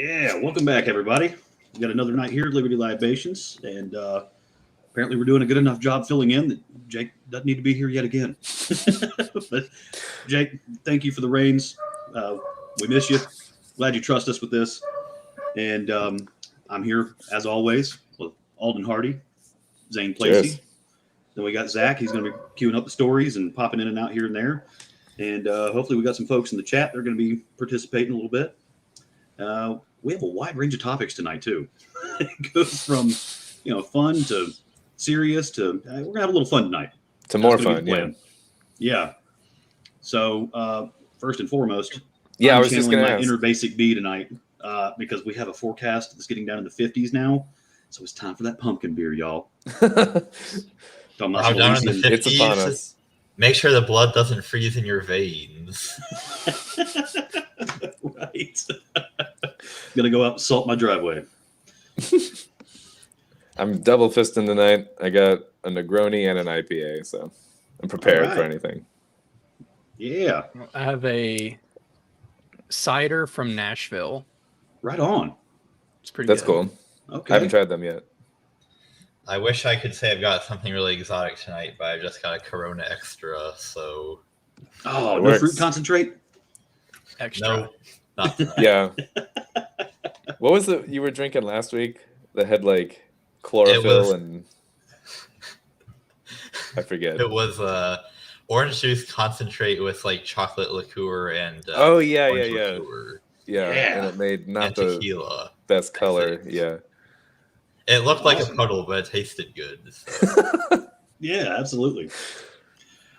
Yeah, welcome back, everybody. We got another night here at Liberty Libations, and apparently we're doing a good enough job filling in that Jake doesn't need to be here yet again. But Jake, thank you for the reins. We miss you. Glad you trust us with this. And I'm here, as always, with Alden, Hardee, Zane, Placie. Cheers. Then we got Zach. He's going to be queuing up the stories and popping in and out here and there. And hopefully we got some folks in the chat. They're going to be participating a little bit. We have a wide range of topics tonight, too. It goes from, fun to serious to we're going to have a little fun tonight. To more fun, yeah. Yeah. So, first and foremost, yeah, I'm I was just going to ask. Inner basic B tonight because we have a forecast that's getting down in the 50s now. So it's time for that pumpkin beer, y'all. I'm down in the 50s. It's upon us. Make sure the blood doesn't freeze in your veins. Right. Gonna go out and salt my driveway. I'm double fisting tonight. I got a Negroni and an IPA, so I'm prepared for anything. Yeah. I have a cider from Nashville. Right on. It's pretty That's good. cool. Okay. I haven't tried them yet. I wish I could say I've got something really exotic tonight, but I've just got a Corona Extra, so... Oh, It no works. fruit concentrate? Extra. No, not tonight. Yeah. What was it you were drinking last week that had like chlorophyll and I forget. It was orange juice concentrate with like chocolate liqueur and Oh yeah, orange yeah. liqueur Yeah. And it made not and the tequila. best color. think. Yeah. It looked like Awesome. a puddle, but it tasted good. So. Yeah, absolutely.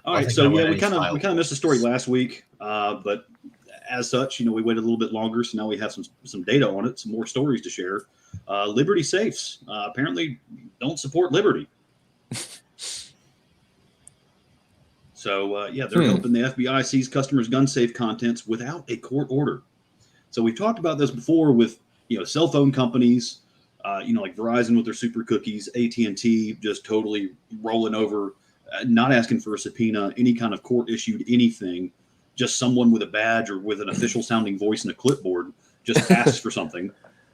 All I right, think so that yeah, went we kind style. of missed the story last week, but as such, we waited a little bit longer, so now we have some data on it, some more stories to share. Liberty safes apparently don't support liberty. So they're hoping the FBI sees customers' gun safe contents without a court order. So we've talked about this before with cell phone companies, like Verizon with their super cookies, AT&T just totally rolling over, not asking for a subpoena, any kind of court issued anything. Just someone with a badge or with an official sounding voice and a clipboard just asks for something.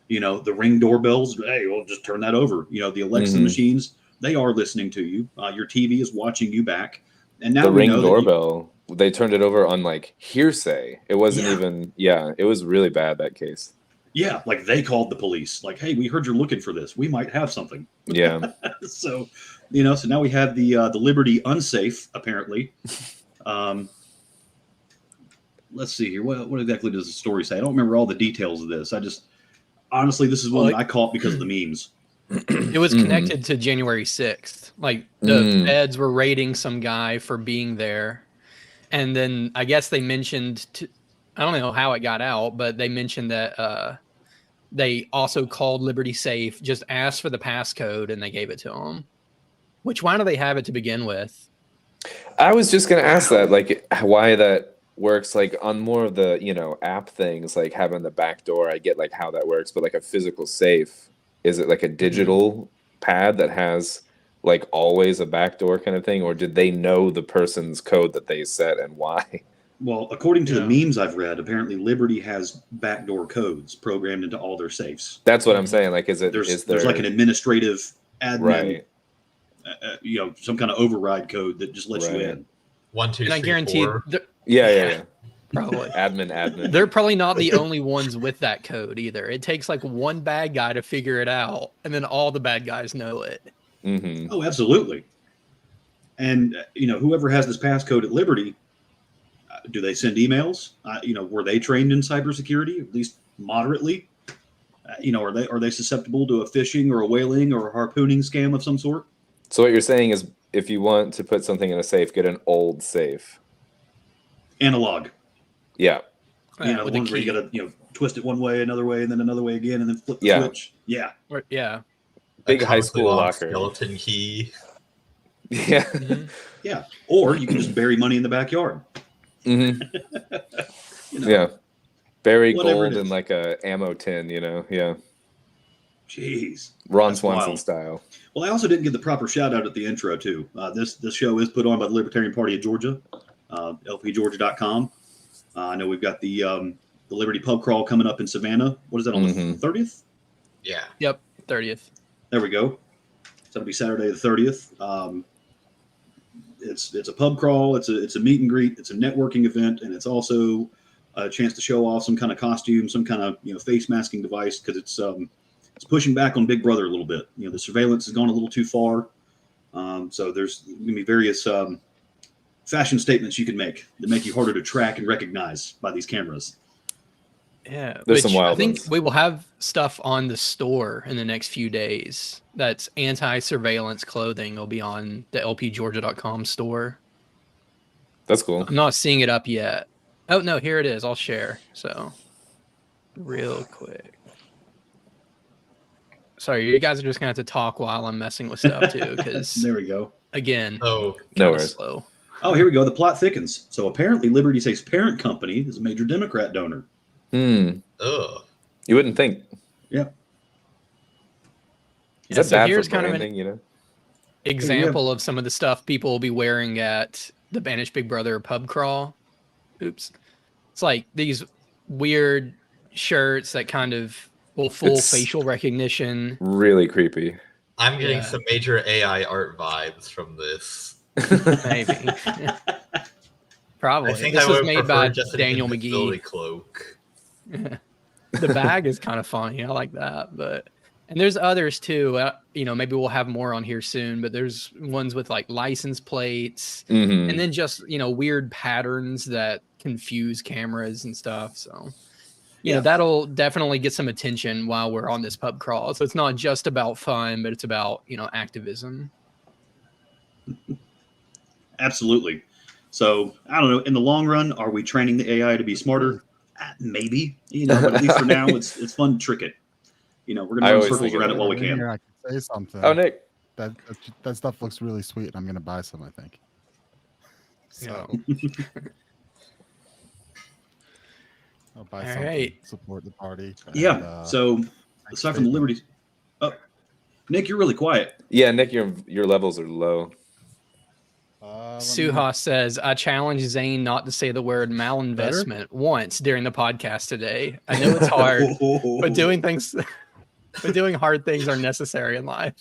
The Ring doorbells, hey, well, just turn that over. The Alexa machines, they are listening to you. Your TV is watching you back. And now The we Ring know doorbell, they turned it over on like hearsay. It wasn't even, it was really bad, that case. Yeah, like they called the police. Like, hey, we heard you're looking for this. We might have something. Yeah. So, so now we have the Liberty unsafe, apparently. Let's see here. What exactly does the story say? I don't remember all the details of this. Honestly, this is one that I caught because of the memes. It was connected to January 6th. Like the feds were raiding some guy for being there. And then I guess they mentioned, I don't know how it got out, but they mentioned that they also called Liberty Safe, just asked for the passcode, and they gave it to them. Which, why do they have it to begin with? I was just going to ask that, like, why that works, like, on more of the, app things, like having the back door. I get, like, how that works, but, like, a physical safe, is it, like, a digital pad that has, like, always a back door kind of thing, or did they know the person's code that they set and why? Well, according to the memes I've read, apparently Liberty has backdoor codes programmed into all their safes. That's what I'm saying. Like, There's like an administrative admin, right? Some kind of override code that just lets you in. 1, 2, And 3, I guarantee, 4. Yeah. probably Admin. they're probably not the only ones with that code either. It takes like one bad guy to figure it out, and then all the bad guys know it. Mm-hmm. Oh, absolutely. And whoever has this passcode at Liberty. Do they send emails? Were they trained in cybersecurity, at least moderately? Are they susceptible to a phishing or a whaling or a harpooning scam of some sort? So what you're saying is, if you want to put something in a safe, get an old safe. Analog. Yeah. The With a ones where you key. gotta twist it one way, another way, and then another way again, and then flip the Yeah. switch. Yeah. Yeah. Big A high school comically long locker. skeleton key. Yeah. Mhm. Yeah. Or you can just bury money in the backyard. Mm-hmm. Yeah. Bury gold in like a ammo tin, Yeah. Jeez. Ron That's Swanson wild. style. Well, I also didn't get the proper shout out at the intro too. This show is put on by the Libertarian Party of Georgia, lpgeorgia.com. I know we've got the the Liberty Pub Crawl coming up in Savannah. What is that, on the 30th? Yeah. Yep, 30th. There we go. So it'll be Saturday the 30th. It's a pub crawl. It's a meet and greet. It's a networking event, and it's also a chance to show off some kind of costume, some kind of face masking device, because it's pushing back on Big Brother a little bit. The surveillance has gone a little too far. So there's going to be various fashion statements you can make that make you harder to track and recognize by these cameras. Yeah, There's some wild I think ones. we will have stuff on the store in the next few days. That's anti-surveillance clothing. Will be on the lpgeorgia.com store. That's cool. I'm not seeing it up yet. Oh no, here it is. I'll share. So, real quick. Sorry, you guys are just gonna have to talk while I'm messing with stuff too, because There we go. again, Oh, No kinda worries. slow. Oh, here we go. The plot thickens. So apparently, Liberty Safe's parent company is a major Democrat donor. Hmm. ugh. You wouldn't think. Yeah. Is Yeah, that so bad here's for kind of branding? an example of some of the stuff people will be wearing at the Banished Big Brother pub crawl. Oops. It's like these weird shirts that kind of will fool It's- facial recognition. Really creepy. I'm getting Yeah. some major AI art vibes from this. Maybe. Probably. I think This I was would made prefer by just an Daniel invisibility McGee. cloak. The bag is kind of funny. I like that. And there's others too. Maybe we'll have more on here soon, but there's ones with like license plates Mhm. and then just, weird patterns that confuse cameras and stuff. So, that'll definitely get some attention while we're on this pub crawl. So it's not just about fun, but it's about, activism. Absolutely. So I don't know. In the long run, are we training the AI to be smarter? Maybe. But at least for now, it's fun to trick it. We're going to I run always circles think of around it that. while we Here, can. I can say something. Oh, Nick. That stuff looks really sweet, and I'm gonna buy some. I think. So I'll buy All something. right. Support the party. Yeah. And, So aside from the Liberty, Nick, you're really quiet. Yeah, Nick, your levels are low. let me- Suha says, I challenge Zane not to say the word malinvestment once during the podcast today. I know it's hard, but doing hard things are necessary in life.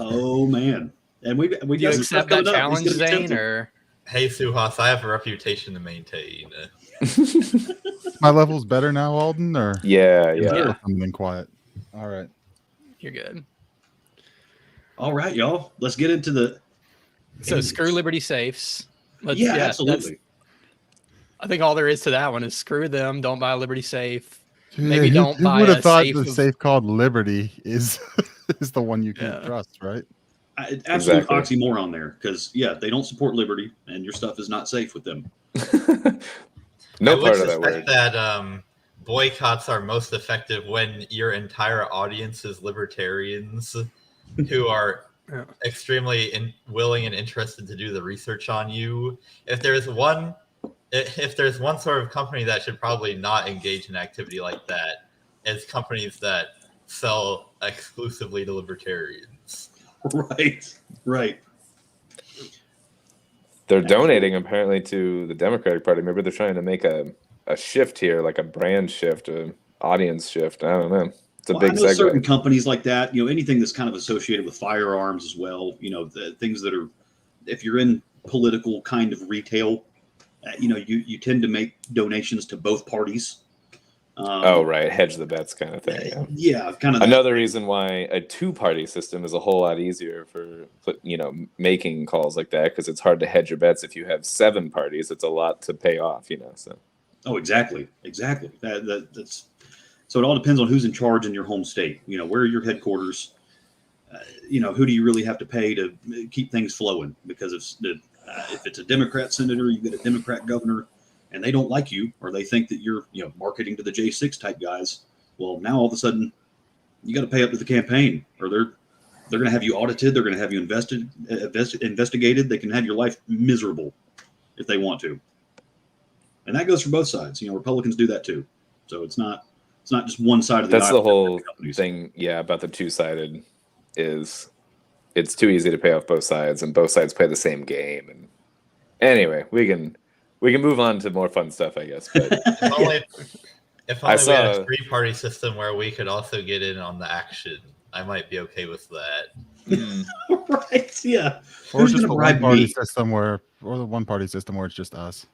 Oh man. And we Do you got some stuff accept that coming up. challenge, It's gonna be Zane, tempting. or Hey, Suhas, I have a reputation to maintain. My level's better now, Alden, or Yeah. Yeah. I'm being quiet. All right. you're good? All right, y'all. Let's get into the. So screw Liberty Safes. Yeah, absolutely. I think all there is to that one is screw them. Don't buy a Liberty Safe. Dude, Maybe don't who buy would a have thought safe the of- safe called Liberty is is the one you can Yeah. trust, right? Absolute Exactly. oxymoron there, because they don't support liberty, and your stuff is not safe with them. No I would part of that suspect word. that boycotts are most effective when your entire audience is libertarians who are Yeah. extremely willing and interested to do the research on you. If there's one sort of company that should probably not engage in activity like that, it's companies that sell exclusively to libertarians. Right. They're donating apparently to the Democratic Party. Maybe they're trying to make a shift here, like a brand shift, an audience shift. I don't know. It's a Well, I big know certain segue. companies like that. Anything that's kind of associated with firearms as well. The things that are, if you're in political kind of retail, you tend to make donations to both parties. Oh, right. Hedge the bets kind of thing. Yeah. Yeah, kind of. Another reason why a two-party system is a whole lot easier for making calls like that, because it's hard to hedge your bets. If you have 7 parties, it's a lot to pay off. So. Oh, exactly. That's so. It all depends on who's in charge in your home state. Where are your headquarters? Who do you really have to pay to keep things flowing? Because if it's a Democrat senator, you get a Democrat governor, and they don't like you, or they think that you're marketing to the J6 type guys. Well, now all of a sudden you got to pay up to the campaign, or they're going to have you audited. They're going to have you investigated. They can have your life miserable if they want to. And that goes for both sides. Republicans do that too. So it's not just one side of the That's aisle. the whole Companies. thing, about the two-sided is it's too easy to pay off both sides, and both sides play the same game. And anyway, we can We can move on to more fun stuff, I guess. But If only we had a three-party system where we could also get in on the action, I might be okay with that. Right? Yeah. Or Who's just gonna the bribe one-party me? system where it's just us.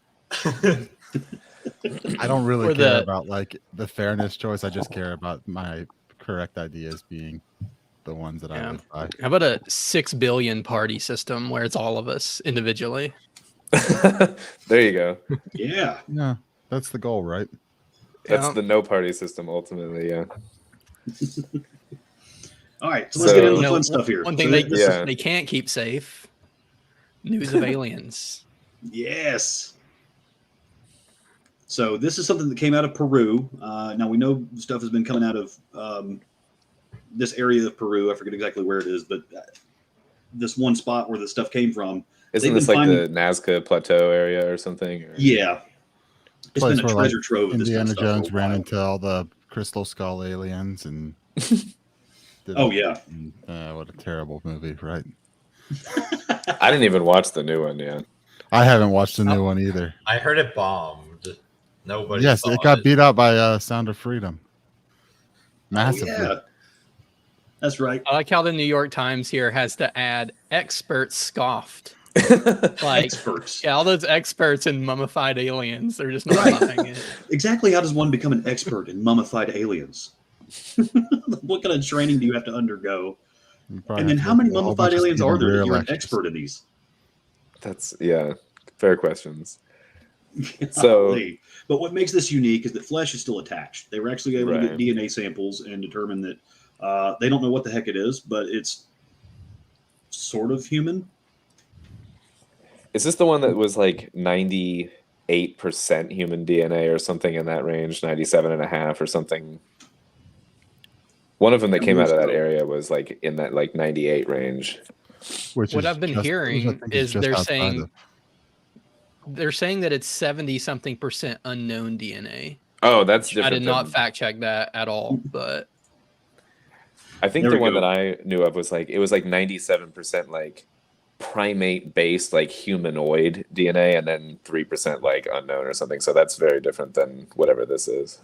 I don't really Or care about like the fairness choice. I just care about my correct ideas being the ones that I live by. How about a 6 billion party system where it's all of us individually? There you go. Yeah. Yeah, that's the goal, right? That's the no party system ultimately. Yeah. All right. So let's get into the You know, fun stuff here. One thing they can't keep safe: news of aliens. Yes. So this is something that came out of Peru. Now we know stuff has been coming out of this area of Peru. I forget exactly where it is, but this one spot where the stuff came from. Isn't this like the Nazca Plateau area or something? Or? Yeah. It's been a treasure trove of this Indiana kind of stuff Jones for a while. ran into all the crystal skull aliens and. Oh yeah. What a terrible movie, right? I didn't even watch the new one yet. I haven't watched the new one either. I heard it bombed. Nobody. Yes, it got beat out by Sound of Freedom. Massively. Oh, yeah. That's right. I like how the New York Times here has to add experts scoffed. Like Experts. Yeah, all those experts in mummified aliens, they're just not Right. buying it. Exactly how does one become an expert in mummified aliens? What kind of training do you have to undergo? And then how many mummified aliens are there that you're an expert in these? That's fair questions. So, but what makes this unique is that flesh is still attached. They were actually able to get DNA samples and determine that they don't know what the heck it is, but it's sort of human. Is this the one that was like 98% human DNA or something in that range, 97.5 or something? One of them that came out of that area was like in that like 98 range. What I've been hearing is they're saying that it's 70-something% unknown DNA. Oh, that's different. I did not fact check that at all, but I think the one that I knew of was like 97% like primate based like humanoid DNA and then 3% like unknown or something. So that's very different than whatever this is.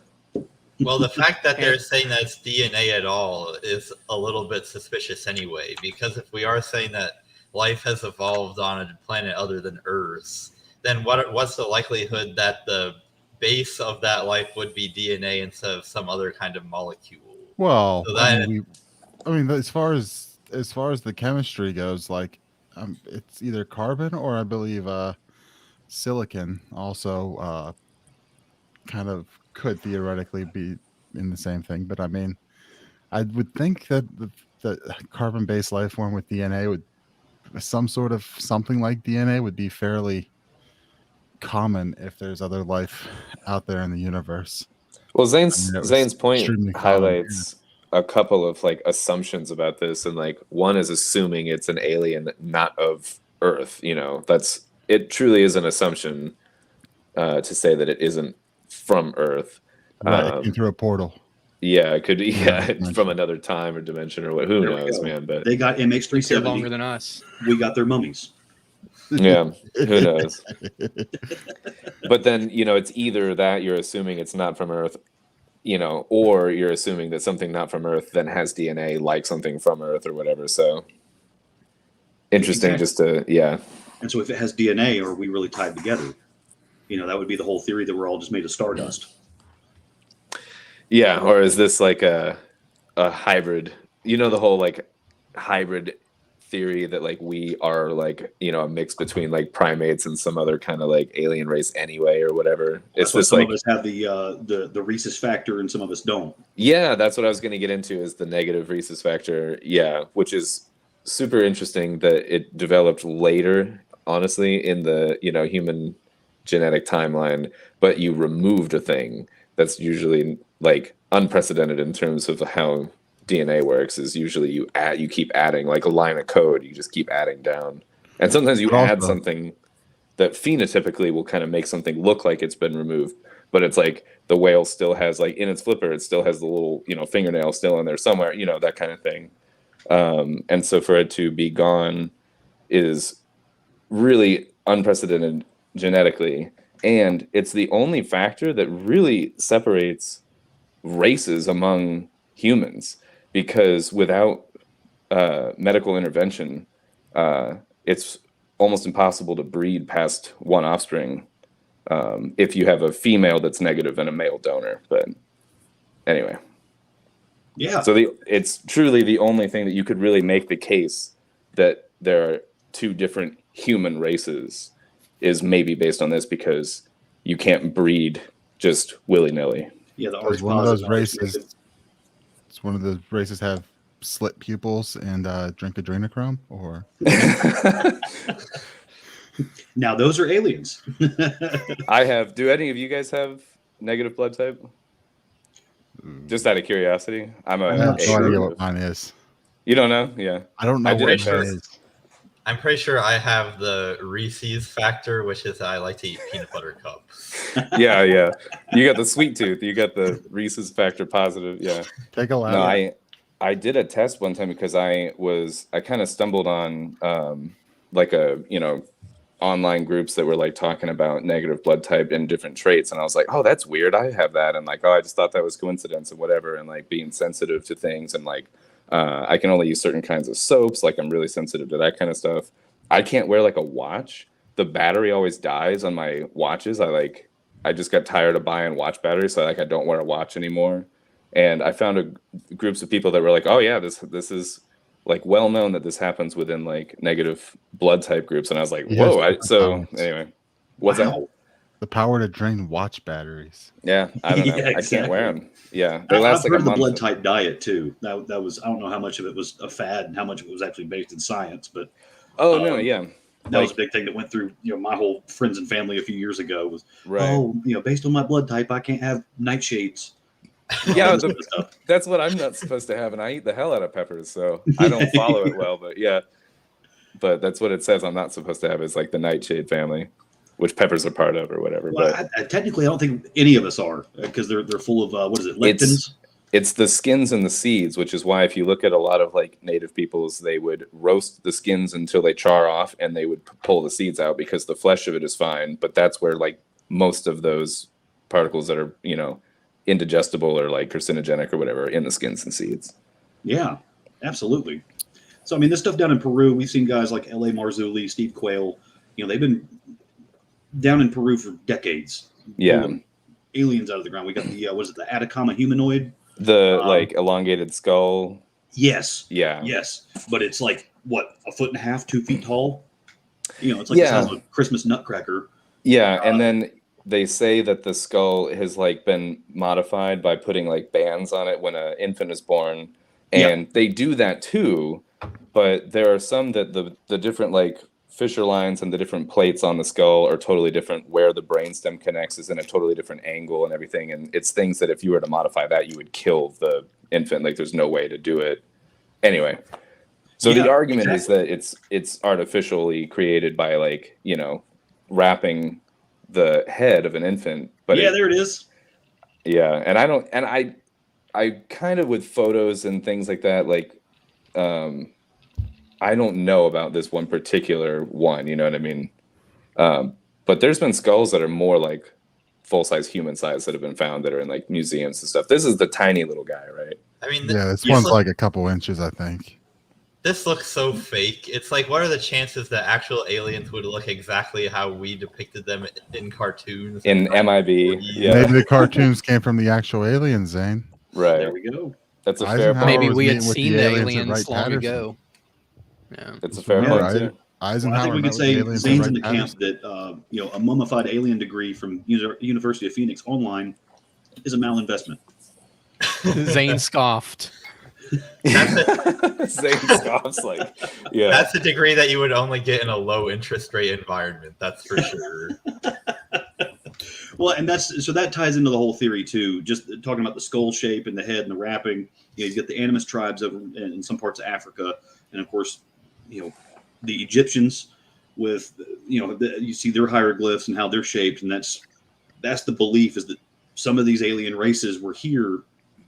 Well, the fact that they're saying that it's DNA at all is a little bit suspicious anyway, because if we are saying that life has evolved on a planet other than Earth, then what's the likelihood that the base of that life would be DNA instead of some other kind of molecule? Well, So I mean, as far as the chemistry goes, like it's either carbon or I believe silicon also kind of could theoretically be in the same thing. But I mean, I would think that the carbon-based life form with DNA would something like DNA would be fairly common if there's other life out there in the universe. Well, Zane's point highlights a couple of like assumptions about this, and like one is assuming it's an alien not of Earth. You know, it truly is an assumption to say that it isn't from Earth. Right, it came through a portal. Yeah, it could be from another time or dimension or what. Who knows, man? But they got MH370 longer than us. We got their mummies. Yeah, who knows? But then, you know, it's either that you're assuming it's not from Earth, you know, or you're assuming that something not from Earth then has DNA like something from Earth or whatever. So interesting, just to And so if it has DNA, are we really tied together? You know, that would be the whole theory that we're all just made of stardust. Yeah, or is this like a hybrid? You know, the whole like hybrid theory that like we are like, you know, a mix between like primates and some other kind of like alien race anyway or whatever. It's just some of us have the rhesus factor and some of us don't. Yeah, that's what I was going to get into, is the negative rhesus factor. Yeah, which is super interesting that it developed later, honestly, in the, you know, human genetic timeline, but you removed a thing that's usually like unprecedented in terms of how DNA works. Is usually you keep adding like a line of code, you just keep adding down, and sometimes you add something that phenotypically will kind of make something look like it's been removed, but it's like the whale still has like in its flipper, it still has the little, you know, fingernail still in there somewhere, you know, that kind of thing. And so for it to be gone is really unprecedented genetically. And it's the only factor that really separates races among humans, because without medical intervention, it's almost impossible to breed past one offspring if you have a female that's negative and a male donor. But anyway, Yeah. so it's truly the only thing that you could really make the case that there are two different human races is maybe based on this, because you can't breed just willy-nilly. Yeah, the Does one of those races? Does one of those races have slit pupils and drink adrenochrome, or? Now those are aliens. I have. Do any of you guys have negative blood type? Just out of curiosity, I'm a. I have A no idea group. what mine is. You don't know? Yeah. I don't know I did what a mine test. is. I'm pretty sure I have the Reese's factor, which is I like to eat peanut butter cups. Yeah. You got the sweet tooth. You got the Reese's factor positive. Yeah. Take a lap. No, I did a test one time because I kind of stumbled on like online groups that were like talking about negative blood type and different traits, and I was like, oh, that's weird, I have that, and like, oh, I just thought that was coincidence and whatever, and like being sensitive to things, and like I can only use certain kinds of soaps, like I'm really sensitive to that kind of stuff. I can't wear like a watch. The battery always dies on my watches. I just got tired of buying watch batteries, so like I don't wear a watch anymore. And I found groups of people that were like, oh yeah, this is like well known that this happens within like negative blood type groups. And I was like, whoa. Anyway, what's that? The power to drain watch batteries. Yeah, I don't know. Yeah, I can't wear exactly. them. Yeah, they last I've like heard a the month. blood type diet too. That was, I don't know how much of it was a fad and how much of it was actually based in science, but Oh no, yeah. that was a big thing that went through, my whole friends and family a few years ago was, Right. oh, based on my blood type, I can't have nightshades. Yeah, This kind of stuff. that's what I'm not supposed to have, and I eat the hell out of peppers, so I don't follow it well. But yeah, but that's what it says. I'm not supposed to have is like the nightshade family, which peppers are part of or whatever. Well, But I technically, I don't think any of us are, because they're full of what is it, lectins? it's the skins and the seeds, which is why if you look at a lot of like native peoples, they would roast the skins until they char off, and they would pull the seeds out because the flesh of it is fine. But that's where like most of those particles that are indigestible or like carcinogenic or whatever in the skins and seeds. Yeah, absolutely. So, I mean, this stuff down in Peru, we've seen guys like L.A. Marzulli, Steve Quayle, they've been down in Peru for decades. Yeah. Pulling aliens out of the ground. We got the Atacama humanoid? The like elongated skull. Yes. Yeah. Yes. But it's like, what, 1.5 feet, 2 feet tall? It's like the size of a Christmas nutcracker. Yeah. And then they say that the skull has like been modified by putting like bands on it when an infant is born. And they do that too. But there are some that the different like fissure lines and the different plates on the skull are totally different. Where the brainstem connects is in a totally different angle and everything. And it's things that if you were to modify that, you would kill the infant. Like there's no way to do it. Anyway, so the argument is that it's artificially created by like, wrapping the head of an infant. But there it is. Yeah. And I kind of with photos and things like that, like, I don't know about this one particular one, you know what I mean? But there's been skulls that are more like full-size human size that have been found that are in like museums and stuff. This is the tiny little guy, right? I mean, this one's like a couple inches, I think. This looks so fake. It's like, what are the chances that actual aliens would look exactly how we depicted them in cartoons? In MIB, yeah. Maybe the cartoons came from the actual aliens, Zane. Right. There we go. That's a fair point. Maybe was we had meeting with seen the the aliens at aliens Wright long Patterson. ago. Yeah. It's a fair Yeah, point right. too. Eisenhower. I think we met could with the say aliens at Zane's in Wright the camp that a mummified alien degree from University of Phoenix online is a malinvestment. Zane scoffed. Zane scoffs like, yeah. That's a degree that you would only get in a low interest rate environment. That's for sure. Well, and that ties into the whole theory too. Just talking about the skull shape and the head and the wrapping. You've got the Animist tribes over in some parts of Africa, and of course, the Egyptians with you see their hieroglyphs and how they're shaped, and that's the belief is that some of these alien races were here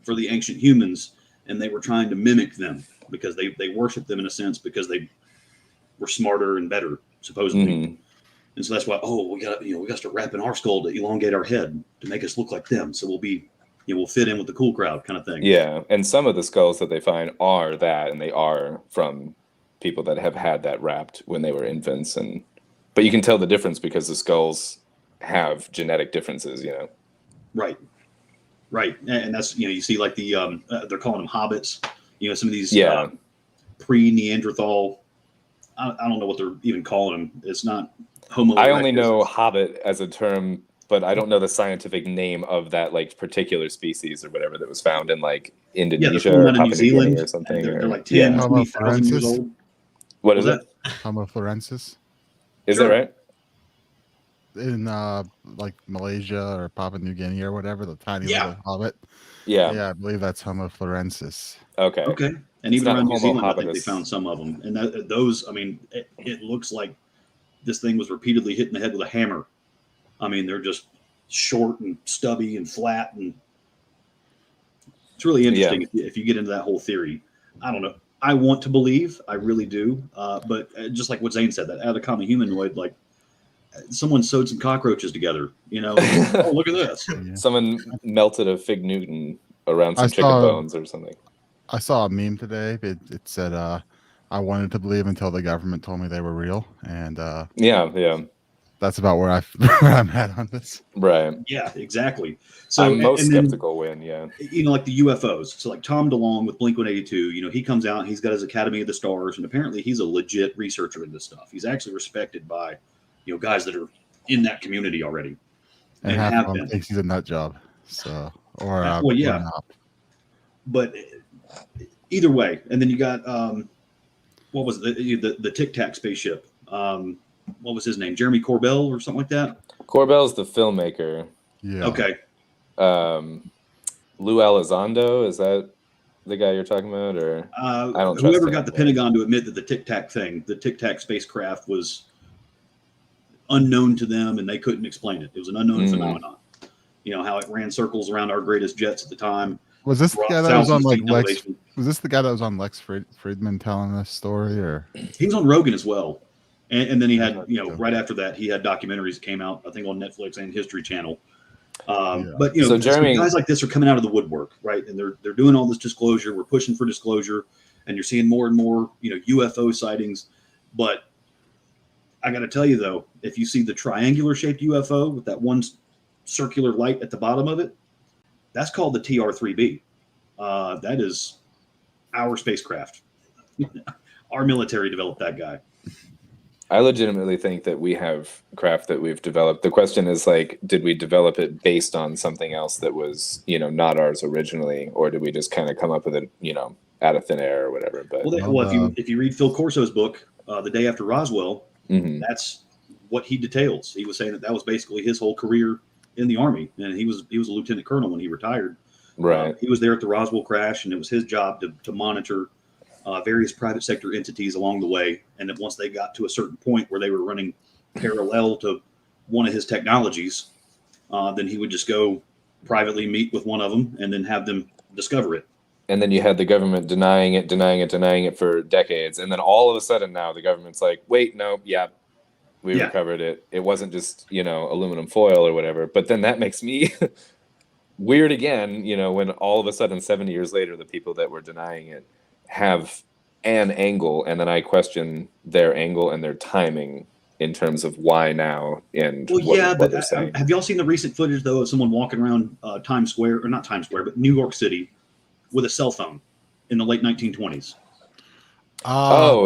for the ancient humans, and they were trying to mimic them because they worshiped them in a sense because they were smarter and better supposedly. Mhm. And so that's why, we got to start wrapping our skull to elongate our head to make us look like them. So we'll be, we'll fit in with the cool crowd kind of thing. Yeah, and some of the skulls that they find are that, and they are from people that have had that wrapped when they were infants, but you can tell the difference because the skulls have genetic differences, Right. And that's, you see like the, they're calling them hobbits, some of these pre-Neanderthal, I don't know what they're even calling them. It's not Homo erectus. I only know hobbit as a term, but I don't know the scientific name of that like particular species or whatever that was found in like Indonesia or Papua New Zealand or something. They're like 10, 20,000 years old. What is it? Homo florensis. Is that right? In like Malaysia or Papua New Guinea or whatever, the tiny little hobbit. Yeah, I believe that's Homo florensis. Okay. And even around New Zealand, I think they found some of them. And those, I mean, it looks like this thing was repeatedly hitting the head with a hammer. I mean, they're just short and stubby and flat. And it's really interesting if you get into that whole theory. I don't know. I want to believe, I really do. But just like what Zane said, that Atacama humanoid, like someone sewed some cockroaches together, oh, look at this. Someone melted a fig Newton around some chicken bones or something. I saw a meme today. It said, I wanted to believe until the government told me they were real. And that's about where I'm at on this. Right. Yeah, exactly. So I'm most skeptical like the UFOs. So like Tom DeLonge with Blink-182, he comes out, he's got his Academy of the Stars, and apparently he's a legit researcher in this stuff. He's actually respected by, guys that are in that community already. And half of them thinks he's a nut job. So, or but either way, and then you got what was the Tic Tac spaceship? What was his name? Jeremy Corbell or something like that? Corbell's the filmmaker. Yeah. Okay. Lou Elizondo, is that the guy you're talking about? Or I don't trust whoever got the Pentagon to admit that the Tic Tac spacecraft was unknown to them and they couldn't explain it. It was an unknown phenomenon. How it ran circles around our greatest jets at the time. Was this the guy that was on like Lex? Was this the guy that was on Lex Friedman telling this story, or he was on Rogan as well? And then he had, right after that, he had documentaries that came out, I think, on Netflix and History Channel. But so Jeremy, guys like this are coming out of the woodwork, right? And they're doing all this disclosure. We're pushing for disclosure, and you're seeing more and more, UFO sightings. But I got to tell you though, if you see the triangular shaped UFO with that one circular light at the bottom of it, that's called the TR-3B. That is our spacecraft. Our military developed that guy. I legitimately think that we have craft that we've developed. The question is like, did we develop it based on something else that was, not ours originally, or did we just kind of come up with it, out of thin air or whatever? But if you read Phil Corso's book, The Day After Roswell, that's what he details. He was saying that was basically his whole career in the Army, and he was a lieutenant colonel when he retired. Right. He was there at the Roswell crash, and it was his job to monitor various private sector entities along the way. And that once they got to a certain point where they were running parallel to one of his technologies, then he would just go privately meet with one of them and then have them discover it. And then you had the government denying it for decades. And then all of a sudden now the government's like, wait, no, we recovered it. It wasn't just, aluminum foil or whatever. But then that makes me weird again, when all of a sudden 70 years later, the people that were denying it have an angle, and then I question their angle and their timing in terms of why now and what they're saying. Have y'all seen the recent footage though of someone walking around Times Square, or not Times Square, but New York City with a cell phone in the late 1920s?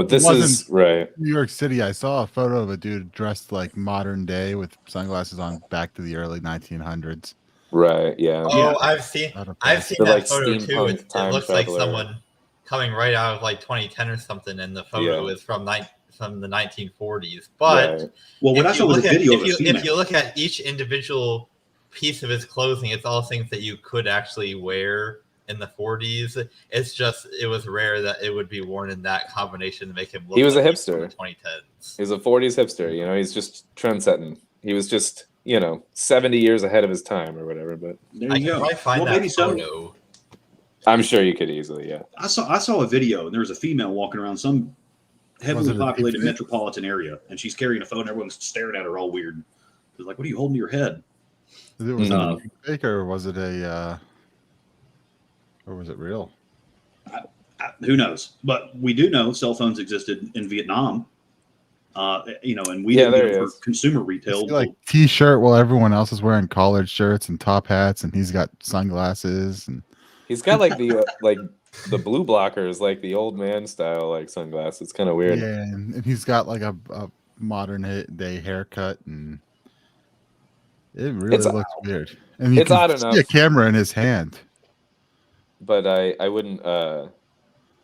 This is right. New York City. I saw a photo of a dude dressed like modern day with sunglasses on, back to the early 1900s. Right. Yeah. Oh, I've seen that photo too. It looks like someone coming right out of like 2010 or something, and the photo is from the 1940s. But what I saw was a video of a female. If you look at each individual piece of his clothing, it's all things that you could actually wear in the 40s. It's just it was rare that it would be worn in that combination to make him look. He was like a hipster. In the 2010s. He was a 40s hipster. He's just trend-setting. He was just 70 years ahead of his time or whatever. But there you go. Probably find that photo. I'm sure you could easily, I saw a video, and there was a female walking around some heavily it a populated deepfake? metropolitan area, and she's carrying a phone. Everyone's staring at her all weird. It's like, what are you holding to your head? Was it Uh, a fake or was it or was it real? Who knows? But we do know cell phones existed in Vietnam. And we Yeah, didn't there get them he for is. consumer Is retail. he like t-shirt while everyone else is wearing collared shirts and top hats, and he's got sunglasses and He's got like the blue blockers, like the old man style, like sunglasses. It's kind of weird. yeah, and he's got like a modern day haircut, and it really It's looks weird. And you it's can odd see enough. a camera in his hand. But I wouldn't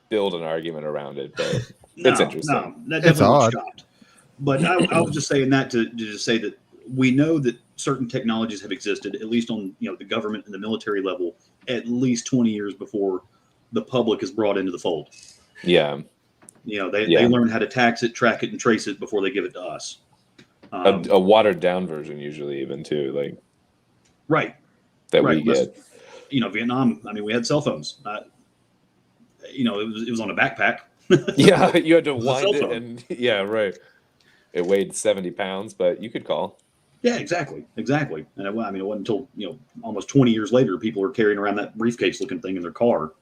build an argument around it. But it's interesting. No, that It's definitely was odd. shocked. But I was just saying that to just say that we know that certain technologies have existed, at least on the government and the military level, at least 20 years before the public is brought into the fold. Yeah. They learn how to tax it, track it, and trace it before they give it to us. A watered down version, usually, even too, like Right. that Right. we get. Vietnam. I mean, we had cell phones. It was on a backpack. Yeah, you had to It was a cell wind it, phone. and yeah, right. It weighed 70 pounds, but you could call. Yeah, exactly. And it wasn't until almost 20 years later people were carrying around that briefcase-looking thing in their car.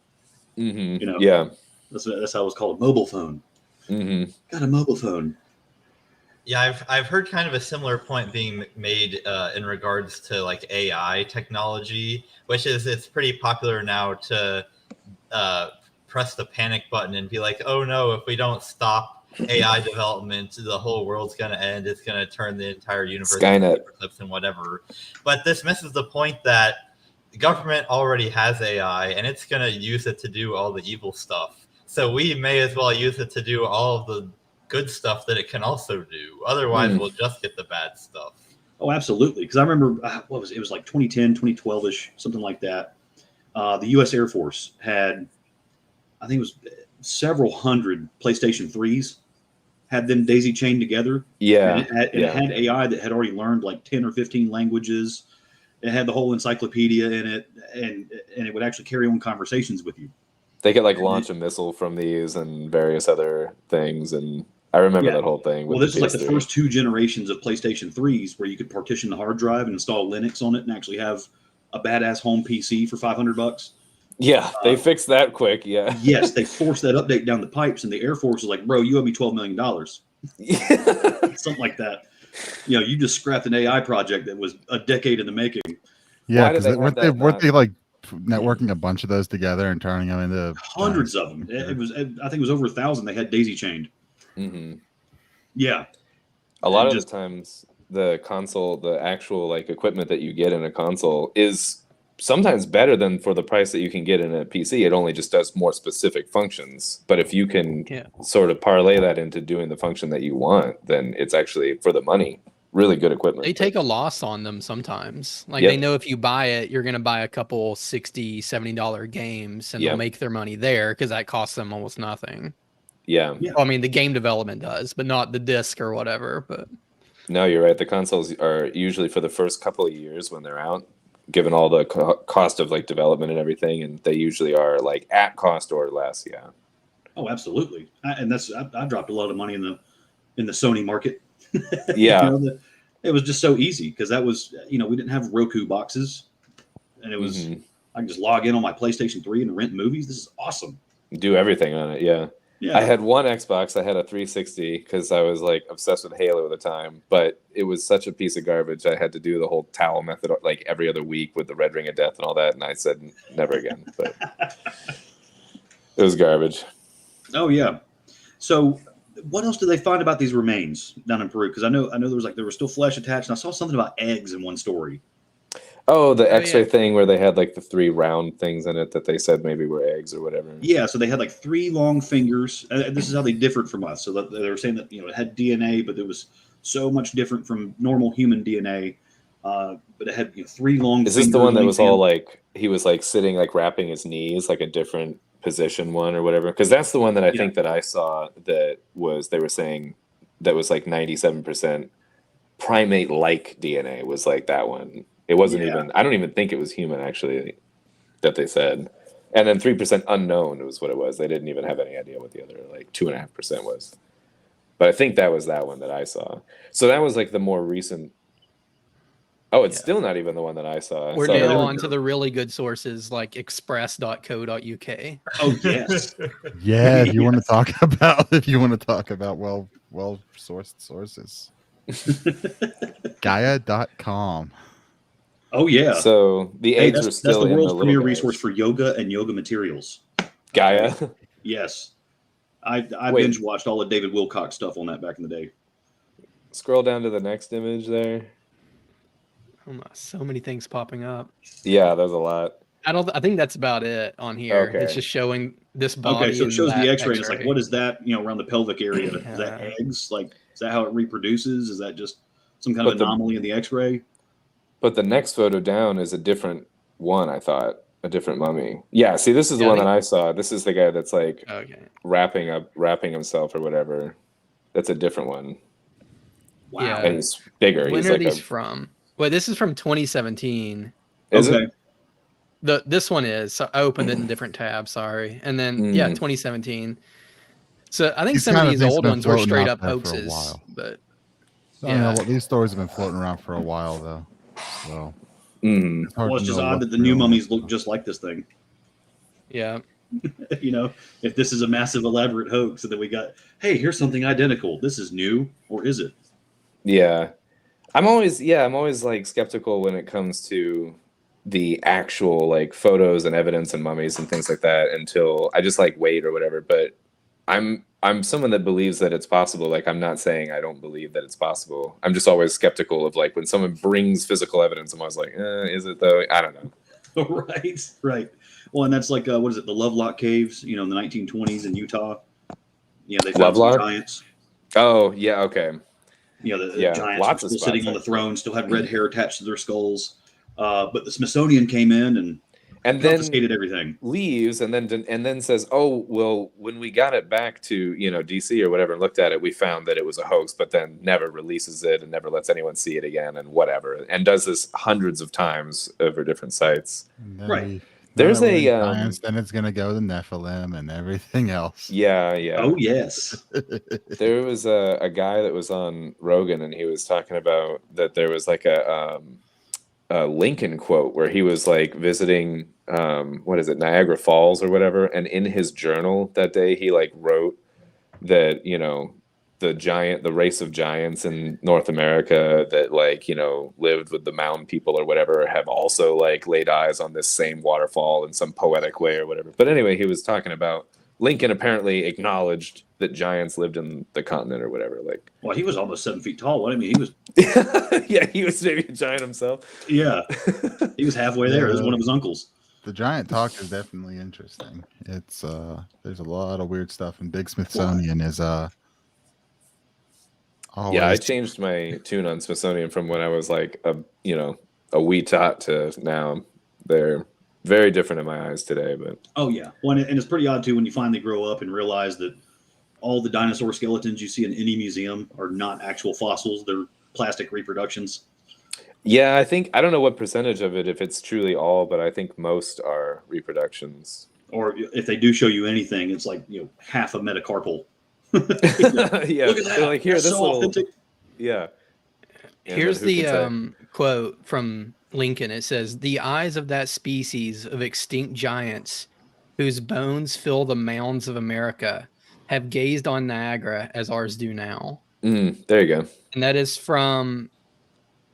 Mm-hmm. Yeah. That's how it was called, a mobile phone. Mm-hmm. Got a mobile phone. Yeah, I've heard kind of a similar point being made in regards to like AI technology, which is it's pretty popular now to press the panic button and be like, oh no, if we don't stop AI development, the whole world's going to end. It's going to turn the entire universe Skynet into paperclips and whatever. But this misses the point that the government already has AI and it's going to use it to do all the evil stuff. So we may as well use it to do all of the good stuff that it can also do. Otherwise, we'll just get the bad stuff. Oh, absolutely. Because I remember, it was like 2010, 2012-ish, something like that. The U.S. Air Force had, I think it was several hundred PlayStation 3s, had them daisy chained together. Yeah. And it had AI that had already learned like 10 or 15 languages. It had the whole encyclopedia in it, and it would actually carry on conversations with you. They could like launch a missile from these and various other things, and I remember that whole thing. Well, this is like the first two generations of PlayStation 3s where you could partition the hard drive and install Linux on it and actually have a badass home PC for $500. Yeah, they fixed that quick. Yeah. Yes, they forced that update down the pipes, and the Air Force was like, "Bro, you owe me $12 million." Something like that. You just scrapped an AI project that was a decade in the making. Yeah, because weren't they like networking a bunch of those together and turning them into hundreds of them? It was, I think it was over 1,000. They had daisy chained. Mm-hmm. Yeah, a lot of the times the console, the actual like equipment that you get in a console is sometimes better than for the price that you can get in a PC. It only just does more specific functions. But if you can sort of parlay that into doing the function that you want, then it's actually, for the money, really good equipment. They take a loss on them sometimes. Like they know if you buy it, you're going to buy a couple $60, $70 games and they'll make their money there because that costs them almost nothing. Yeah. Well, I mean, the game development does, but not the disc or whatever. But no, you're right. The consoles are usually for the first couple of years when they're out, given all the cost of like development and everything, and they usually are like at cost or less. Yeah. Oh, absolutely. I dropped a lot of money in the Sony market. Yeah. It was just so easy because that was, we didn't have Roku boxes, and it was I can just log in on my PlayStation 3 and rent movies. This is awesome. Do everything on it. Yeah. I had one Xbox. I had a 360 because I was like obsessed with Halo at the time, but it was such a piece of garbage. I had to do the whole towel method like every other week with the red ring of death and all that, and I said never again. But it was garbage. Oh yeah. So what else did they find about these remains down in Peru? Because I know there was still flesh attached, and I saw something about eggs in one story. Oh, the X-ray thing where they had like the 3 round things in it that they said maybe were eggs or whatever. Yeah, so they had like 3 long fingers. This is how they differed from us. So that they were saying that it had DNA, but it was so much different from normal human DNA. But it had 3 long fingers. Is this the one that was all like he was like sitting like wrapping his knees, like a different position one or whatever? Because that's the one that I think that I saw that was they were saying that was like 97% primate-like DNA was like that one. It wasn't even, I don't even think it was human, actually, that they said. And then 3% unknown was what it was. They didn't even have any idea what the other, like, 2.5% was. But I think that was that one that I saw. So that was like the more recent. Oh, it's still not even the one that I saw. We're Sorry. now on to the really good sources like express.co.uk. Oh yes. Yeah, if you want to talk about well sourced sources. Gaia.com. Oh yeah. So the eggs were that's still the in world's the premier little resource guys. for yoga and yoga materials. Gaia. Yes. I Wait. binge watched all the David Wilcock stuff on that back in the day. Scroll down to the next image there. Oh my, so many things popping up. Yeah, there's a lot. I think that's about it on here. Okay. It's just showing this body. Okay, so it and shows the that X-ray, and it's like, what is that? Around the pelvic area. Is that Yeah. eggs? Like, is that how it reproduces? Is that just some kind But of the- anomaly in the X-ray? But the next photo down is a different one, I thought. A different mummy. Yeah, see, this is the Yeah, I one think- that I saw. This is the guy that's like Okay. wrapping himself or whatever. That's a different one. Wow. Yeah. And he's bigger. When He's are like these from? Well, this is from 2017. Is Okay. it? This one is. So I opened it in a different tab. Sorry. And then yeah, 2017. So I think These some of kind of these things old been ones were floating straight out up there for a hoaxes. while. But I don't know yeah. what these stories have been floating around for a while though. So Mm. it's hard Well, it's to just know odd what's that the new real. mummies look just like this thing. Yeah. If this is a massive elaborate hoax, and then we got, hey, here's something identical. This is new, or is it? Yeah. I'm always like skeptical when it comes to the actual like photos and evidence and mummies and things like that until I just like wait or whatever. But I'm someone that believes that it's possible. Like I'm not saying I don't believe that it's possible. I'm just always skeptical of like when someone brings physical evidence, I'm always like, is it though? I don't know. Right. Well, and that's like what is it? The Lovelock Caves, in the 1920s in Utah. Yeah, they found some Lovelock? giants. Oh yeah, okay. The Yeah, giants lots were of still spots sitting on the like throne, still had red hair attached to their skulls. But the Smithsonian came in and And confiscated then everything. leaves and then says, oh well, when we got it back to DC or whatever and looked at it, we found that it was a hoax, but then never releases it and never lets anyone see it again and whatever, and does this hundreds of times over different sites. And then Right. There's then a, giants, then it's gonna go to Nephilim and everything else. Yeah. Oh yes. There was a guy that was on Rogan and he was talking about that there was like a Lincoln quote where he was like visiting what is it, Niagara Falls or whatever, and in his journal that day he like wrote that the race of giants in North America that like lived with the mound people or whatever have also like laid eyes on this same waterfall in some poetic way or whatever. But anyway, he was talking about Lincoln apparently acknowledged that giants lived in the continent or whatever. Like, Well, he was almost 7 feet tall. I mean, he was. yeah, he was maybe a giant himself. Yeah, he was halfway there. It was one of his uncles. The giant talk is definitely interesting. It's there's a lot of weird stuff, and Big Smithsonian is always. Yeah, I changed my tune on Smithsonian from when I was like a wee tot to now. They're very different in my eyes today, but Oh yeah. Well, and it's pretty odd too when you finally grow up and realize that all the dinosaur skeletons you see in any museum are not actual fossils; they're plastic reproductions. yeah, I don't know what percentage of it, if it's truly all, but I think most are reproductions. Or if they do show you anything, it's like half a metacarpal. Yeah, Look at that! they're like, here, That's this so little, authentic. yeah. And Here's then who the can say? quote from Lincoln. It says, "The eyes of that species of extinct giants whose bones fill the mounds of America have gazed on Niagara as ours do now." There you go. And that is from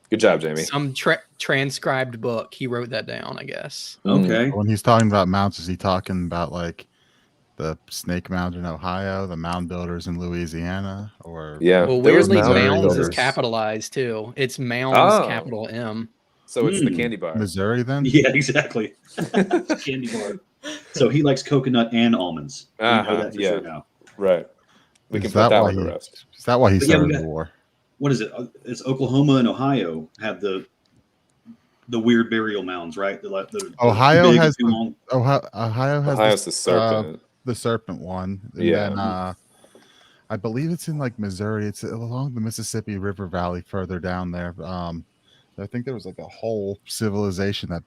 Good job, Jamie. some transcribed book. He wrote that down, I guess. Okay. When he's talking about mounds, is he talking about like the Snake Mound in Ohio, the mound builders in Louisiana, or Yeah. Well, there was weirdly, mound mounds is builders. capitalized too. It's mounds, Oh. capital M. So it's the Hmm. candy bar. Missouri? Then Yeah, exactly. Candy bar. So he likes coconut and almonds. We know that for yeah. sure now. Right. We Is can that put that why one to he- rest. is that why he But yeah, we started got- the war? What is it? It's Oklahoma and Ohio have the weird burial mounds, right? The Ohio big, has too the- long. Ohio has Ohio's the this, serpent. the serpent one. And Yeah. then, I believe it's in like Missouri. It's along the Mississippi River Valley further down there. I think there was like a whole civilization that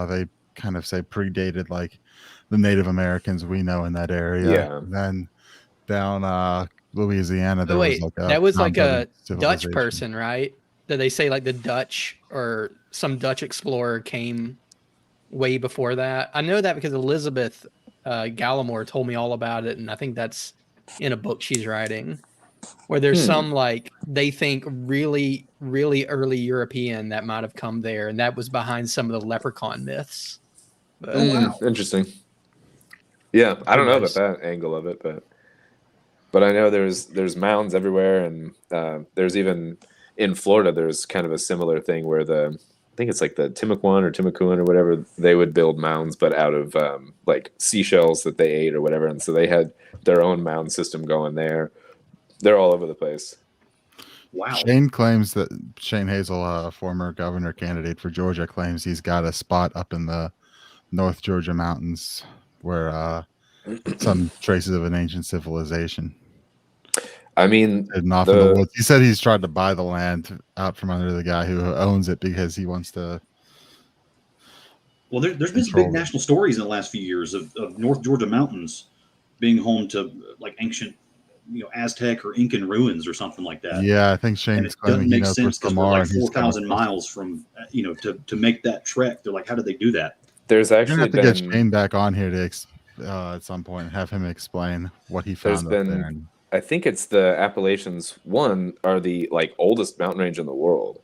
they kind of say predated like the Native Americans we know in that area. Yeah. And then down Louisiana, there Oh, wait, that was like a Dutch person, right? That they say like the Dutch or some Dutch explorer came way before that. I know that because Elizabeth Gallimore told me all about it, and I think that's in a book she's writing, where there's some like they think really, really early European that might have come there, and that was behind some of the leprechaun myths. But, Interesting. Yeah, I don't know about that angle of it, but I know there's mounds everywhere, and there's even in Florida there's kind of a similar thing where I think it's like the Timucuan or Timucuan or whatever, they would build mounds, but out of like seashells that they ate or whatever, and so they had their own mound system going there. They're all over the place. Wow. Shane claims that Shane Hazel, former governor candidate for Georgia, claims he's got a spot up in the North Georgia mountains where some traces of an ancient civilization. I mean, hidden off in the woods. He said he's tried to buy the land out from under the guy who owns it because he wants to. Well, there's been some big national stories in the last few years of North Georgia mountains being home to like ancient, Aztec or Incan ruins or something like that. Yeah, I think Shane's claiming he knows sense because we're like 4,000 miles from, to make that trek. They're like, how did they do that? There's actually have to get Shane back on here to at some point and have him explain what he found up there. I think it's the Appalachians. One are the like oldest mountain range in the world,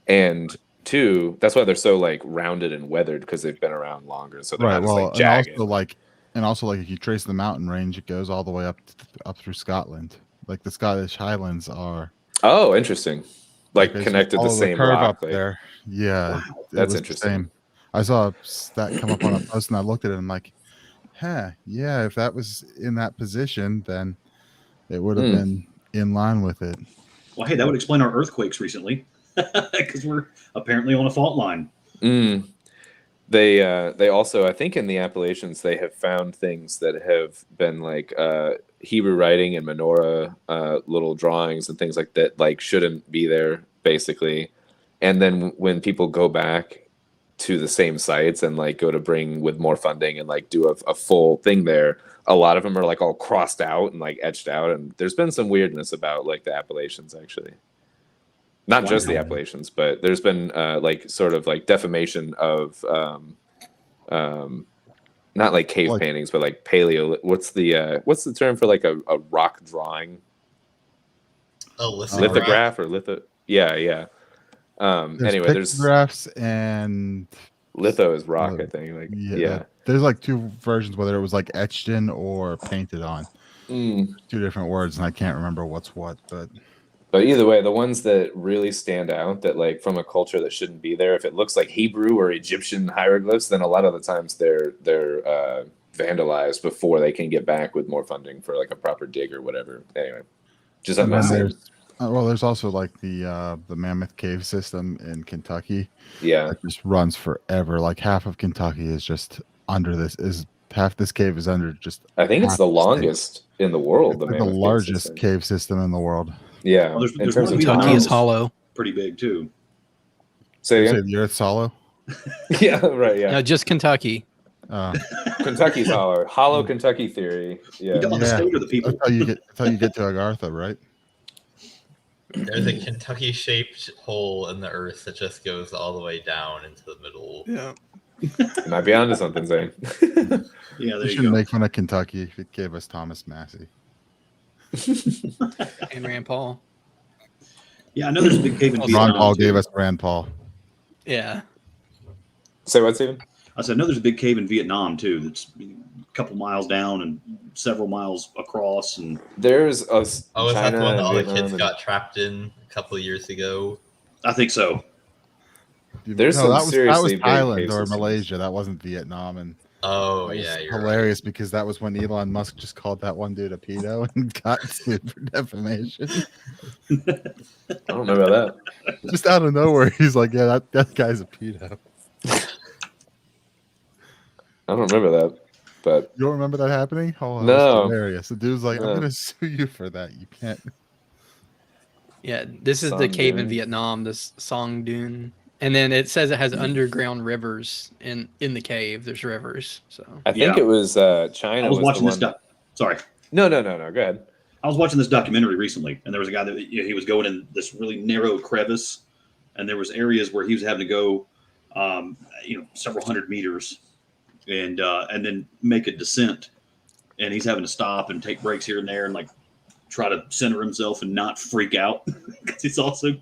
and two, that's why they're so like rounded and weathered because they've been around longer. So they're not just, jagged. And also if you trace the mountain range, it goes all the way up through Scotland. Like the Scottish Highlands are. Oh, interesting. Like connected the same curve rock. Up there. Yeah, wow. That's interesting. I saw that come up on a post and I looked at it and I'm like, yeah, if that was in that position, then it would have been in line with it. Well, hey, that would explain our earthquakes recently because we're apparently on a fault line. They also, I think in the Appalachians, they have found things that have been like Hebrew writing and menorah little drawings and things like that, like shouldn't be there basically. And then when people go back to the same sites and like go to bring with more funding and like do a full thing there, a lot of them are like all crossed out and like etched out, and there's been some weirdness about like the Appalachians actually, not just the Appalachians, but there's been like sort of like defamation of not like cave paintings but like paleo, what's the term for like a rock drawing? Lithograph or yeah. Anyway, there's lithographs and litho is rock, I think. Like yeah. There's like two versions, whether it was like etched in or painted on. Two different words, and I can't remember what's what, but either way, the ones that really stand out that like from a culture that shouldn't be there, if it looks like Hebrew or Egyptian hieroglyphs, then a lot of the times they're vandalized before they can get back with more funding for like a proper dig or whatever. Anyway, just a message. There's also like the Mammoth Cave system in Kentucky. Yeah, that just runs forever. Like half of Kentucky is just under this. Half this cave is under just. I think it's the longest in the world. The largest cave system in the world. Yeah, well, there's one Kentucky is hollow. Pretty big too. Say the Earth's hollow. Yeah, right. Yeah, no, just Kentucky. Kentucky's hollow. Hollow Kentucky theory. Yeah, the state or the people. That's how you get to Agartha, right? There's a Kentucky-shaped hole in the earth that just goes all the way down into the middle. Yeah. Might be onto something, Zane. Yeah, there you go. Make fun of Kentucky if it gave us Thomas Massey. And Rand Paul. Yeah, I know there's a big cave in Vietnam. Ron Paul gave us Rand Paul. Yeah. Say what, Steven? I said, I know there's a big cave in Vietnam too. That's a couple miles down and several miles across. And there's a is that the one that all the kids got trapped in a couple of years ago? I think so. There's that was seriously Thailand or Malaysia. That wasn't Vietnam. And yeah, you're hilarious right. Because that was when Elon Musk just called that one dude a pedo and got sued for defamation. I don't remember that. Just out of nowhere, he's like, "Yeah, that guy's a pedo." I don't remember that, but you don't remember that happening? Oh, no, hilarious. The dude's like, "I'm gonna sue you for that. You can't." Yeah, this is the cave in Vietnam, this Song Dune. And then it says it has underground rivers in the cave. There's rivers. So I think it was China. I was watching this guy. Sorry. No. Go ahead. I was watching this documentary recently, and there was a guy that he was going in this really narrow crevice, and there was areas where he was having to go, several hundred meters, and then make a descent, and he's having to stop and take breaks here and there, and like try to center himself and not freak out because he's also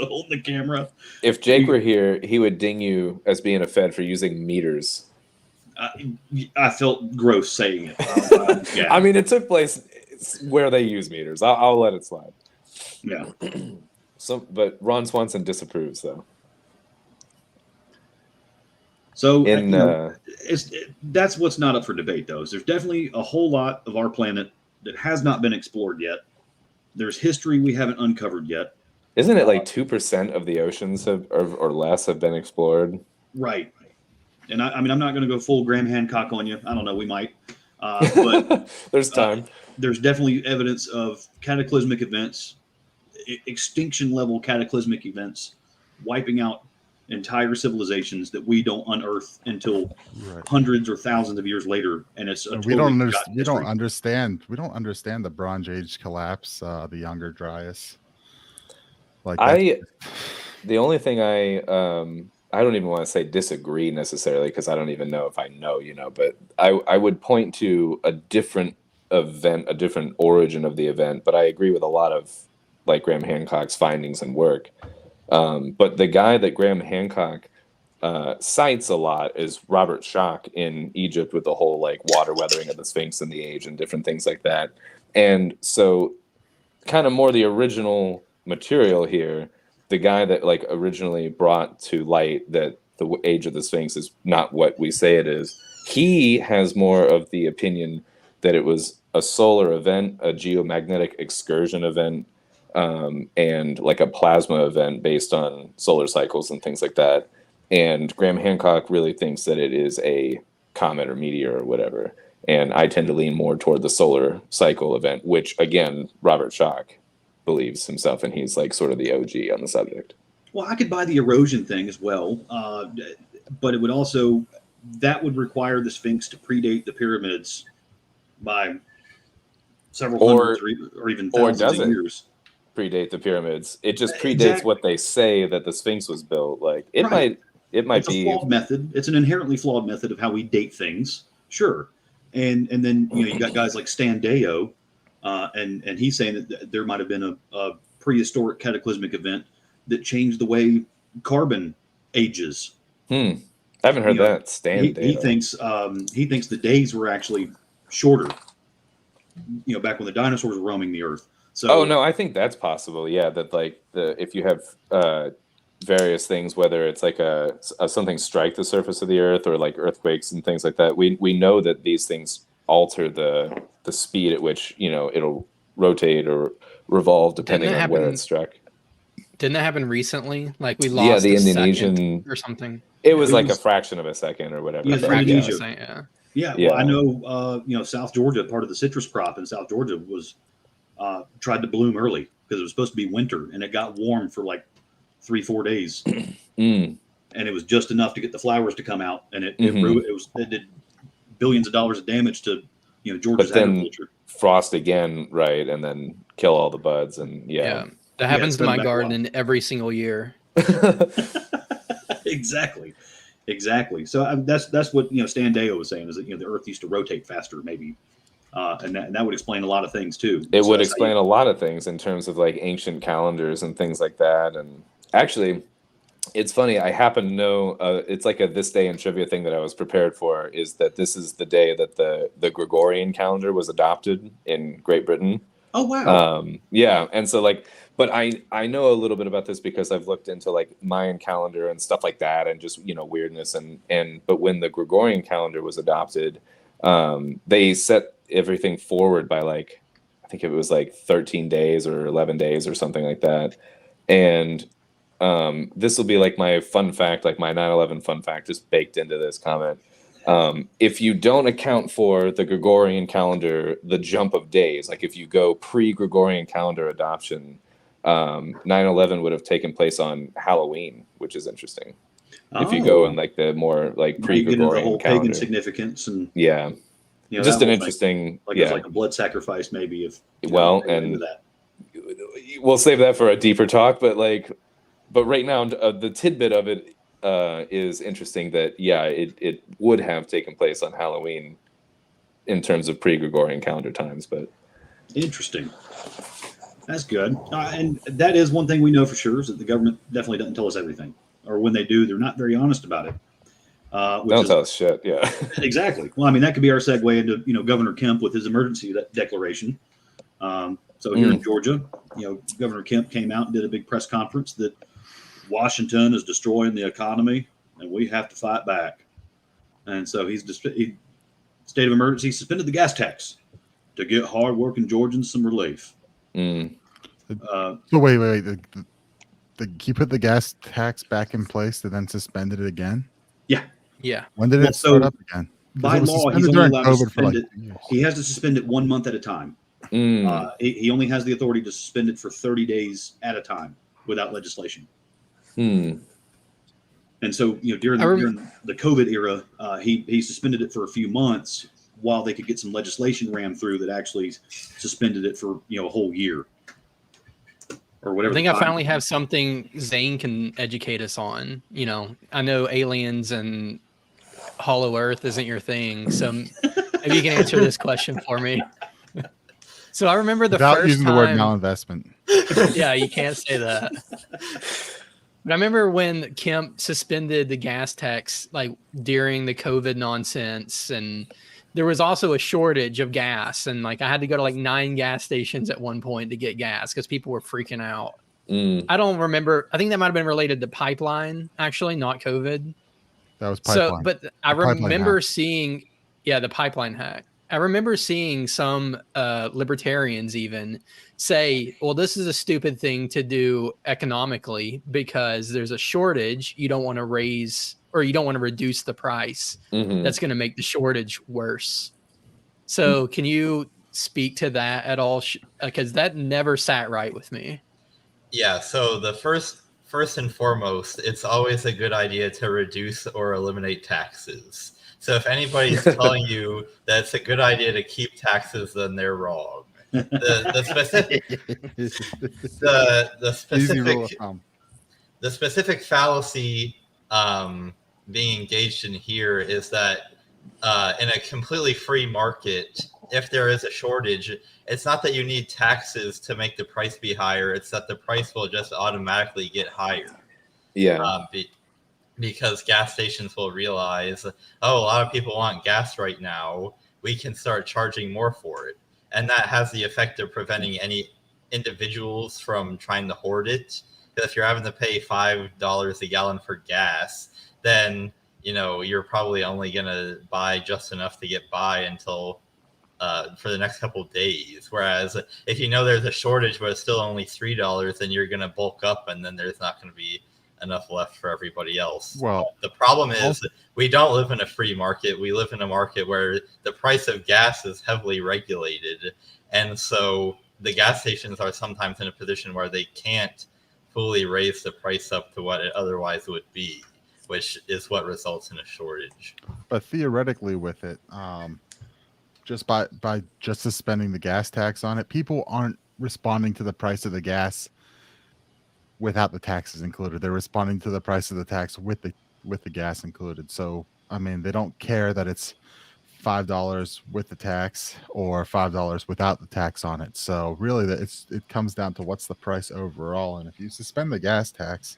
holding the camera. If Jake were here, he would ding you as being a Fed for using meters. I felt gross saying it. Yeah. I mean, it took place where they use meters. I'll let it slide. Yeah. But Ron Swanson disapproves, though. So that's what's not up for debate, though. Is there's definitely a whole lot of our planet that has not been explored yet. There's history we haven't uncovered yet. Isn't it like 2% of the oceans or less have been explored? Right. And I mean, I'm not going to go full Graham Hancock on you. I don't know. We might. But there's time. There's definitely evidence of cataclysmic events, extinction level cataclysmic events, wiping out entire civilizations that we don't unearth until hundreds or thousands of years later. And it's we don't understand the Bronze Age collapse, the Younger Dryas. The only thing I don't even want to say disagree necessarily, because I don't even know if I know, but I would point to a different event, a different origin of the event, but I agree with a lot of like Graham Hancock's findings and work. But the guy that Graham Hancock cites a lot is Robert Schoch in Egypt with the whole like water weathering of the Sphinx and the age and different things like that. And so kind of more the original material here, the guy that like originally brought to light that the age of the Sphinx is not what we say it is, he has more of the opinion that it was a solar event, a geomagnetic excursion event, and like a plasma event based on solar cycles and things like that. And Graham Hancock really thinks that it is a comet or meteor or whatever. And I tend to lean more toward the solar cycle event, which again, Robert Schoch believes himself, and he's like sort of the OG on the subject. Well, I could buy the erosion thing as well, but it would also, that would require the Sphinx to predate the pyramids by several hundreds or even thousands of years. Predate the pyramids. It just predates what they say that the Sphinx was built. Like it might it's be a flawed method. It's an inherently flawed method of how we date things. Sure. And then you got guys like Stan Deyo, and he's saying that there might have been a prehistoric cataclysmic event that changed the way carbon ages. I haven't heard that. Stan Deyo. He thinks the days were actually shorter. Back when the dinosaurs were roaming the earth. So, no, I think that's possible. Yeah, that like if you have various things, whether it's like a something strike the surface of the earth or like earthquakes and things like that, we know that these things alter the speed at which it'll rotate or revolve depending on where it's struck. Didn't that happen recently? Like we lost the Indonesian or something. It was like a fraction of a second or whatever. Yeah, Indonesia. Yeah. Well, I know, South Georgia, part of the citrus crop in South Georgia was tried to bloom early because it was supposed to be winter, and it got warm for like 3-4 days, and it was just enough to get the flowers to come out, and it did billions of dollars of damage to Georgia's agriculture. Frost again, right, and then kill all the buds, and that happens to my garden every single year. Exactly. So that's what Stan Deyo was saying, is that the Earth used to rotate faster, maybe, and that would explain a lot of things too. It would explain a lot of things in terms of like ancient calendars and things like that. And actually, it's funny. I happen to know it's like a this day in trivia thing that I was prepared for. Is that this is the day that the Gregorian calendar was adopted in Great Britain. Oh wow! And so like. But I know a little bit about this because I've looked into like Mayan calendar and stuff like that, and just weirdness but when the Gregorian calendar was adopted, they set everything forward by like, I think it was like 13 days or 11 days or something like that. And this will be like my fun fact, like my 9/11 fun fact, just baked into this comment. If you don't account for the Gregorian calendar, the jump of days, like if you go pre-Gregorian calendar adoption, 9/11 would have taken place on Halloween, which is interesting. If you go in like the more like pre-Gregorian calendar, pagan significance and You know, Just that an whole thing, interesting, like yeah. it's like a blood sacrifice, maybe if Well, they were and into that. we'll save that for a deeper talk. But right now, the tidbit of it is interesting. That it would have taken place on Halloween in terms of pre-Gregorian calendar times, but Interesting. That's good. And that is one thing we know for sure is that the government definitely doesn't tell us everything, or when they do, they're not very honest about it. Which don't is tell us shit. Yeah. exactly. Well, I mean, that could be our segue into Governor Kemp with his emergency declaration. So here in Georgia, Governor Kemp came out and did a big press conference that Washington is destroying the economy and we have to fight back. And so he state of emergency suspended the gas tax to get hardworking Georgians some relief. Mm. So wait. He put the gas tax back in place and then suspended it again? Yeah. When did Well, it start so up again? 'Cause By it was law, he's suspended only during allowed to COVID for suspend like it. 2 years. He has to suspend it 1 month at a time. He only has the authority to suspend it for 30 days at a time without legislation. Mm. And so, during the COVID era, he suspended it for a few months while they could get some legislation rammed through that actually suspended it for a whole year or whatever. I think I finally have something Zane can educate us on. I know aliens and Hollow Earth isn't your thing, so maybe you can answer this question for me. So I remember the Without first using time. the word malinvestment. Yeah, you can't say that. But I remember when Kemp suspended the gas tax, like during the COVID nonsense, and there was also a shortage of gas, and like I had to go to like 9 gas stations at one point to get gas because people were freaking out. I don't remember. I think that might have been related to pipeline, actually, not COVID. That was pipeline. So, but I remember seeing, the pipeline hack. I remember seeing some libertarians even say, well, this is a stupid thing to do economically because there's a shortage. You don't want to raise or you don't want to reduce the price. That's going to make the shortage worse. So can you speak to that at all? Because that never sat right with me. Yeah, so the first and foremost, it's always a good idea to reduce or eliminate taxes. So if anybody's telling you that it's a good idea to keep taxes, then they're wrong. The specific fallacy being engaged in here is that in a completely free market, if there is a shortage, it's not that you need taxes to make the price be higher. It's that the price will just automatically get higher. Yeah. Because gas stations will realize, a lot of people want gas right now. We can start charging more for it. And that has the effect of preventing any individuals from trying to hoard it. Because if you're having to pay $5 a gallon for gas, then you're probably only going to buy just enough to get by until for the next couple of days. Whereas if there's a shortage but it's still only $3, then you're going to bulk up and then there's not going to be enough left for everybody else. Well, the problem is we don't live in a free market. We live in a market where the price of gas is heavily regulated. And so the gas stations are sometimes in a position where they can't fully raise the price up to what it otherwise would be, which is what results in a shortage. But theoretically with it, just by just suspending the gas tax on it, people aren't responding to the price of the gas without the taxes included. They're responding to the price of the tax with the gas included. So I mean, they don't care that it's $5 with the tax or $5 without the tax on it. So really, it comes down to what's the price overall. And if you suspend the gas tax,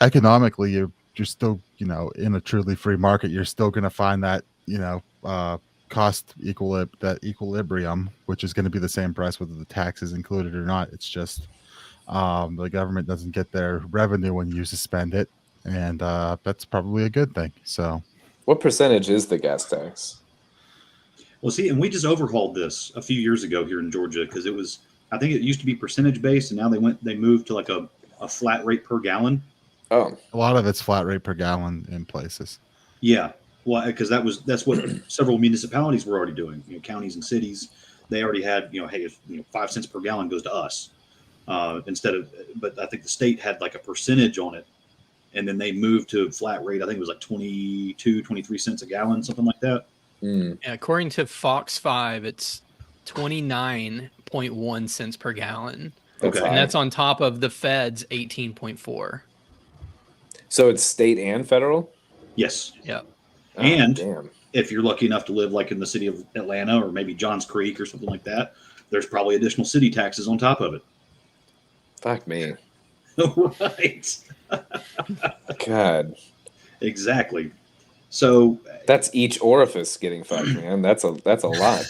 economically, you're still in a truly free market. You're still going to find that cost equilibrium, which is going to be the same price whether the tax is included or not. It's just the government doesn't get their revenue when you suspend it, and that's probably a good thing. So what percentage is the gas tax? Well, see, and we just overhauled this a few years ago here in Georgia because I think it used to be percentage based, and now they moved to like a flat rate per gallon. Oh, a lot of it's flat rate per gallon in places. Yeah, well, because that's what several municipalities were already doing. Counties and cities, they already had hey, 5 cents per gallon goes to us instead of. But I think the state had like a percentage on it, and then they moved to flat rate. I think it was like 22, 23 cents a gallon, something like that. Mm. Yeah, according to Fox 5, it's 29.1 cents per gallon. That's Okay. And high. that's on top of the Fed's 18.4. So it's state and federal? Yes. Yep. Oh, And damn. if you're lucky enough to live like in the city of Atlanta or maybe Johns Creek or something like that, there's probably additional city taxes on top of it. Fuck me. Right. God. Exactly. So That's each orifice getting fucked, man. That's a lot.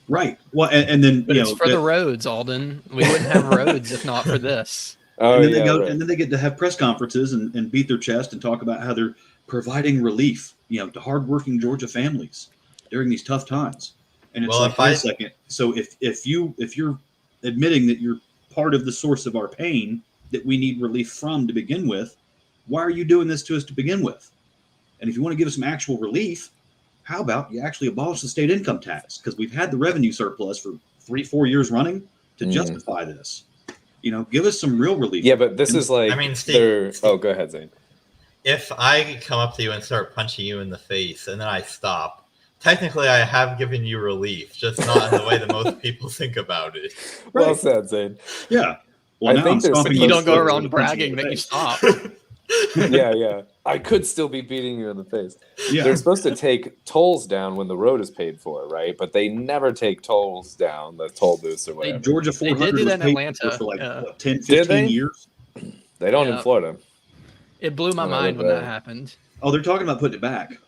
right. Well, and then But you it's know for the that- roads, Alden. We wouldn't have roads if not for this. Oh and then yeah. they go right. and then they get to have press conferences and beat their chest and talk about how they're providing relief, to hardworking Georgia families during these tough times. And it's Well, like, if wait I- a second. So if you're admitting that you're part of the source of our pain that we need relief from to begin with, why are you doing this to us to begin with? And if you want to give us some actual relief, how about you actually abolish the state income tax? Because we've had the revenue surplus for 3-4 years running to justify this. Give us some real relief. Yeah, but this is like I mean, they're. Steve- Oh, go ahead, Zane. If I come up to you and start punching you in the face and then I stop, technically I have given you relief, just not in the way that most people think about it. Well Right. said, Zane. Yeah. Well, I now think I'm there's stomping You those don't go foots around and punching bragging in the that you face. stopped. Yeah. I could still be beating you in the face. Yeah. They're supposed to take tolls down when the road is paid for, right? But they never take tolls down, the toll booths or whatever. Georgia They did 400 do was that in paid Atlanta, for like yeah. 10, Did 15 they? years. They don't in Yeah. Florida. It blew my When I mind lived when that there. happened. Oh, they're talking about putting it back.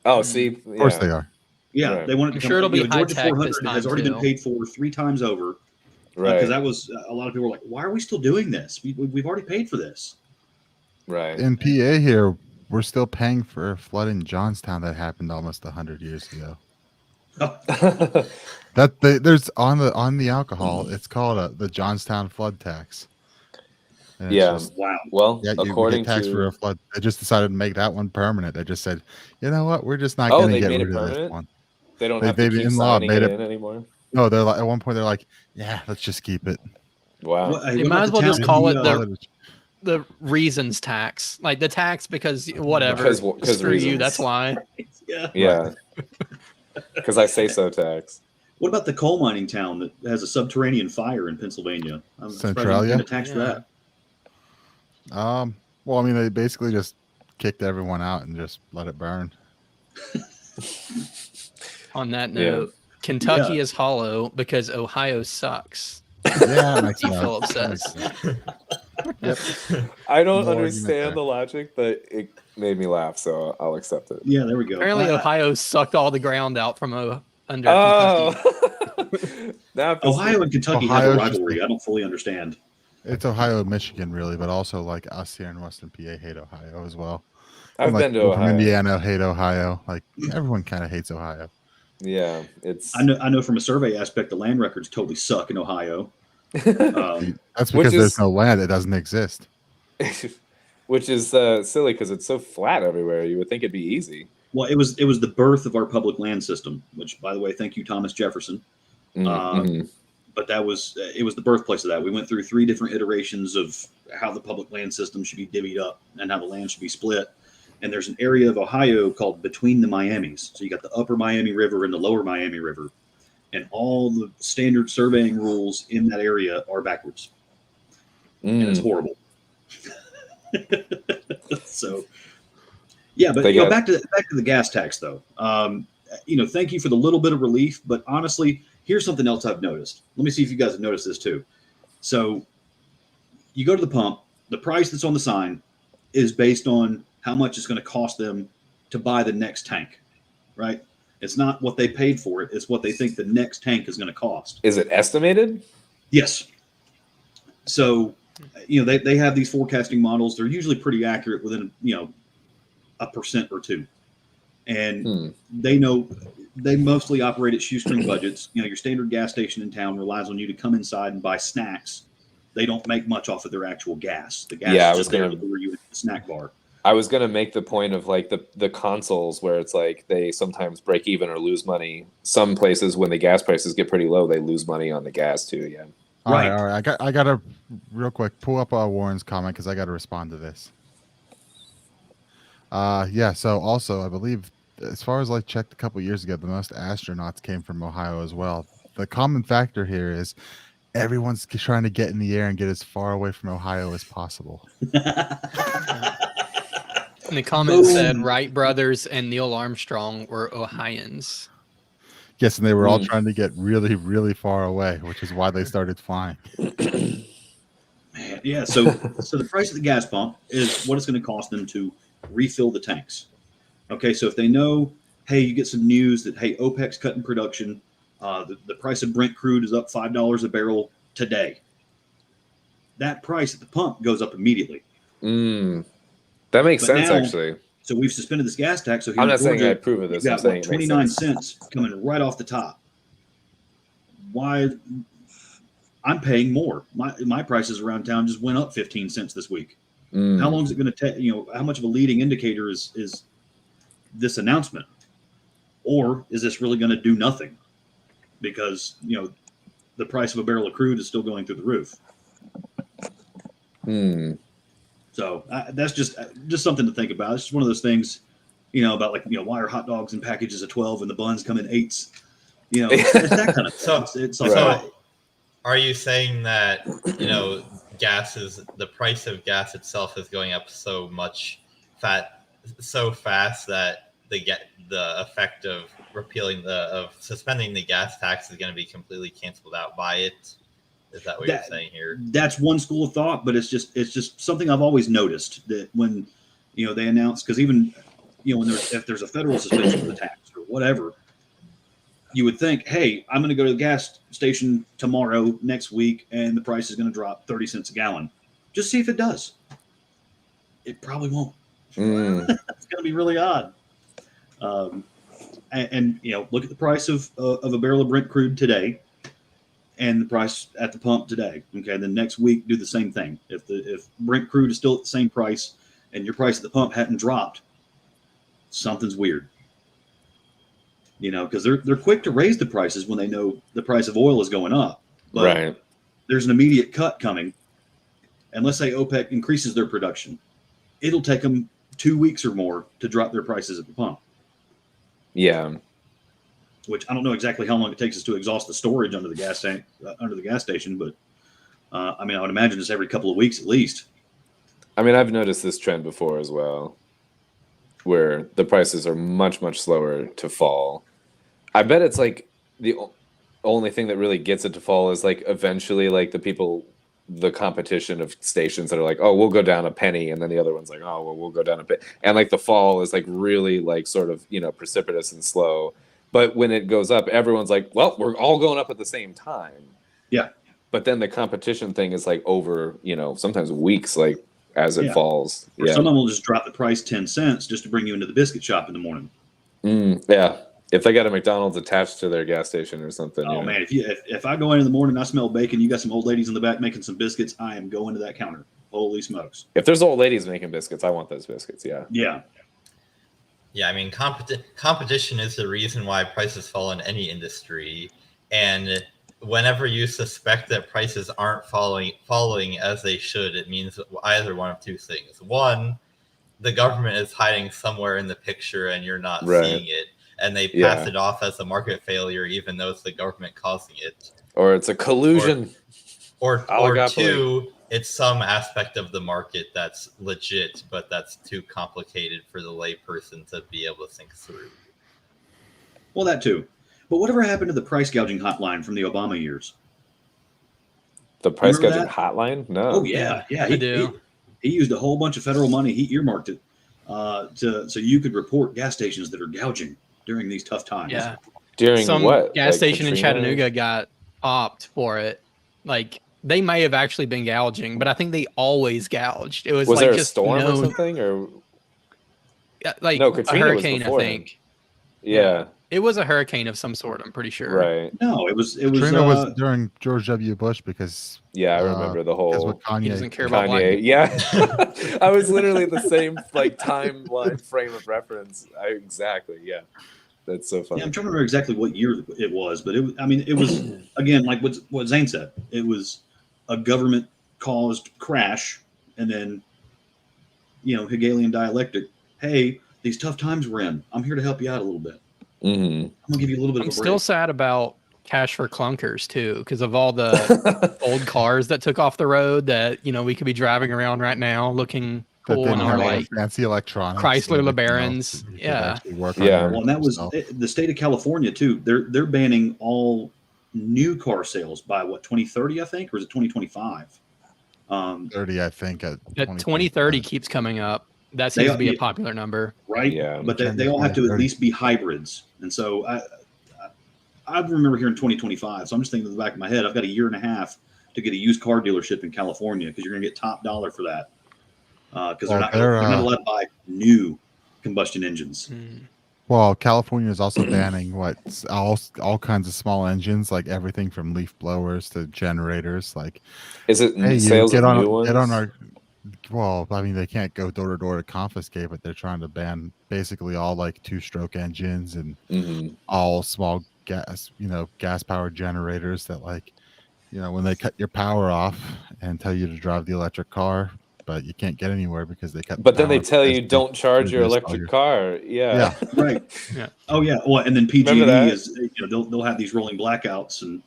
Oh, Mm. see, Of course they are. Yeah, Right. they want it I'm to sure it'll be Georgia high-tech 400 this has time, already been too. paid for 3 times over. Right, Because that was a lot of people were like, "Why are we still doing this? We've already paid for this." right. In PA here, we're still paying for a flood in Johnstown that happened almost 100 years ago. There's on the alcohol. It's called the Johnstown flood tax. And it's Yeah. just- Wow. Well, yeah. You according get taxed for to a flood. They just decided to make that one permanent. They just said, you know what? We're just not Oh, going to they get made rid it of this permanent? one. they don't they- have to they've keep in law signing made it it- in anymore. No, they're like at one point they're like, yeah, let's just keep it. Wow. What- hey, They what might about as the well just town call in it the, the reasons tax. Like the tax because whatever. Because Screw you, reasons. that's why. yeah. Yeah. Because I say so tax. What about the coal mining town that has a subterranean fire in Pennsylvania? I'm surprised they Centralia? didn't get taxed for Yeah. that. Well, I mean, they basically just kicked everyone out and just let it burn. On that Yeah. note, Kentucky Yeah. is hollow because Ohio sucks. Yeah, it makes That's what sense. Philip That makes says. sense. Yep. I don't No argument understand there. the logic, but it made me laugh, so I'll accept it. Yeah, there we go. Apparently, I- Ohio sucked all the ground out from under Oh, Kentucky. now it feels Ohio and Kentucky have a Ohio's just rivalry. a- I don't fully understand. It's Ohio and Michigan, really, but also like us here in Western PA hate Ohio as well. I've And, like, been to people from Ohio. Indiana hate Ohio. Like everyone kind of hates Ohio. Yeah, it's I know from a survey aspect, the land records totally suck in Ohio. That's Which because there's is- no land; it doesn't exist. which is silly because it's so flat everywhere. You would think it'd be easy. Well, it was the birth of our public land system, which, by the way, thank you, Thomas Jefferson. Mhm. But it was the birthplace of that. We went through 3 different iterations of how the public land system should be divvied up and how the land should be split. And there's an area of Ohio called between the Miamis. So you got the upper Miami River and the lower Miami River. And all the standard surveying rules in that area are backwards. And it's Mm. horrible. So, yeah, but They got- back to the gas tax though. Thank you for the little bit of relief, but honestly, here's something else I've noticed. Let me see if you guys have noticed this too. So, you go to the pump, the price that's on the sign is based on how much it's going to cost them to buy the next tank, right? It's not what they paid for it; it's what they think the next tank is going to cost. Is it estimated? Yes. So, they have these forecasting models. They're usually pretty accurate within, 1% or 2. And they know they mostly operate at shoestring budgets. Your standard gas station in town relies on you to come inside and buy snacks. They don't make much off of their actual gas. The gas Yeah, I is was just there gonna- to lure you into the snack bar. I was gonna make the point of like the consoles where it's like they sometimes break even or lose money. Some places when the gas prices get pretty low, they lose money on the gas too. Yeah. All right, Right. all right. I gotta real quick pull up Warren's comment because I got to respond to this. Yeah. So also, I believe as far as like checked a couple years ago, the most astronauts came from Ohio as well. The common factor here is everyone's trying to get in the air and get as far away from Ohio as possible. And the comment said Boom. Wright brothers and Neil Armstrong were Ohioans. Yes, and they were all trying to get really, really far away, which is why they started flying. Man, yeah. So the price of the gas pump is what it's going to cost them to refill the tanks. Okay, so if they know, hey, you get some news that hey, OPEC's cutting production, the price of Brent crude is up $5 a barrel today. That price at the pump goes up immediately. That makes But sense, now, actually. So we've suspended this gas tax. So here I'm in not saying Georgia, I approve of this. you've I'm got saying it makes 29 sense. cents coming right off the top. Why? I'm paying more. My prices around town just went up 15 cents this week. How long is it going to take? How much of a leading indicator is this announcement, or is this really going to do nothing? Because the price of a barrel of crude is still going through the roof. So that's just something to think about. It's just one of those things, about why are hot dogs in packages of 12 and the buns come in 8s? It's that kind of thing. It's like, So are you saying that the price of gas itself is going up so fast that the effect of suspending the gas tax is going to be completely canceled out by it? Is that what you're saying here? That's one school of thought, but it's just something I've always noticed that when they announce, because even when if there's a federal suspension of the tax or whatever, you would think, hey, I'm going to go to the gas station tomorrow, next week, and the price is going to drop 30 cents a gallon. Just see if it does. It probably won't. It's going to be really odd. And look at the price of a barrel of Brent crude today, and the price at the pump today. Okay, then next week do the same thing. If Brent crude is still at the same price and your price at the pump hadn't dropped, something's weird. Because they're quick to raise the prices when they know the price of oil is going up. But there's an immediate cut coming. And let's say OPEC increases their production. It'll take them 2 weeks or more to drop their prices at the pump. Yeah. Which I don't know exactly how long it takes us to exhaust the storage under the gas tank, under the gas station. But I would imagine it's every couple of weeks at least. I've noticed this trend before as well, where the prices are much, much slower to fall. I bet it's like the only thing that really gets it to fall is like eventually like the competition of stations that are like, oh, we'll go down a penny, and then the other one's like, oh, well, we'll go down a bit. And like the fall is like really like sort of, precipitous and slow. But when it goes up, everyone's like, well, we're all going up at the same time. Yeah. But then the competition thing is like over, sometimes weeks, like as it falls. Or some of them will just drop the price 10 cents just to bring you into the biscuit shop in the morning. Yeah. If they got a McDonald's attached to their gas station or something. Oh, man. If I go in the morning and I smell bacon, you got some old ladies in the back making some biscuits, I am going to that counter. Holy smokes. If there's old ladies making biscuits, I want those biscuits. Yeah. Yeah. Yeah. Competition is the reason why prices fall in any industry. And whenever you suspect that prices aren't following as they should, it means either one of two things. One, the government is hiding somewhere in the picture and you're not seeing it. And they pass it off as a market failure, even though it's the government causing it. Or it's a collusion. Or two, it's some aspect of the market that's legit, but that's too complicated for the layperson to be able to think through. Well, that too. But whatever happened to the price gouging hotline from the Obama years? The price gouging hotline? No. Oh, yeah. Yeah. He used a whole bunch of federal money. He earmarked it so you could report gas stations that are gouging during these tough times. Yeah. During some what? Gas station in Chattanooga got popped for it. Like they may have actually been gouging, but I think they always gouged. It was like there just a storm known, or something, or like no? a Katrina hurricane, was before I think. Yeah. It was a hurricane of some sort. I'm pretty sure. Right. No, it was. Katrina was during George W. Bush because I remember the whole Kanye. He doesn't care about Kanye. Yeah, I was literally the same like timeline frame of reference. Exactly. Yeah, that's so funny. Yeah, I'm trying to remember exactly what year it was, but it was again like what Zane said. It was a government caused crash, and then Hegelian dialectic. Hey, these tough times we're in. I'm here to help you out a little bit. Mm-hmm. I'm gonna give you a little bit I'm of a break. still sad about cash for clunkers too, because of all the old cars that took off the road that we could be driving around right now looking That cool didn't in have our all the like fancy electronics. Chrysler and everything LeBarons. else. You could Yeah. actually work Yeah. on Well, and that was yourself. the state of California too. They're banning all new car sales by 2030, I think, or is it 2025? 30, I think. At That 2030 keeps coming up. That They- seems to be a yeah. popular number. Right? Yeah. But they all have to at 2030. least be hybrids. And so I remember here in 2025. So I'm just thinking in the back of my head, I've got a year and a half to get a used car dealership in California because you're going to get top dollar for that. Because they're not allowed to buy new combustion engines. Well, California is also banning all kinds of small engines, like everything from leaf blowers to generators. Like, Is it hey, sales get of on new ones? get on our. Well, I mean, they can't go door to door to confiscate, but they're trying to ban basically all like 2-stroke engines and Mm-hmm. all small gas powered generators that when they cut your power off and tell you to drive the electric car, but you can't get anywhere because they cut. But then they power tell you because don't charge your reduced all electric car. Yeah. Yeah. Right. Yeah. Oh yeah. Well, and then Remember that? PG&E is they'll have these rolling blackouts and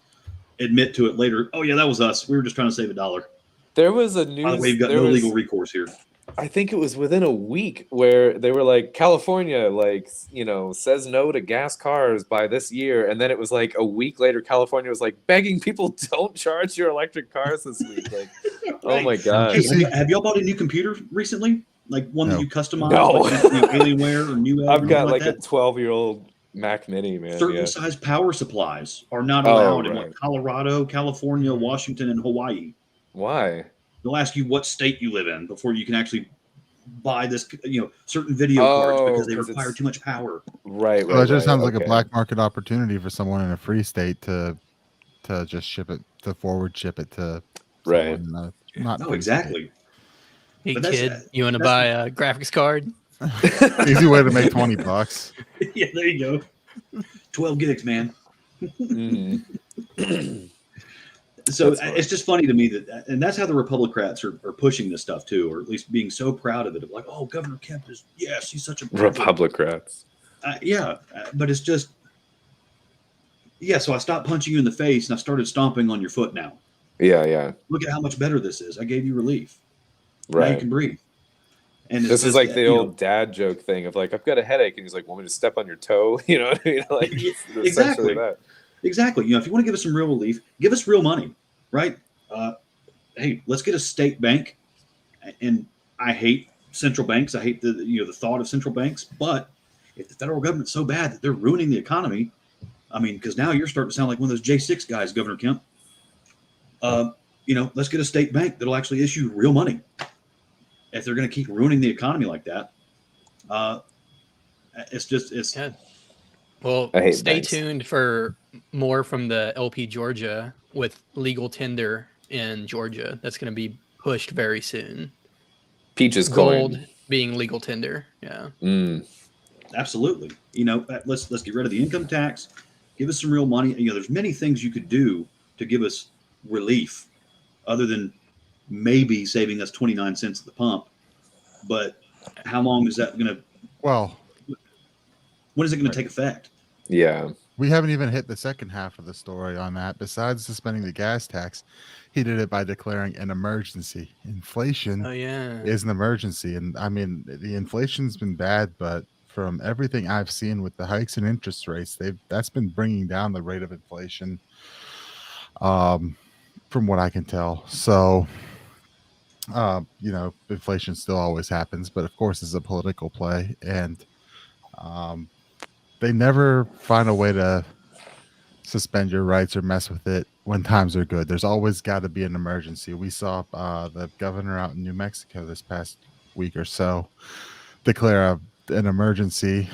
admit to it later. Oh yeah, that was us. We were just trying to save $1. There was a By the news. way, you've got there no was- legal recourse here. I think it was within a week where they were like, California, says no to gas cars by this year. And then it was like a week later, California was like begging people don't charge your electric cars this week. Like, oh my God. Hey, have y'all bought a new computer recently? Like one No. that you customize? No. Like Alienware or Newegg or I've got anything like a that? 12-year-old Mac Mini, man. Certain Yeah. size power supplies are not Oh, allowed in right. Colorado, California, Washington, and Hawaii. Why? They'll ask you what state you live in before you can actually buy this, certain video cards because they 'cause require it's- too much power. Right. Well, it just sounds like okay. a black market opportunity for someone in a free state to just ship it, to forward ship it to Right. someone, not No, free exactly. Hey But that's- kid, you want to that's- buy a graphics card? state. Easy way to make $20. Yeah, there you go. 12 gigs, man. Mhm. So That's funny. it's just funny to me and that's how the Republicrats are pushing this stuff too, or at least being so proud of it. Of like, oh, Governor Kemp he's such a Republicrats. but it's just, so I stopped punching you in the face and I started stomping on your foot now. Yeah. Look at how much better this is. I gave you relief. Now you Right. can breathe. And it's This is just, like the old dad joke thing of like, I've got a headache, and he's like, "Want me to step on your toe?" You know what I mean? Like, it's Exactly. essentially that. Exactly. If you want to give us some real relief, give us real money, right? Hey, let's get a state bank. And I hate central banks. I hate the thought of central banks. But if the federal government's so bad that they're ruining the economy, I mean, because now you're starting to sound like one of those J6 guys, Governor Kemp. Let's get a state bank that'll actually issue real money. If they're going to keep ruining the economy like that, it's. Yeah. Well, I hate stay banks. tuned for more from the LP Georgia with legal tender in Georgia. That's going to be pushed very soon. Peaches Gold coin. being legal tender. Yeah. Absolutely. Let's get rid of the income tax. Give us some real money. There's many things you could do to give us relief, other than maybe saving us 29 cents at the pump. But how long is that going to? Well, When is it going to take effect? Yeah. we haven't even hit the second half of the story on that. Besides suspending the gas tax, he did it by declaring an emergency. Inflation Oh yeah. is an emergency. And I mean, the inflation's been bad, but from everything I've seen with the hikes in interest rates, that's been bringing down the rate of inflation, from what I can tell. So, inflation still always happens, but of course it's a political play, and they never find a way to suspend your rights or mess with it when times are good. There's always got to be an emergency. We saw the governor out in New Mexico this past week or so declare an emergency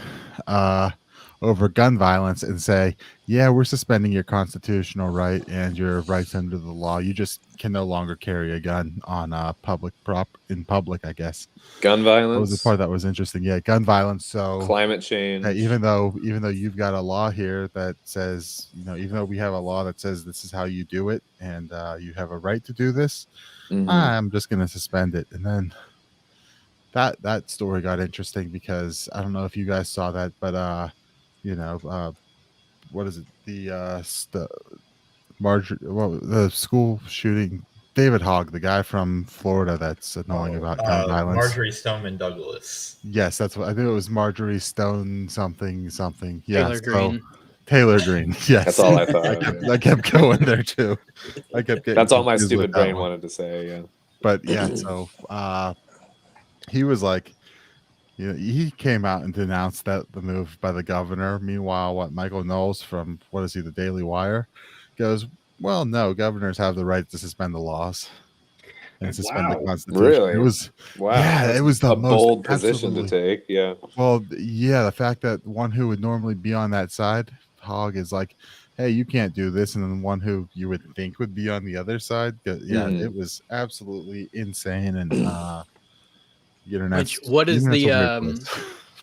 over gun violence and say, yeah, we're suspending your constitutional right and your rights under the law. You just can no longer carry a gun on in public, I guess. Gun That was violence. the part that was interesting. Yeah, gun violence. So Climate change. even though you've got a law here that says, even though we have a law that says this is how you do it and you have a right to do this, Mhm. I'm just going to suspend it. And then that story got interesting because I don't know if you guys saw that, but what is it? The the school shooting. David Hogg, the guy from Florida that's annoying about gun violence. Marjorie Stoneman Douglas. Yes, that's what I think. It was Marjorie Stone something. Taylor Green. Taylor Green. Yes, That's all I thought. I kept going there too. I kept getting. That's all my confused stupid with that brain one. wanted to say. Yeah. But yeah, so he was like, he came out and denounced the move by the governor. Meanwhile, Michael Knowles from the Daily Wire goes, well, no, governors have the right to suspend the laws and suspend the Constitution. Really? It was Wow. it was the a most bold position to take. Yeah. Well, yeah, the fact that one who would normally be on that side, Hogg, is like, hey, you can't do this, and then one who you would think would be on the other side. Yeah, it was absolutely insane, and what is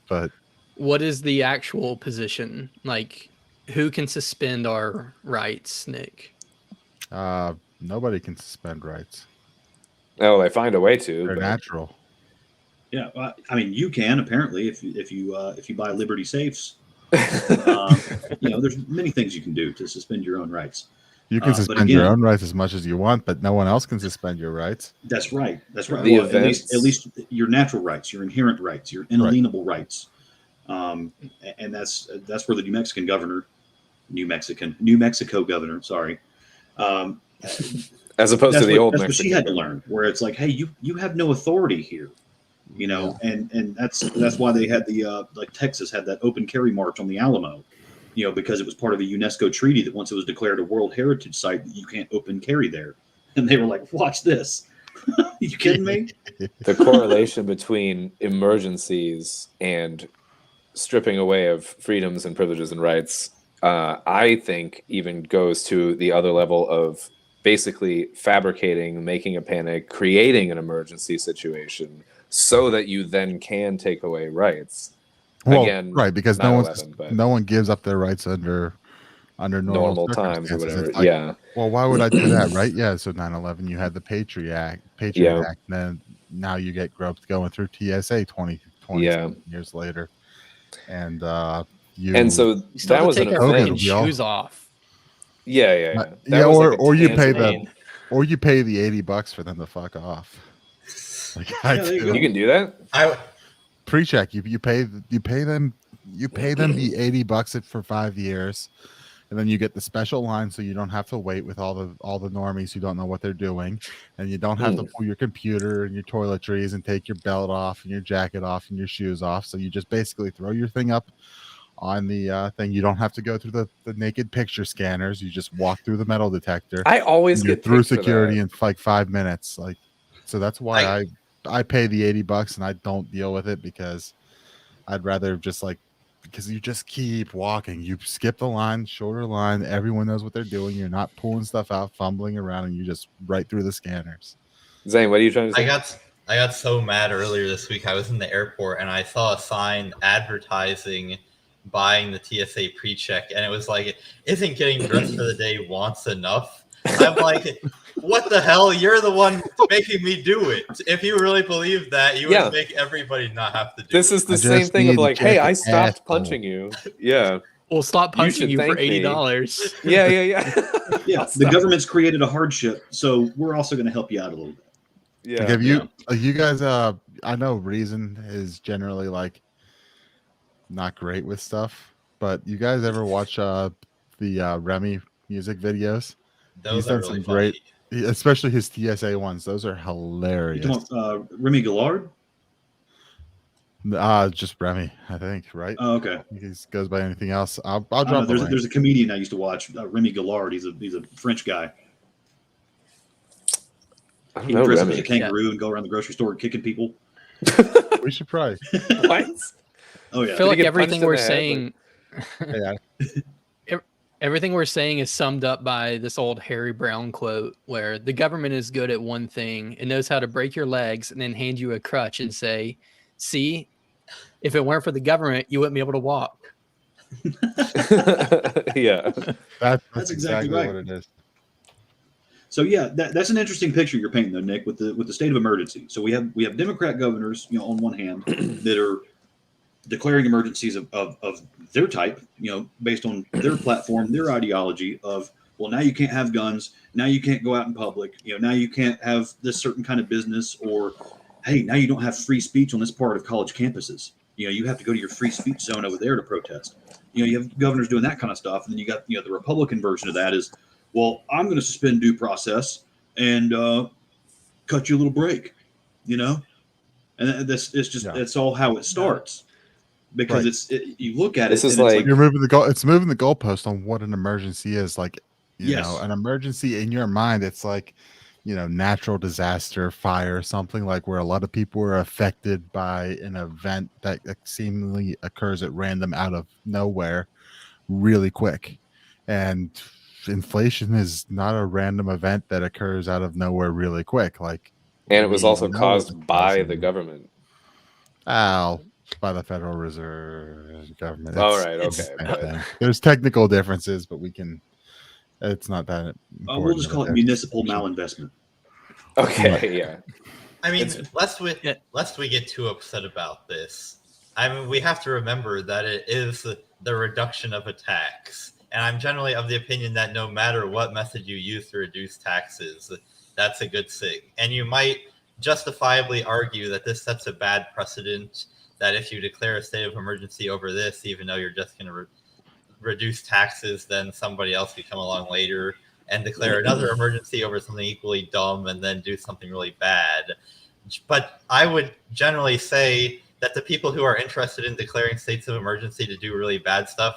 but what is the actual position? Like, who can suspend our rights, Nick? Nobody can suspend rights. Oh, they find a way to. They're natural. Yeah, I mean, you can apparently if you buy Liberty safes. There's many things you can do to suspend your own rights. You can suspend your own rights as much as you want, but no one else can suspend your rights. That's right. That's right. Well, at least your natural rights, your inherent rights, your inalienable rights. And that's where the New Mexico governor, sorry. As opposed to the old that's Mexican. what she had to learn, where it's like, hey, you have no authority here. And that's why they had the like Texas had that open carry march on the Alamo, because it was part of a UNESCO treaty that once it was declared a World Heritage Site, you can't open carry there. And they were like, watch this. You kidding me? The correlation between emergencies and stripping away of freedoms and privileges and rights, I think even goes to the other level of basically fabricating, making a panic, creating an emergency situation so that you then can take away rights. Well, again, right, because no one gives up their rights under normal times or whatever. Like, yeah. Well, why would I do that, right? Yeah. So 9/11, you had the Patriot Act, Act, and then now you get groped going through TSA 20 years later, and so you that was take our fucking shoes off. Yeah. Or you pay them, or you pay the $80 for them to fuck off. Like you can do that. Pre-check. You pay them the $80 for 5 years, and then you get the special line, so you don't have to wait with all the normies who don't know what they're doing, and you don't have to pull your computer and your toiletries and take your belt off and your jacket off and your shoes off. So you just basically throw your thing up on the thing. You don't have to go through the naked picture scanners. You just walk through the metal detector. I always get through security in like 5 minutes. Like, so that's why I pay the $80 and I don't deal with it, because I'd rather just because you just keep walking. You skip the line, shorter line. Everyone knows what they're doing. You're not pulling stuff out, fumbling around, and you just right through the scanners. Zane, what are you trying to say? I got so mad earlier this week. I was in the airport and I saw a sign advertising buying the TSA pre-check, and it was like, isn't getting dressed for the day once enough? I'm like, what the hell? You're the one making me do it. If you really believe that, you would make everybody not have to do it. This is the same thing of like, hey, I stopped punching you. Yeah. We'll stop punching you for $80. Yeah. Yeah. The government's created a hardship, so we're also going to help you out a little bit. Yeah. Like, have you guys, I know Reason is generally like not great with stuff, but you guys ever watch the Remy music videos? Those are really great, especially his TSA ones. Those are hilarious. You talking Remy Gallard? Just Remy, I think, right? Oh, okay. He goes by anything else. I'll drop. There's a comedian I used to watch, Remy Gallard. He's a French guy. He would dress up as a kangaroo and go around the grocery store kicking people. We should probably. What? Oh yeah. I feel like everything we're saying. Yeah. Everything we're saying is summed up by this old Harry Brown quote, where the government is good at one thing. It knows how to break your legs and then hand you a crutch and say, see, if it weren't for the government, you wouldn't be able to walk. Yeah. That's exactly right. What it is. So yeah, that's an interesting picture you're painting, though, Nick, with the state of emergency. So we have Democrat governors, on one hand, that are declaring emergencies of their type, based on their platform, their ideology of, well, now you can't have guns, now you can't go out in public, now you can't have this certain kind of business, or hey, now you don't have free speech on this part of college campuses. You have to go to your free speech zone over there to protest. You have governors doing that kind of stuff, and then you got the Republican version of that is, well, I'm going to suspend due process and cut you a little break, and this is just that's all how it starts, because you look at This it. is and it's like You're moving the goal. It's moving the goalpost on what an emergency is. Like, Yes. an emergency in your mind, it's like, natural disaster, fire, something like where a lot of people are affected by an event that seemingly occurs at random out of nowhere really quick. And inflation is not a random event that occurs out of nowhere really quick. Like, and it was we also know caused it's by the causing- government. by the Federal Reserve government. All It's- right, it's okay, the same but- thing. There's technical differences, but it's not that important. we'll just call it There's- municipal malinvestment. Okay, yeah. I mean, Yeah. lest we get too upset about this, I mean, we have to remember that it is the reduction of a tax. And I'm generally of the opinion that no matter what method you use to reduce taxes, that's a good thing. And you might justifiably argue that this sets a bad precedent, that if you declare a state of emergency over this, even though you're just going to reduce taxes, then somebody else could come along later and declare another emergency over something equally dumb and then do something really bad. But I would generally say that the people who are interested in declaring states of emergency to do really bad stuff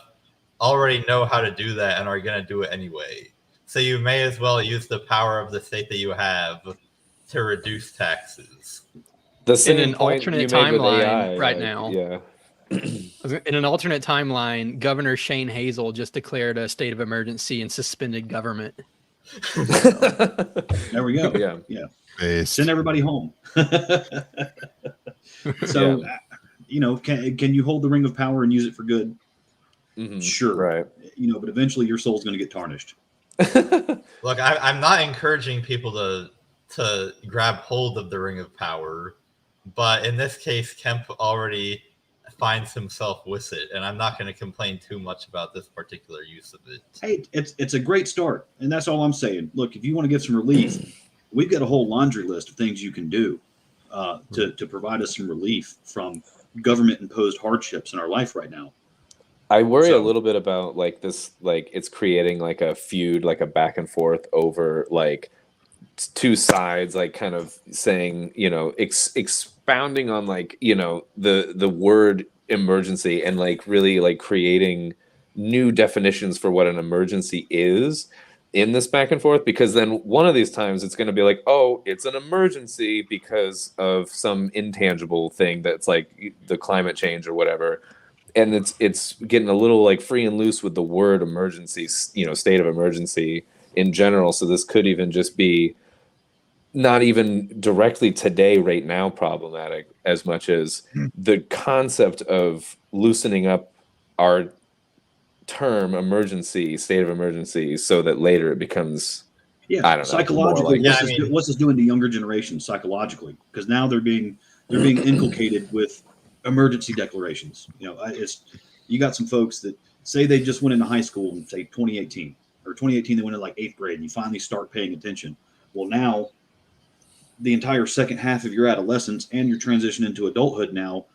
already know how to do that and are going to do it anyway. So you may as well use the power of the state that you have to reduce taxes. The same an point alternate you made with timeline AI, right like, now. Yeah. In an alternate timeline, Governor Shane Hazel just declared a state of emergency and suspended government. There we go. Yeah. based. Send everybody home. So, can you hold the ring of power and use it for good? Mhm, Sure. Right. But eventually your soul's going to get tarnished. Look, I'm not encouraging people to grab hold of the ring of power, but in this case, Kemp already finds himself with it, and I'm not going to complain too much about this particular use of it. Hey, it's a great start, and that's all I'm saying. Look, if you want to get some relief, we've got a whole laundry list of things you can do to provide us some relief from government-imposed hardships in our life right now. I worry So- a little bit about like this, like it's creating like a feud, like a back and forth over like two sides, like kind of saying, expounding on like, the word emergency and like really like creating new definitions for what an emergency is in this back and forth, because then one of these times it's going to be like, oh, it's an emergency because of some intangible thing that's like the climate change or whatever. And it's getting a little like free and loose with the word emergency, state of emergency in general. So this could even just be not even directly today, right now, problematic as much as the concept of loosening up our term emergency, state of emergency, so that later it becomes, Yeah, I don't know, psychologically, more what's this doing to younger generations psychologically? Because now they're being inculcated with emergency declarations. You got some folks that say they just went into high school in say 2018 or 2018 they went into like 8th grade and you finally start paying attention. Well, now the entire second half of your adolescence and your transition into adulthood now,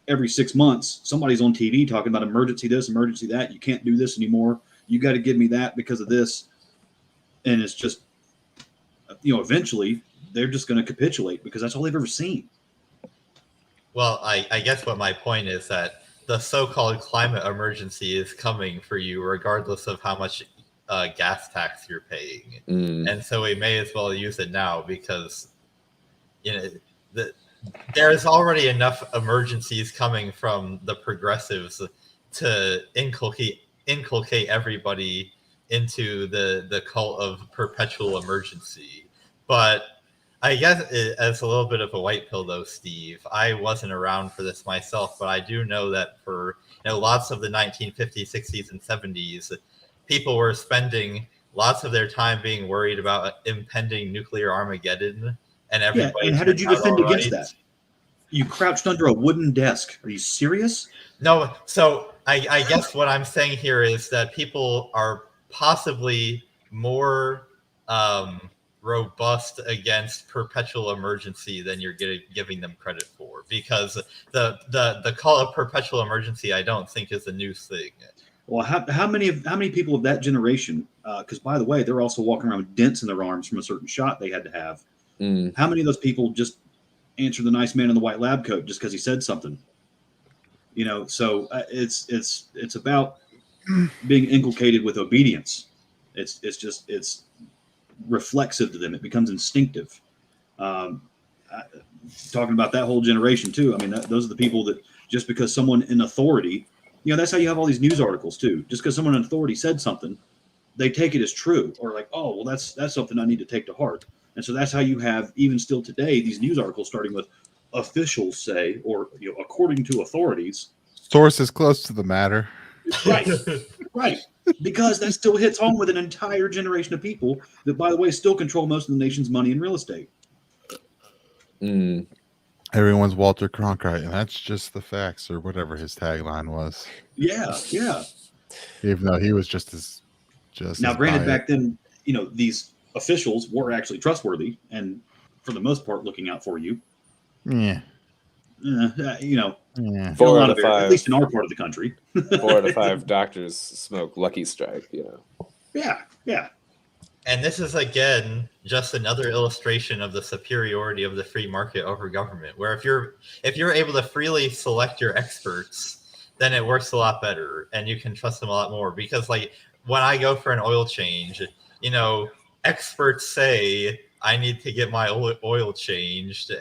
every 6 months somebody's on TV talking about emergency this, emergency that. You can't do this anymore. You got to give me that because of this. And it's just, eventually they're just going to capitulate because that's all they've ever seen. Well, I guess what my point is that the so-called climate emergency is coming for you regardless of how much gas tax you're paying. And so we may as well use it now because, there's already enough emergencies coming from the progressives to inculcate everybody into the cult of perpetual emergency. But I guess as a little bit of a white pill, though, Steve, I wasn't around for this myself, but I do know that for lots of the 1950s, 60s, and 70s, people were spending lots of their time being worried about impending nuclear Armageddon, and everybody. And how did you defend against right. that? You crouched under a wooden desk. Are you serious? No, so I guess what I'm saying here is that people are possibly more robust against perpetual emergency than you're giving them credit for, because the call of perpetual emergency I don't think is a new thing. Well, how many people of that generation? Because by the way, they're also walking around with dents in their arms from a certain shot they had to have. How many of those people just answered the nice man in the white lab coat just because he said something? You know, so it's about being inculcated with obedience. It's reflexive to them. It becomes instinctive. Talking about that whole generation too. I mean, those are the people that just because someone in authority, you know, that's how you have all these news articles too. Just because someone in authority said something, they take it as true, or like, oh, well, that's something I need to take to heart. And so that's how you have, even still today, these news articles starting with officials say, or, you know, according to authorities. Sources close to the matter. Right, right. Because that still hits home with an entire generation of people that, by the way, still control most of the nation's money in real estate. Everyone's Walter Cronkite, and that's just the facts, or whatever his tagline was. Yeah. Even though he was just Now, as granted, biased. back then, you know, these officials were actually trustworthy and, for the most part, looking out for you. Yeah. You know, Yeah. 4 out of 5, at least in our part of the country. 4 out of 5 doctors smoke Lucky Strike. You know. Yeah. And this is, again, just another illustration of the superiority of the free market over government, where if you're able to freely select your experts, then it works a lot better and you can trust them a lot more. Because, like, when I go for an oil change, you know, experts say I need to get my oil changed,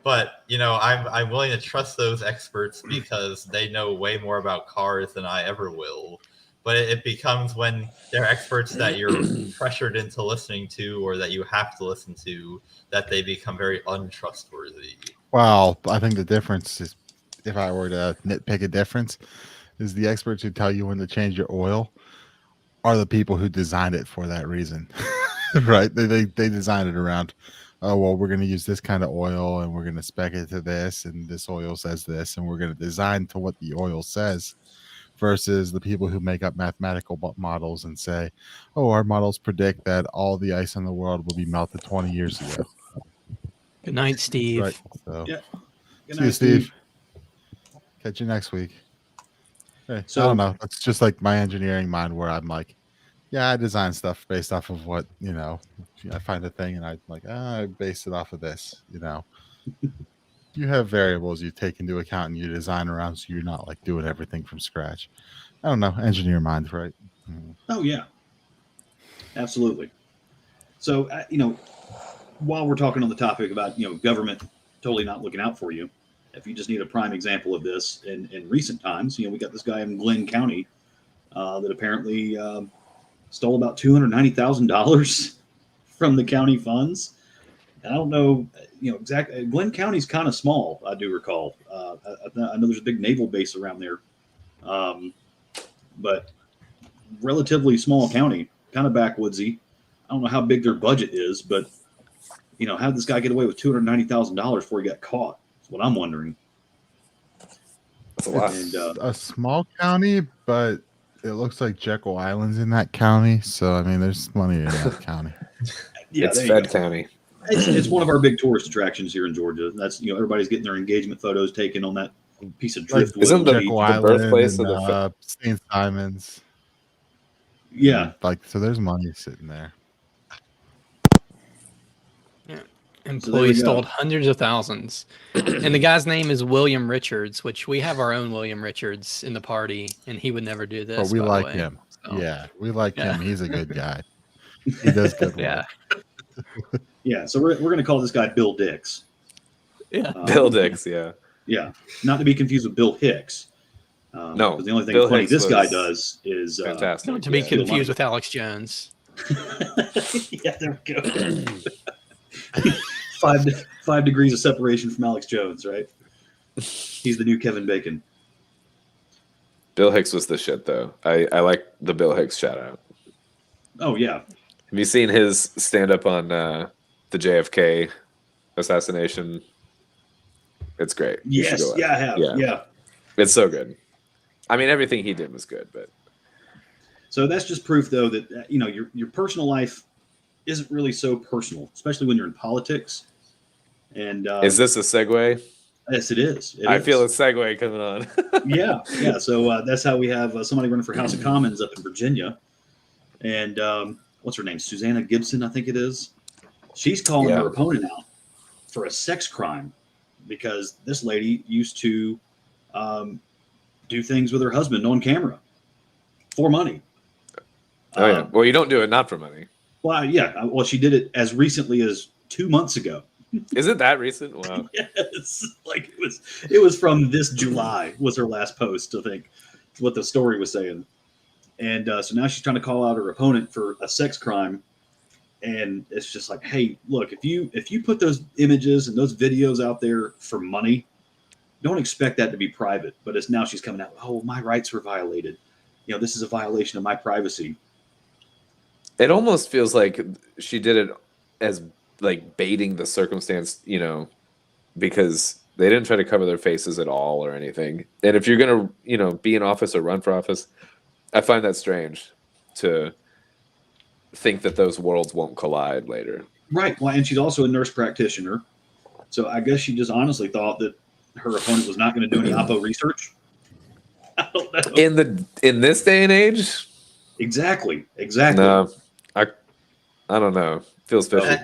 but you know, I'm willing to trust those experts because they know way more about cars than I ever will. But it becomes when they're experts that you're pressured into listening to, or that you have to listen to, that they become very untrustworthy. Well, I think the difference is, if I were to nitpick a difference, is the experts who tell you when to change your oil are the people who designed it for that reason. Right? They designed it around, oh, well, we're going to use this kind of oil and we're going to spec it to this, and this oil says this, and we're going to design to what the oil says, versus the people who make up mathematical models and say, oh, our models predict that all the ice in the world will be melted 20 years ago. Good night, Steve. Right. So, Yeah. Good see you, night, Steve. Catch you next week. Hey, So- I don't know. It's just like my engineering mind, where I'm like, yeah, I design stuff based off of what, you know, I find a thing and I'm like, I base it off of this, you know. You have variables you take into account and you design around, so you're not like doing everything from scratch. I don't know. Engineer mind, right? Oh, yeah. Absolutely. So, you know, while we're talking on the topic about, you know, government totally not looking out for you, if you just need a prime example of this in recent times, you know, we got this guy in Glenn County that apparently stole about $290,000 from the county funds. And I don't know, you know, exactly. Glenn County's kind of small, I do recall. I know there's a big naval base around there, but relatively small county, kind of backwoodsy. I don't know how big their budget is, but, you know, how did this guy get away with $290,000 before he got caught? That's what I'm wondering. That's a lot. It's And, a small county, but it looks like Jekyll Island's in that county. So, I mean, there's money in that county. yeah, It's there you Fed go. County. It's one of our big tourist attractions here in Georgia. That's, you know, everybody's getting their engagement photos taken on that piece of Like, driftwood. isn't the Jekyll Island birthplace and, of the St. Simon's. Yeah. Like, so there's money sitting there. Employees go. stole hundreds of thousands. And the guy's name is William Richards, which we have our own William Richards in the party, and he would never do this. But we by the like way. him. So, Yeah, we like Yeah. him. He's a good guy. He does good work. Yeah. Yeah. So we're going to call this guy Bill Dix. Yeah. Bill Dix, yeah. Yeah. Not to be confused with Bill Hicks. No, 'cause the only thing Bill funny Hicks this guy was does is Fantastic. Not to be yeah. confused with Alex Jones. yeah, there we go. 5 degrees of separation from Alex Jones, right? He's the new Kevin Bacon. Bill Hicks was the shit, though. I like the Bill Hicks shout out. Oh yeah. Have you seen his stand-up on the JFK assassination? It's great. You should Yes. go Yeah, I watch it. have. Yeah. Yeah. It's so good. I mean, everything he did was good, but So that's just proof, though, that your personal life isn't really so personal, especially when you're in politics. And is this a segue? yes, it is. I feel a segue coming on. Yeah. So that's how we have somebody running for House of Commons up in Virginia, and what's her name? Susanna Gibson, I think it is. She's calling her opponent out for a sex crime because this lady used to do things with her husband on camera for money. Oh yeah. Well, you don't do it not for money. Well, yeah. Well, she did it as recently as 2 months ago. Is it that recent? Wow. Yes, like it was from this July was her last post, I think, is what the story was saying. And so now she's trying to call out her opponent for a sex crime, and it's just like, hey, look, if you put those images and those videos out there for money, don't expect that to be private. But it's now she's coming out, oh, my rights were violated. This is a violation of my privacy. It almost feels like she did it as like baiting the circumstance, because they didn't try to cover their faces at all or anything. And if you're gonna, be in office or run for office, I find that strange to think that those worlds won't collide later. Right. Well, and she's also a nurse practitioner, so I guess she just honestly thought that her opponent was not going to do any oppo research. I don't know. In this day and age, Exactly. no, I don't know. Feels fishy.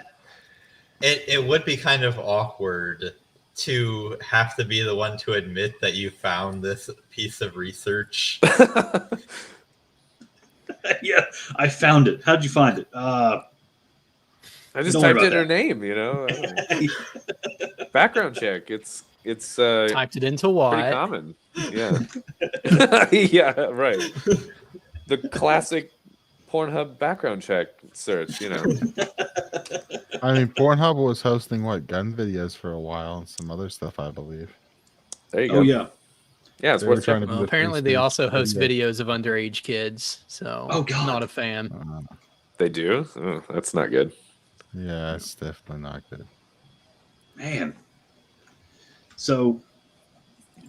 It would be kind of awkward to have to be the one to admit that you found this piece of research. Yeah, I found it. How'd you find it? I just typed in her name, Background check. It's Typed it into what? pretty common. Yeah. Yeah, right. The classic Pornhub background check search, I mean, Pornhub was hosting gun videos for a while and some other stuff, I believe. There you go. Oh yeah. Yeah, it's They were worth trying to checking. be Well, the apparently free they speech also host video. videos of underage kids, so Oh, God. not a fan. They do? Oh, that's not good. Yeah, it's definitely not good. Man. So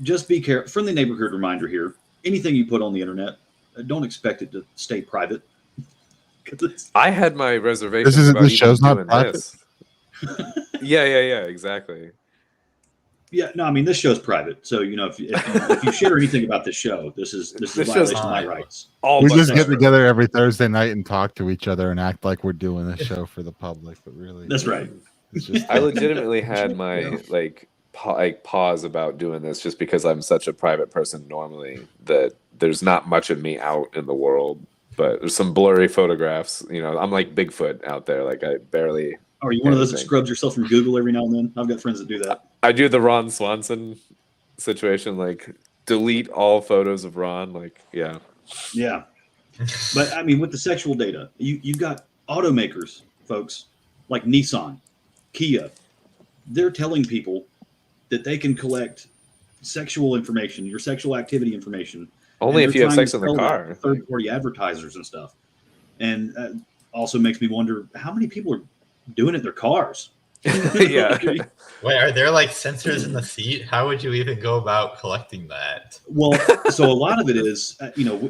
just be careful. Friendly neighborhood reminder here. Anything you put on the internet, don't expect it to stay private. I had my reservations This about this even show's not doing private? this. Yeah, exactly. Yeah, no, I mean this show's private. So if you share anything about this show, this is This a show's violation of my fine. rights. All We but just get that. together every Thursday night and talk to each other and act like we're doing this show for the public, but really, That's right. it's just I legitimately had my pause about doing this just because I'm such a private person normally that there's not much of me out in the world, but there's some blurry photographs. I'm like Bigfoot out there. Like I barely. Are you one of those that anything. scrubs yourself from Google every now and then? I've got friends that do that. I do the Ron Swanson situation, like delete all photos of Ron. Like, yeah. Yeah. But I mean, with the sexual data, you've got automakers, folks, like Nissan, Kia. They're telling people that they can collect sexual information, your sexual activity information. Only and if they're you have trying sex to in the sell that car. to third-party advertisers and stuff. And also makes me wonder how many people are doing it in their cars. Yeah. Wait, are there like sensors in the seat? How would you even go about collecting that? Well, so a lot of it is,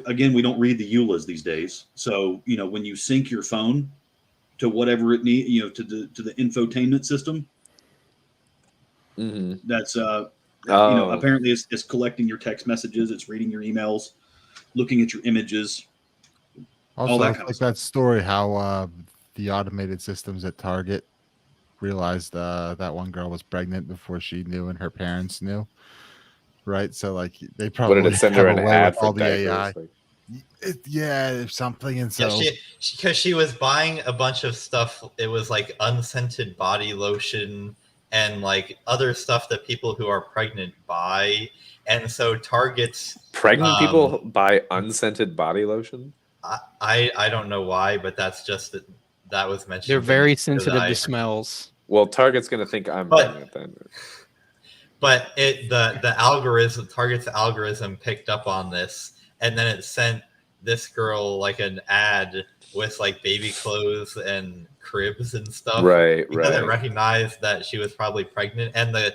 again, we don't read the EULAs these days. So, when you sync your phone to whatever it needs, to the infotainment system, Mm-hmm. that's, Oh. apparently it's collecting your text messages, it's reading your emails, looking at your images. Also, that it's kind of like stuff. that story how the automated systems at Target realized that one girl was pregnant before she knew and her parents knew. Right, so like they What probably did it send have her a an way ad with all for the AI. diapers? Yeah, something, and so Because she was buying a bunch of stuff. It was like unscented body lotion and like other stuff that people who are pregnant buy. And so Target's Pregnant people buy unscented body lotion? I don't know why, but that's just that was mentioned. They're very in the video sensitive that to smells. Well, Target's going to think I'm But- pregnant then. But the algorithm, Target's algorithm picked up on this, and then it sent this girl like an ad with like baby clothes and cribs and stuff. Right, Because I right. recognized that she was probably pregnant, and the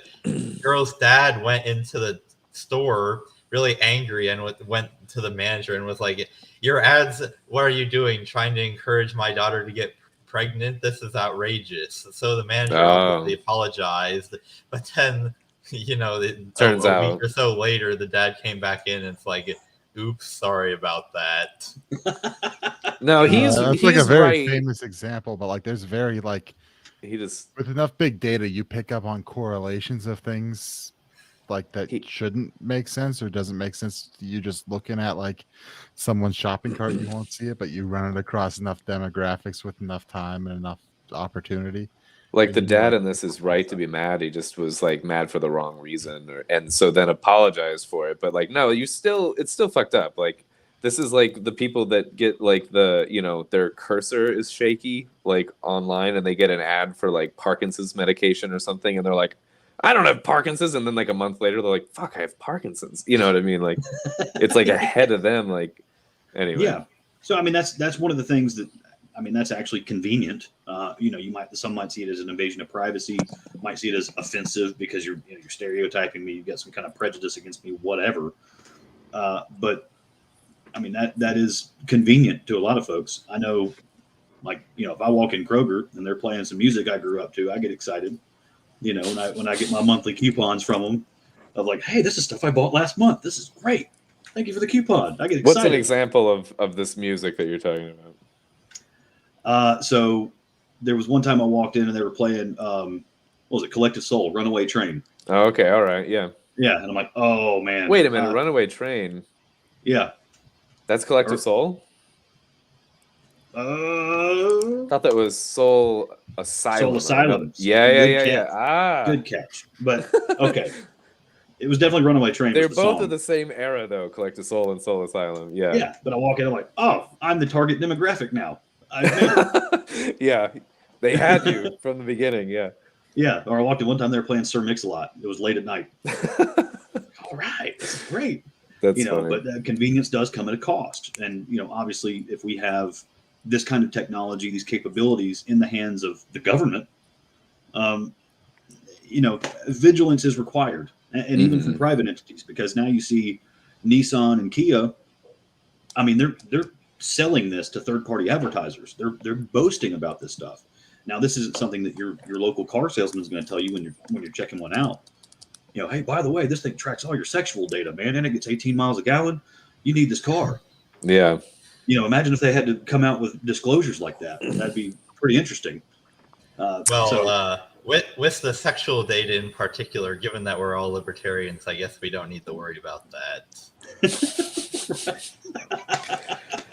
girl's dad went into the store really angry and went to the manager and was like, "Your ads, what are you doing? Trying to encourage my daughter to get pregnant? This is outrageous." So the manager obviously apologized, but then Turns a out week or so later, the dad came back in and it's like, "Oops, sorry about that." No, he's that's like a very right. famous example, but like there's very like He just with enough big data, you pick up on correlations of things like that shouldn't make sense or doesn't make sense to you just looking at like someone's shopping cart. You won't see it, but you run it across enough demographics with enough time and enough opportunity. like and the you know, dad like, in this is right to be mad. He just was like mad for the wrong reason, and so then apologized for it. But like, no, it's still fucked up. Like, this is like the people that get like their cursor is shaky like online, and they get an ad for like Parkinson's medication or something, and they're like, I don't have Parkinson's, and then like a month later they're like, fuck, I have Parkinson's. You know what I mean? Like, it's like ahead of them. Like, anyway. Yeah. So I mean, that's one of the things that, I mean, that's actually convenient. Some might see it as an invasion of privacy, might see it as offensive because you're stereotyping me, you've got some kind of prejudice against me, whatever. But I mean, that is convenient to a lot of folks. I know, like, if I walk in Kroger and they're playing some music I grew up to, I get excited. When I get my monthly coupons from them of like, hey, this is stuff I bought last month. This is great. Thank you for the coupon. I get excited. What's an example of this music that you're talking about? So there was one time I walked in and they were playing, what was it? Collective Soul, Runaway Train. Oh, okay. All right. Yeah. Yeah. And I'm like, oh man. Wait a minute. Runaway Train. Yeah. That's Collective Soul? I thought that was Soul Asylum. Soul Asylum. Right? Yeah. Ah. Good catch. But okay. It was definitely Runaway Train. They're both of the same era though, Collective Soul and Soul Asylum. Yeah. Yeah. But I walk in, I'm like, oh, I'm the target demographic now. Yeah. They had you from the beginning, yeah. Yeah. Or I walked in one time they were playing Sir Mix-a-Lot. It was late at night. All right. This is great. That's funny. But convenience does come at a cost. And, obviously if we have this kind of technology, these capabilities in the hands of the government, vigilance is required. And even from private entities, because now you see Nissan and Kia, I mean, they're selling this to third-party advertisers. They're boasting about this stuff. Now, this isn't something that your local car salesman is going to tell you when you're checking one out. Hey, by the way, this thing tracks all your sexual data, man, and it gets 18 miles a gallon. You need this car. Yeah. Imagine if they had to come out with disclosures like that. That'd be pretty interesting. With the sexual data in particular, given that we're all libertarians, I guess we don't need to worry about that.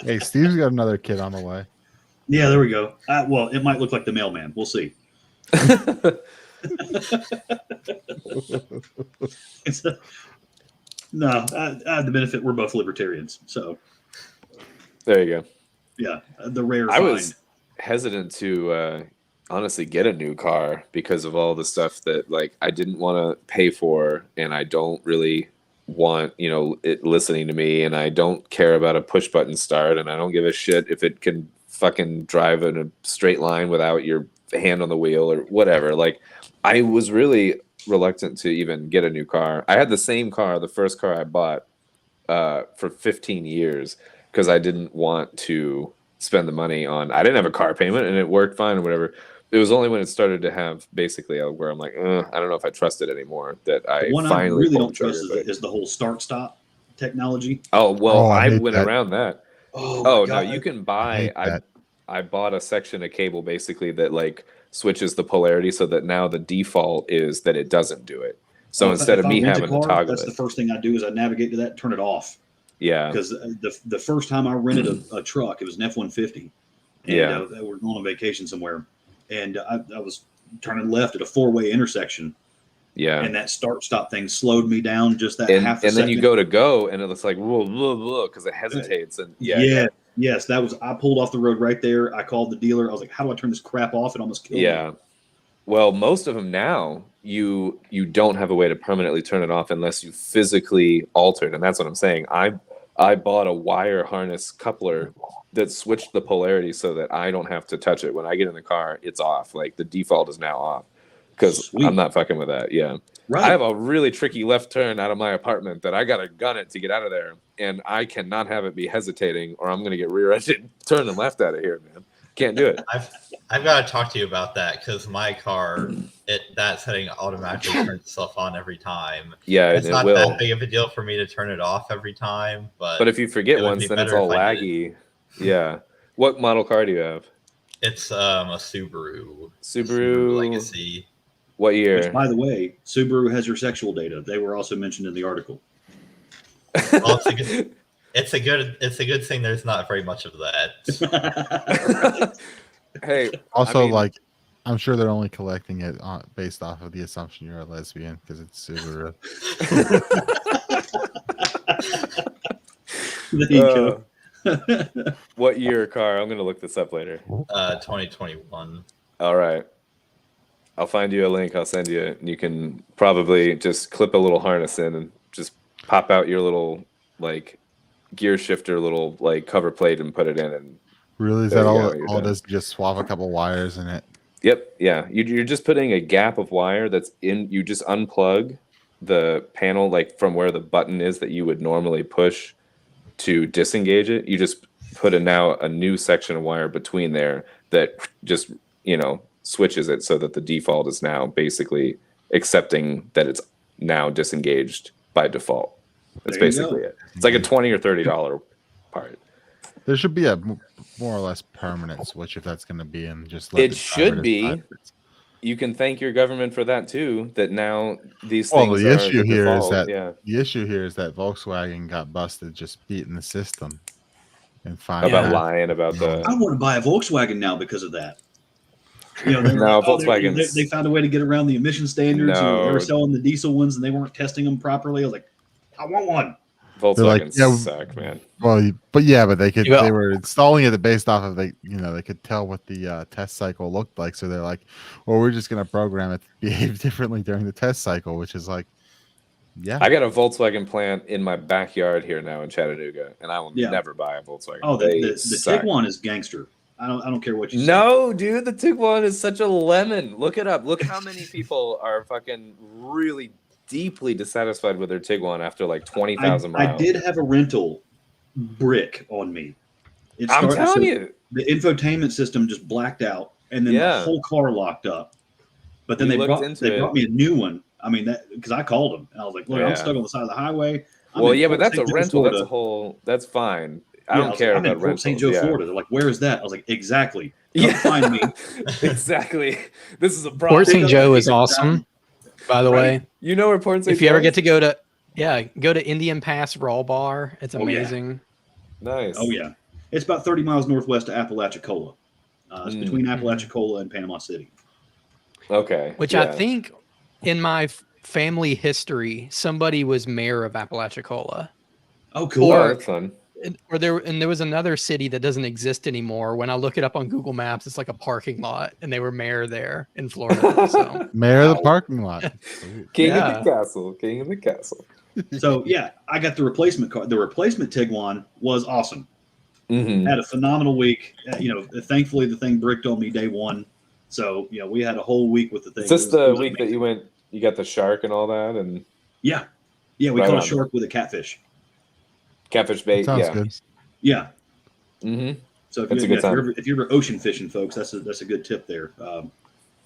Hey, Steve's got another kid on the way. Yeah, there we go. Well, it might look like the mailman. We'll see. No, I have the benefit we're both libertarians. So there you go. Yeah, the rare I find. was hesitant to honestly get a new car because of all the stuff that like I didn't want to pay for, and I don't really want it listening to me, and I don't care about a push button start, and I don't give a shit if it can fucking drive in a straight line without your hand on the wheel or whatever. Like, I was really reluctant to even get a new car. I had the same car, the first car I bought, for 15 years because I didn't want to spend the money on. I didn't have a car payment, and it worked fine or whatever. It was only when it started to have basically where I'm like, I don't know if I trust it anymore. That I one finally I really pulled don't the trigger, trust is the whole start-stop technology. Oh well, I I hate went that. around that. Oh no, you can buy. I bought a section of cable basically that like switches the polarity so that now the default is that it doesn't do it. So instead of me having to toggle that's it, the first thing I do is I navigate to that and turn it off. Yeah. Because the first time I rented a truck, it was an F-150. And we're going on vacation somewhere. And I was turning left at a four-way intersection. Yeah. And that start-stop thing slowed me down just that half a second. And then you go, and it's like, whoa, because it hesitates. And Yes, that was, I pulled off the road right there. I called the dealer. I was like, how do I turn this crap off? It almost killed me. Well, most of them now, you don't have a way to permanently turn it off unless you physically alter it. And that's what I'm saying. I bought a wire harness coupler that switched the polarity so that I don't have to touch it. When I get in the car, it's off. Like the default is now off because I'm not fucking with that. Yeah. Right. I have a really tricky left turn out of my apartment that I got to gun it to get out of there. And I cannot have it be hesitating or I'm going to get rear-ended turning left out of here, man. Can't do it. I've got to talk to you about that because my car, that setting automatically turns itself on every time. Yeah, it's it not will. that big of a deal for me to turn it off every time. But if you forget once, then it's all laggy. Yeah. What model car do you have? It's a Subaru. Subaru Legacy. What year? Which, by the way, Subaru has your sexual data. They were also mentioned in the article. Well, it's a good thing there's not very much of that. Hey, also, I mean, like, I'm sure they're only collecting it based off of the assumption you're a lesbian because it's Subaru. There you go. What year car? I'm gonna look this up later. 2021. All right. I'll find you a link. I'll send you. And you can probably just clip a little harness in and just pop out your little like gear shifter, little like cover plate, and put it in. And really, is that all it is? Just swap a couple wires in it. Yep. Yeah. You're just putting a gap of wire that's in. You just unplug the panel like from where the button is that you would normally push to disengage it. You just put a new section of wire between there that just switches it so that the default is now basically accepting that it's now disengaged by default. That's basically it. It's like a $20 or $30 part. There should be a more or less permanent switch if that's going to be in. Just it should be. You can thank your government for that too. That now these things. Well, the issue here is that the issue here is that Volkswagen got busted just beating the system and lying about the. I want to buy a Volkswagen now because of that. Volkswagen. They found a way to get around the emission standards. No. They were selling the diesel ones and they weren't testing them properly. I was like, I want one. Volkswagen suck, man. Well, but they could. They were installing it based off of they could tell what the test cycle looked like. So they're like, well, we're just going to program it to behave differently during the test cycle, which is like, yeah. I got a Volkswagen plant in my backyard here now in Chattanooga, and I will never buy a Volkswagen. Oh, the Tiguan is gangster. I don't care what you say. No, dude, the Tiguan is such a lemon. Look it up. Look how many people are fucking really deeply dissatisfied with their Tiguan after like 20,000 miles. I did have a rental brick on me. I'm telling you. The infotainment system just blacked out, and then the whole car locked up. But then they brought me a new one. I mean, that because I called them, and I was like, look, I'm stuck on the side of the highway. But that's a rental. Florida. That's fine. I don't care about rentals. St. Joe, Florida. They're like, where is that? I was like, exactly. Come find me. Exactly. This is a problem. Port St. Joe is awesome, by the way. You know where Port St. Joe is? If you ever get to go to Indian Pass Raw Bar. It's amazing. Nice. Oh, yeah. It's about 30 miles northwest of Apalachicola. It's between Apalachicola and Panama City. Okay. Which I think in my family history, somebody was mayor of Apalachicola. Oh, cool. That's fun. There was another city that doesn't exist anymore. When I look it up on Google Maps, it's like a parking lot, and they were mayor there in Florida. So mayor of the parking lot, king of the castle. So I got the replacement car. The replacement Tiguan was awesome. Mm-hmm. Had a phenomenal week. Thankfully the thing bricked on me day one. So we had a whole week with the thing. Is this the week amazing. That you got the shark and all that, and we caught a shark with a catfish. Catfish bait, good. Yeah. Mm-hmm. So if you're ever ocean fishing, folks, that's a good tip there.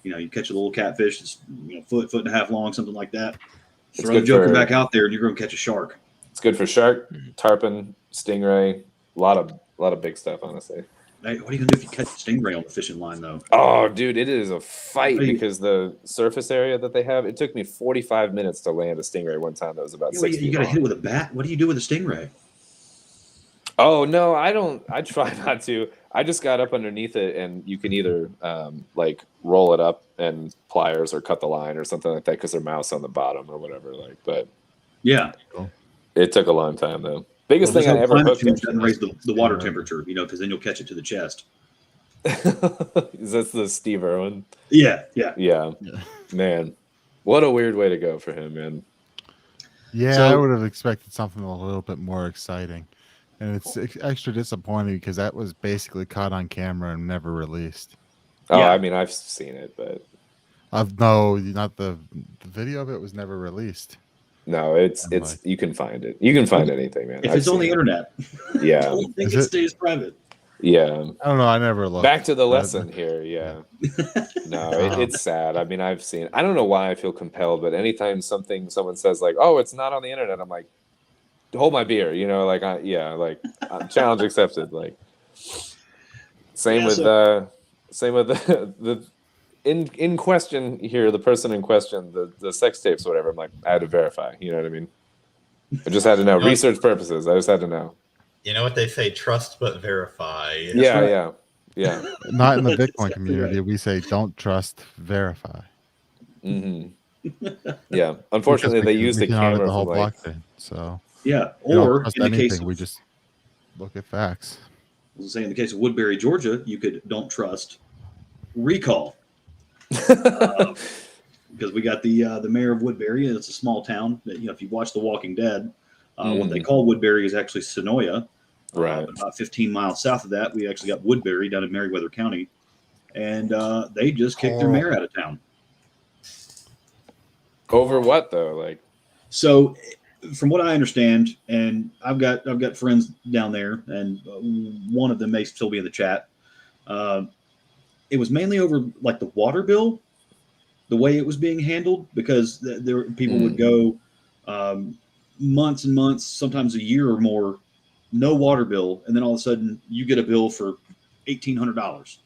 You catch a little catfish that's foot and a half long, something like that. Throw the joker back out there, and you're going to catch a shark. It's good for shark, tarpon, stingray, a lot of big stuff, honestly. Hey, what are you going to do if you catch a stingray on the fishing line, though? Oh, dude, it is a fight because the surface area that they have. It took me 45 minutes to land a stingray one time. That was about 6 feet. You got to hit it with a bat. What do you do with a stingray? Oh no, I don't. I try not to. I just got up underneath it, and you can either roll it up and pliers, or cut the line, or something like that, because there's mouse on the bottom or whatever. But it took a long time though. Biggest thing I ever hooked doesn't raise the water temperature, because then you'll catch it to the chest. Is that the Steve Irwin? Yeah. Man, what a weird way to go for him, man. Yeah, I would have expected something a little bit more exciting. And it's extra disappointing because that was basically caught on camera and never released. Oh, Yeah. I mean, I've seen it, but No, not the video of it was never released. no, it's you can find it. You can find anything, man. If I've it's on seen the it. internet, Yeah. I don't think Is it it? stays private. Yeah. I don't know. I never looked. Back to the but- lesson here. Yeah. No, it's sad. I mean, I've seen. I don't know why I feel compelled, but anytime someone says like, "Oh, it's not on the internet," I'm like, "Hold my beer," you know, like, challenge accepted. Like, same with the in question here, the person in question, the sex tapes, or whatever. I'm like, I had to verify. You know what I mean? I just had to know. Research purposes. I just had to know. You know what they say: trust but verify. Yeah. Not in the That's Bitcoin exactly community. right. We say don't trust, verify. Mm-hmm. Yeah. Unfortunately, Because they used we a can audit camera the whole from like. blockchain. So Yeah, we don't or trust in the case anything. of, We just look at facts. I was saying in the case of Woodbury, Georgia, you could don't trust, recall, because we got the mayor of Woodbury, and it's a small town. That, if you watch The Walking Dead, what they call Woodbury is actually Sonoya. Right. About 15 miles south of that, we actually got Woodbury down in Meriwether County, and they just kicked their mayor out of town. Over what though? Like, So, from what I understand, and I've got friends down there, and one of them may still be in the chat. It was mainly over like the water bill, the way it was being handled, because there people would go months and months, sometimes a year or more, no water bill, and then all of a sudden you get a bill for $1,800.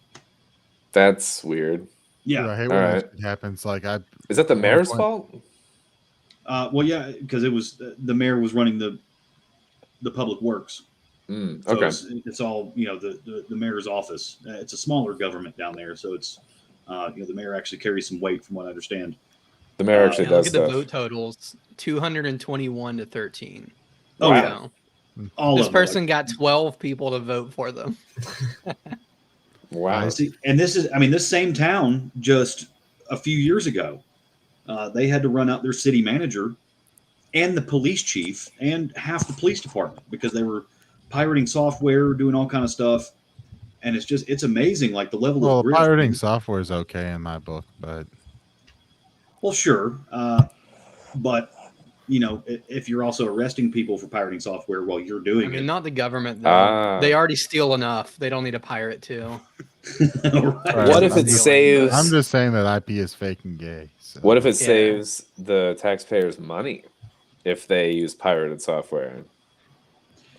that's weird. Yeah. Dude, I hate when that shit happens. Like Is that the at one mayor's point- fault? Well, yeah, because it was the mayor was running the public works. So Okay. it's all the mayor's office. It's a smaller government down there, so it's the mayor actually carries some weight, from what I understand. The mayor actually Yeah, does look at the stuff. vote totals: 221 to 13. Oh, yeah. So, All this of them, person got 12 people to vote for them. Wow. See, and this same town just a few years ago, they had to run out their city manager and the police chief and half the police department because they were pirating software, doing all kind of stuff. And it's amazing, like the level of grit. pirating software is okay in my book, but Well, sure, but if you're also arresting people for pirating software while you're doing I mean, it, not the government though. They already steal enough. They don't need to pirate too. right. What if I'm it just- saves? I'm just saying that IP is fake and gay. So. What if it Yeah. saves the taxpayers money if they use pirated software?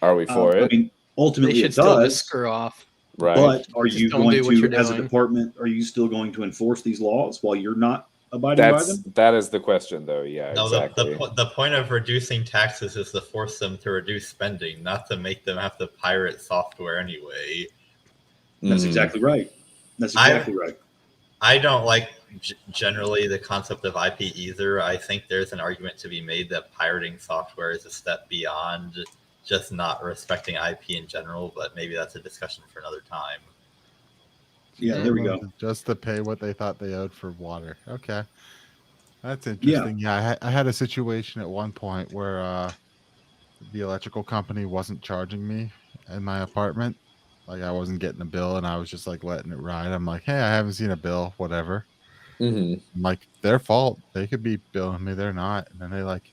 Are we for I it? mean, They ultimately, should it still does. just screw off. Right. But are Just you don't going do what to, you're as a doing. department, are you still going to enforce these laws while you're not abiding by them? That is the question, though. Yeah, No, exactly. the point of reducing taxes is to force them to reduce spending, not to make them have to pirate software anyway. That's Mhm. exactly right. That's exactly right. I don't like generally the concept of IP either. I think there's an argument to be made that pirating software is a step beyond just not respecting IP in general, but maybe that's a discussion for another time. Yeah, there we go. Just to pay what they thought they owed for water. Okay. That's interesting. Yeah, I had a situation at one point where the electrical company wasn't charging me in my apartment. Like I wasn't getting a bill and I was just like letting it ride. I'm like, hey, I haven't seen a bill, whatever. Mhm. I'm like, their fault. They could be billing me. They're not. And then they like,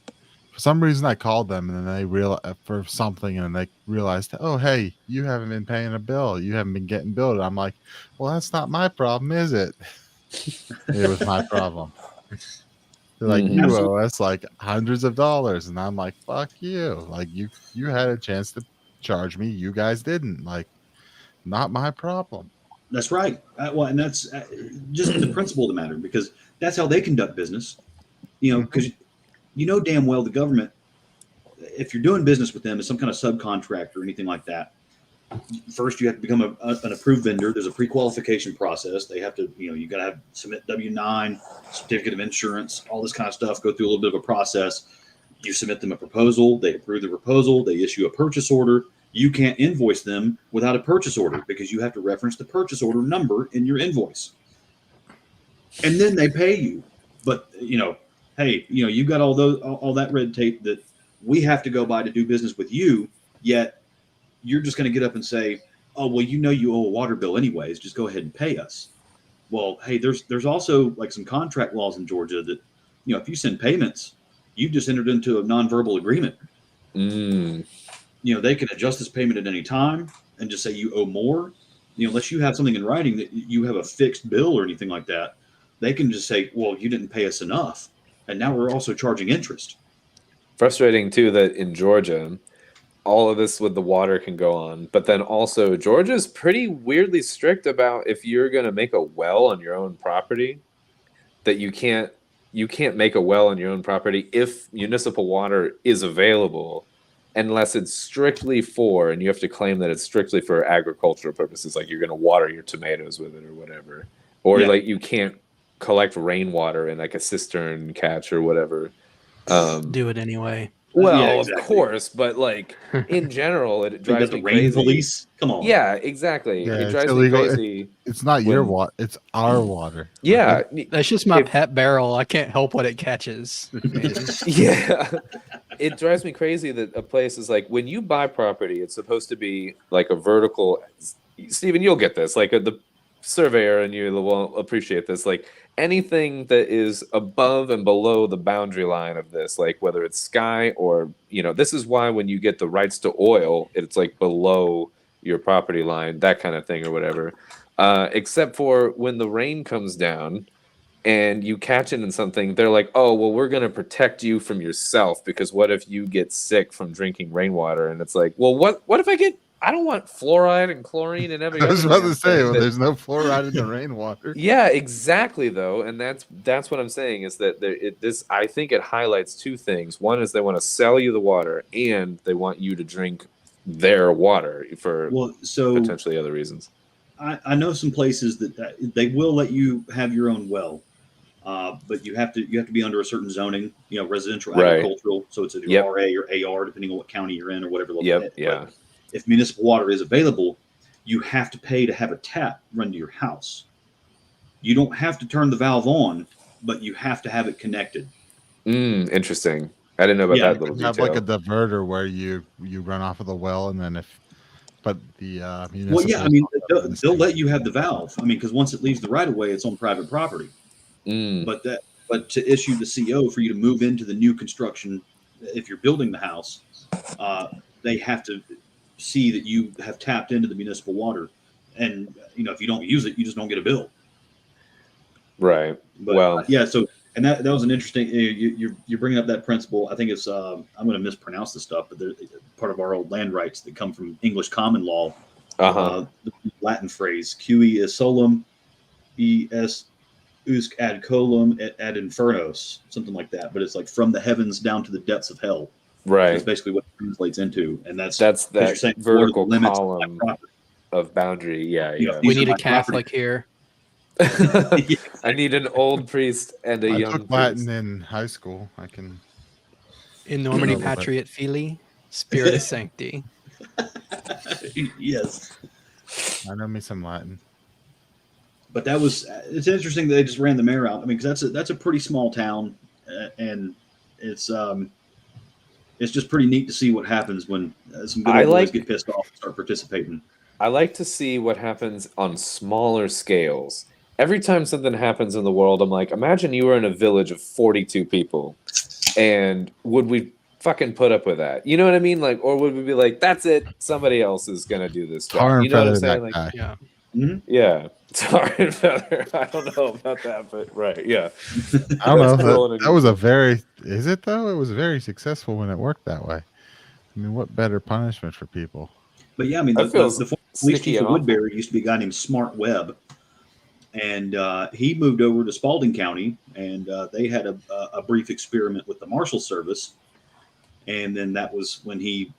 for some reason I called them and then they realized for something and they realized, oh, hey, you haven't been paying a bill. You haven't been getting billed. I'm like, well, that's not my problem, is it? It was my problem. They're like, Mhm. you owe us like hundreds of dollars. And I'm like, fuck you. Like you had a chance to charge me. You guys didn't. Like, not my problem. That's right. Well, and that's just the principle of the matter, because that's how they conduct business. Because damn well the government, if you're doing business with them as some kind of subcontractor or anything like that, first you have to become an approved vendor. There's a pre-qualification process. They have to, you got to submit W-9, certificate of insurance, all this kind of stuff. Go through a little bit of a process. You submit them a proposal. They approve the proposal. They issue a purchase order. You can't invoice them without a purchase order because you have to reference the purchase order number in your invoice. And then they pay you. But, hey, you've got all that red tape that we have to go by to do business with you, yet you're just going to get up and say, oh, well, you owe a water bill anyways, just go ahead and pay us. Well, hey, there's also like some contract laws in Georgia that, if you send payments, you've just entered into a nonverbal agreement. They can adjust this payment at any time and just say you owe more. Unless you have something in writing that you have a fixed bill or anything like that, they can just say, well, you didn't pay us enough, and now we're also charging interest. Frustrating too that in Georgia, all of this with the water can go on, but then also Georgia's pretty weirdly strict about if you're going to make a well on your own property, that you can't make a well on your own property if municipal water is available, unless it's strictly for, and you have to claim that it's strictly for agricultural purposes, like you're going to water your tomatoes with it or whatever, or like you can't collect rainwater in like a cistern catch or whatever. Do it anyway. Well, of course, but like in general, it drives me crazy. Police, come on. Yeah, exactly. Yeah, it drives me crazy. It's not your water; it's our water. Yeah, that's just my pet barrel. I can't help what it catches. Yeah, it drives me crazy that a place is like, when you buy property, it's supposed to be like a vertical. Stephen, you'll get this. Like the surveyor, and you will appreciate this. Like anything that is above and below the boundary line of this, like whether it's sky or, this is why when you get the rights to oil, it's like below your property line, that kind of thing or whatever. Except for when the rain comes down and you catch it in something, they're like, oh, well, we're going to protect you from yourself, because what if you get sick from drinking rainwater? And it's like, well, what if I don't want fluoride and chlorine and everything. I was about to say, there's no fluoride in the rainwater. Yeah, exactly, though, and that's what I'm saying is that I think it highlights two things. One is they want to sell you the water, and they want you to drink their water for potentially other reasons. I know some places that they will let you have your own well, but you have to be under a certain zoning, residential, agricultural. So it's either RA or AR, depending on what county you're in or whatever level. Yeah. If municipal water is available, you have to pay to have a tap run to your house. You don't have to turn the valve on, but you have to have it connected. Interesting. I didn't know about that little detail. Have like a diverter where you run off of the well, and then they'll let you have the valve. Because once it leaves the right of way, it's on private property. But to issue the CO for you to move into the new construction, if you're building the house, they have to see that you have tapped into the municipal water, and if you don't use it, you just don't get a bill. Right. But, so and that was an interesting. You're bringing up that principle. I think it's I'm going to mispronounce the stuff, but they're part of our old land rights that come from English common law. The Latin phrase "Cui est solum, es usque ad colum et ad infernos," something like that. But it's like from the heavens down to the depths of hell. Right. That's basically what it translates into. And that's that vertical column of boundary. Yeah. We need a Catholic here. I need an old priest and a young took Latin in high school. I can. In Normandy Patriot Filii, Spirit Sancti. Yes. I know me some Latin. But it's interesting that they just ran the mayor out. Because that's a pretty small town, and it's just pretty neat to see what happens when some good old boys get pissed off and start participating. I like to see what happens on smaller scales. Every time something happens in the world, I'm like, imagine you were in a village of 42 people, and would we fucking put up with that? You know what I mean? Like, or would we be like, that's it, somebody else is gonna do this job? You know what I'm saying? Like, yeah. Mm-hmm. Yeah. Tar and feather. I don't know about that, but right, yeah. I don't know. That was is it though? It was very successful when it worked that way. What better punishment for people? But yeah, the police chief of Woodbury used to be a guy named Smart Webb, and he moved over to Spalding County, and they had a brief experiment with the Marshal Service, and then that was when he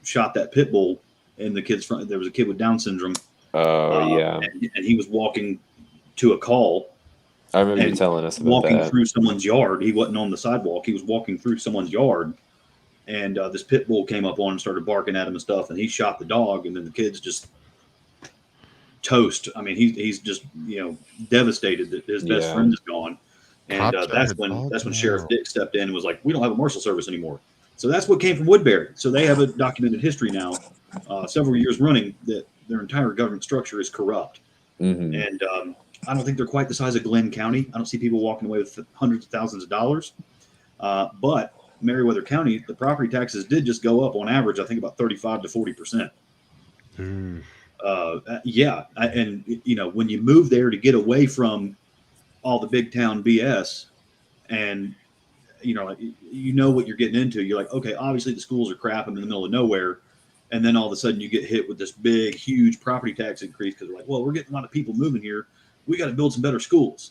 shot that pit bull in the kid's front. There was a kid with Down syndrome. And he was walking to a call. I remember you telling us about walking through someone's yard. He wasn't on the sidewalk. He was walking through someone's yard, and this pit bull came up on him and started barking at him and stuff. And he shot the dog, and then the kid's just toast. He's just devastated that his best friend is gone. And that's when Sheriff Dick stepped in and was like, "We don't have a Marshal Service anymore." So that's what came from Woodbury. So they have a documented history now several years running that their entire government structure is corrupt. Mm-hmm. And I don't think they're quite the size of Glenn County. I don't see people walking away with hundreds of thousands of dollars. But Meriwether County, the property taxes did just go up on average, I think about 35 to 40%. And when you move there to get away from all the big town BS, and you know what you're getting into, you're like, okay, obviously the schools are crap in the middle of nowhere, and then all of a sudden you get hit with this big, huge property tax increase because they're like, well, we're getting a lot of people moving here, we got to build some better schools.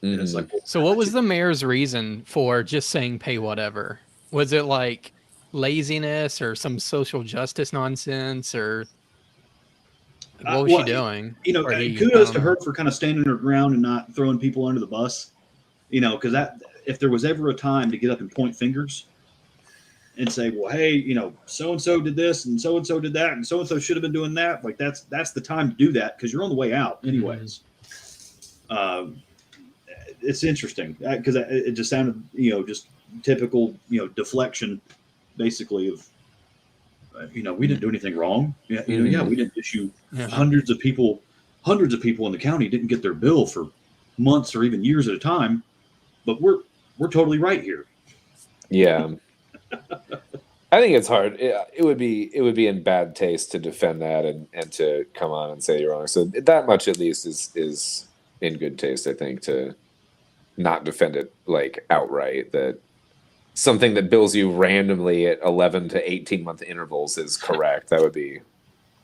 And it's like, well, So what was the mayor's reason for just saying pay whatever? Was it like laziness or some social justice nonsense, or what was she doing? Kudos to her for kind of standing her ground and not throwing people under the bus. Because if there was ever a time to get up and point fingers and say, well, hey, so and so did this and so did that and so should have been doing that, like that's the time to do that because you're on the way out anyways. It's interesting because it just sounded, just typical, deflection, basically of, we didn't do anything wrong. We didn't issue hundreds of people in the county didn't get their bill for months or even years at a time, but we're totally right here. Yeah. I think it's hard. It would be in bad taste to defend that and to come on and say you're wrong. So that much at least is in good taste, I think, to not defend it like outright, that something that bills you randomly at 11 to 18 month intervals is correct. That would be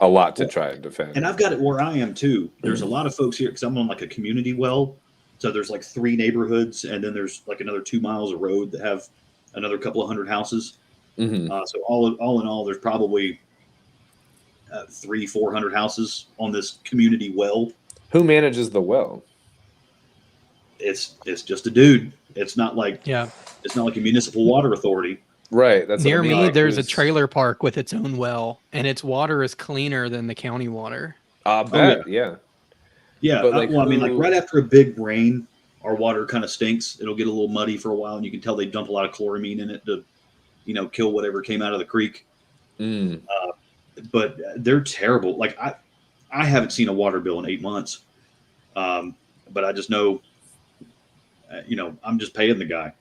a lot to try and defend. And I've got it where I am too. There's a lot of folks here because I'm on like a community well. So there's like 3 neighborhoods, and then there's like another 2 miles of road that have another couple of hundred houses. So all in all, there's probably 300-400 houses on this community well. Who manages the well? It's just a dude. It's not like it's not like a municipal water authority. Right. That's near what I mean. me. Like, there's a trailer park with its own well, and its water is cleaner than the county water. Yeah. But like, right after a big rain, our water kind of stinks. It'll get a little muddy for a while, and you can tell they dump a lot of chloramine in it to, kill whatever came out of the creek. But they're terrible. Like I haven't seen a water bill in 8 months, but I just know, I'm just paying the guy,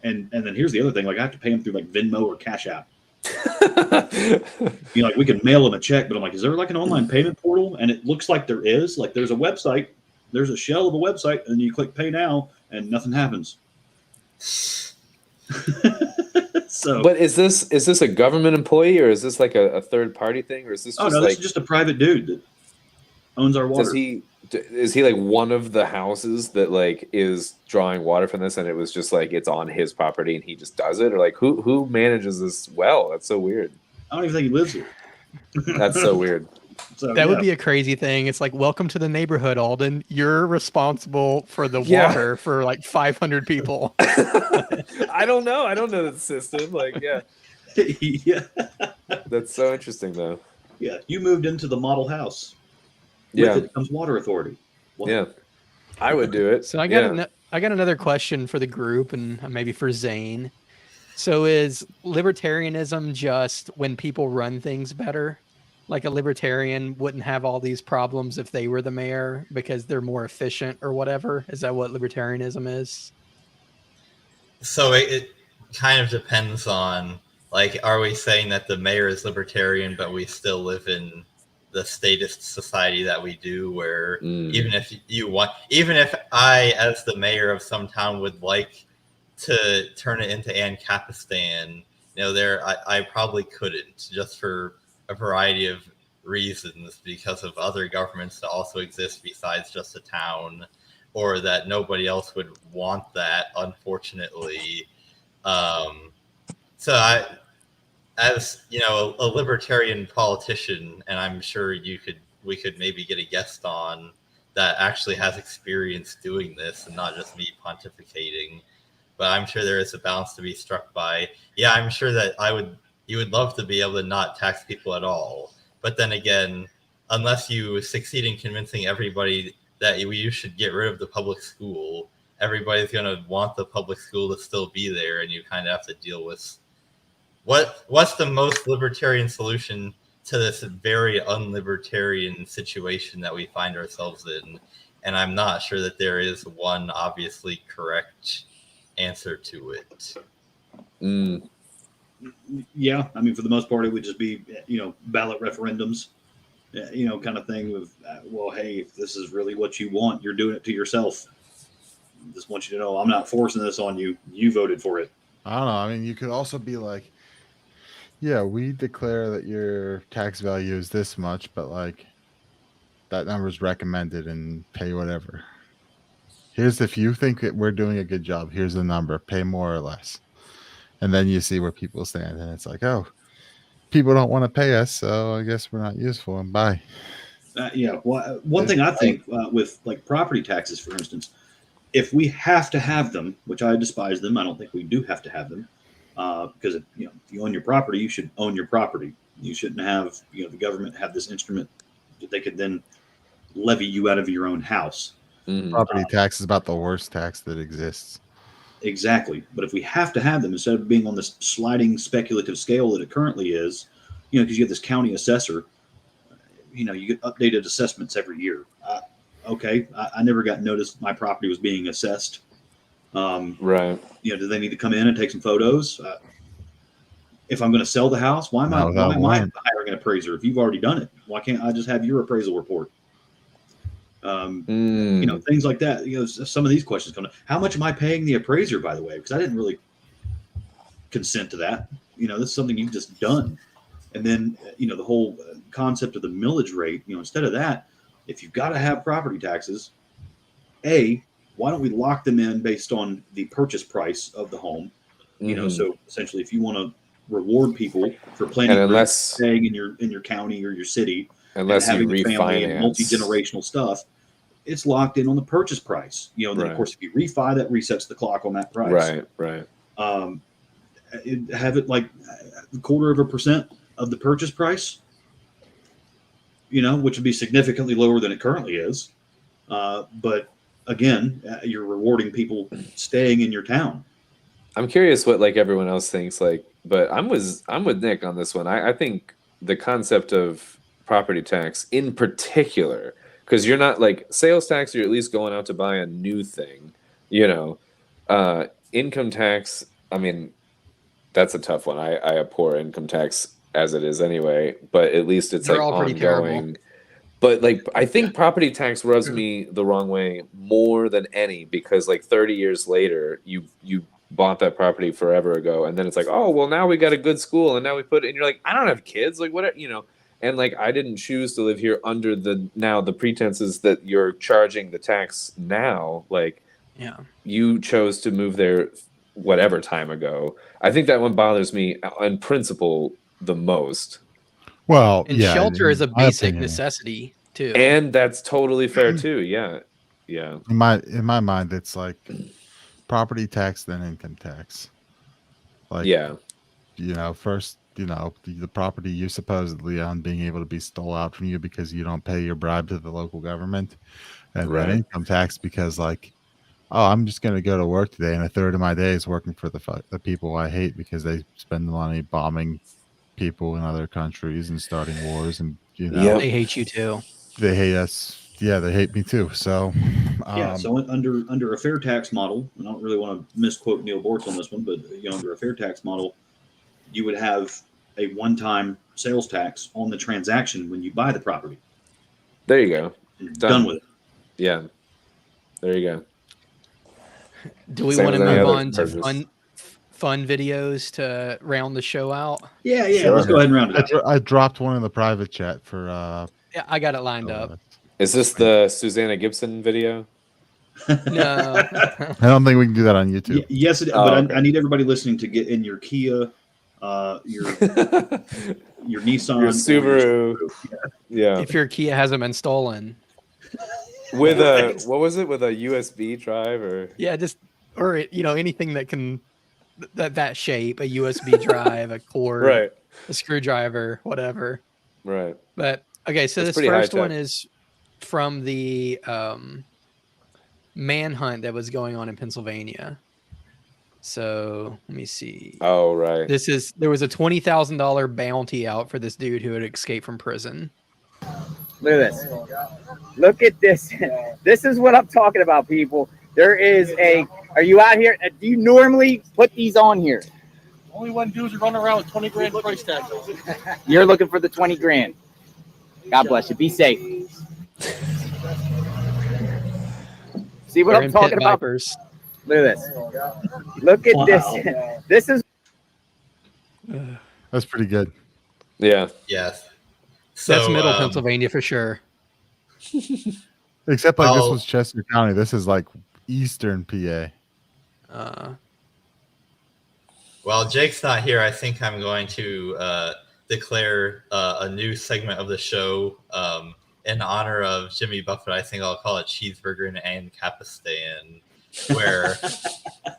and then here's the other thing: like I have to pay him through like Venmo or Cash App. Like we could mail him a check, but I'm like, is there like an online payment portal? And it looks like there is. Like there's a website, there's a shell of a website, and you click pay now, and nothing happens. So, but is this a government employee, or is this like a third party thing, or is this? This is just a private dude that owns our water. Is he like one of the houses that like is drawing water from this, and it was just like it's on his property and he just does it, or like who manages this well? That's so weird. I don't even think he lives here. That's so weird. So, that would be a crazy thing. It's like, welcome to the neighborhood, Alden. You're responsible for the water for like 500 people. I don't know the system. Like, yeah. That's so interesting, though. Yeah, you moved into the model house. With it comes water authority. What? Yeah, I would do it. So I got another question for the group, and maybe for Zane. So is libertarianism just when people run things better? Like a libertarian wouldn't have all these problems if they were the mayor because they're more efficient or whatever? Is that what libertarianism is? So it kind of depends on, like, are we saying that the mayor is libertarian, but we still live in the statist society that we do, where even if I, as the mayor of some town, would like to turn it into Ancapistan, I probably couldn't, just for a variety of reasons, because of other governments that also exist besides just a town, or that nobody else would want that, unfortunately. So as a libertarian politician, and I'm sure we could maybe get a guest on that actually has experience doing this and not just me pontificating, but I'm sure there is a balance to be struck by. Yeah, I'm sure that you would love to be able to not tax people at all. But then again, unless you succeed in convincing everybody that you should get rid of the public school, everybody's going to want the public school to still be there, and you kind of have to deal with what's the most libertarian solution to this very unlibertarian situation that we find ourselves in? And I'm not sure that there is one obviously correct answer to it. Yeah, I mean, for the most part, it would just be, ballot referendums, kind of thing of, well, hey, if this is really what you want, you're doing it to yourself. Just want you to know, I'm not forcing this on you. You voted for it. I don't know. I mean, you could also be like, yeah, we declare that your tax value is this much, but like that number is recommended and pay whatever. Here's if you think that we're doing a good job, here's the number, pay more or less. And then you see where people stand, and it's like, oh, people don't want to pay us, so I guess we're not useful, and bye. Yeah. Well, one thing I think with like property taxes, for instance, if we have to have them, which I despise them, I don't think we do have to have them, because if you own your property, you should own your property. You shouldn't have the government have this instrument that they could then levy you out of your own house. Property tax is about the worst tax that exists. Exactly. But if we have to have them, instead of being on this sliding speculative scale that it currently is, because you have this county assessor, you get updated assessments every year. Okay, I never got noticed my property was being assessed. Right. Do they need to come in and take some photos? If I'm going to sell the house, why am I hiring an appraiser? If you've already done it, why can't I just have your appraisal report? Things like that. Some of these questions come up. How much am I paying the appraiser, by the way? Because I didn't really consent to that. This is something you've just done. And then, the whole concept of the millage rate, instead of that, if you've got to have property taxes, why don't we lock them in based on the purchase price of the home? So essentially, if you want to reward people for planning, staying in your county or your city, unless having you a family and refinance multi-generational stuff, it's locked in on the purchase price. And then of course, if you refi, that resets the clock on that price. Right. Have it like 0.25% of the purchase price, which would be significantly lower than it currently is. But again, you're rewarding people staying in your town. I'm curious what like everyone else thinks, but I'm with Nick on this one. I think the concept of property tax in particular, because you're not like sales tax, you're at least going out to buy a new thing, income tax. I mean, that's a tough one. I abhor income tax as it is anyway, but at least it's They're like all pretty ongoing. terrible. But like, I think property tax rubs me the wrong way more than any, because like 30 years later, you bought that property forever ago, and then it's like, oh well, now we got a good school, and now we put it, and you're like, I don't have kids, like what, and like I didn't choose to live here under the pretenses that you're charging the tax now. Like, you chose to move there whatever time ago. I think that one bothers me in principle the most. Well, and shelter is a basic necessity too, and that's totally fair too. Yeah. In my mind, it's like property tax, then income tax. Like, first, the property you supposedly own being able to be stole out from you because you don't pay your bribe to the local government, and then income tax because like, oh, I'm just going to go to work today, and a third of my day is working for the people I hate because they spend the money bombing people in other countries and starting wars, and they hate you too. They hate us. Yeah, they hate me too. So so under a fair tax model, and I don't really want to misquote Neil Bortz on this one, but under a fair tax model, you would have a one-time sales tax on the transaction when you buy the property. There you go. Done with it. Yeah. There you go. Do we want to move on to fun videos to round the show out? Yeah. Sure. Let's go ahead and round it out. I dropped one in the private chat for. Yeah, I got it lined up. Is this the Susanna Gibson video? No. I don't think we can do that on YouTube. Yes, but I need everybody listening to get in your Kia, your Nissan, your Subaru. Yeah. If your Kia hasn't been stolen. With a with a USB drive or anything that can that shape, a USB drive, a cord, right, a screwdriver, whatever. Right. But okay, so this first one is from the manhunt that was going on in Pennsylvania. So let me see. Oh, right. There was a $20,000 bounty out for this dude who had escaped from prison. Look at this. Look at this. This is what I'm talking about, people. There is are you out here? Do you normally put these on here? Only one dudes who run around with 20 grand price tag. You're looking for the 20 grand. God bless you. Be safe. See what I'm talking about? Vipers. Look at this. Look at this. This is. That's pretty good. Yeah. Yes. So, That's Middle Pennsylvania for sure. Except like this was Chester County. This is like Eastern PA. While Jake's not here, I think I'm going to declare a new segment of the show in honor of Jimmy Buffett. I think I'll call it Cheeseburger and Capistan, where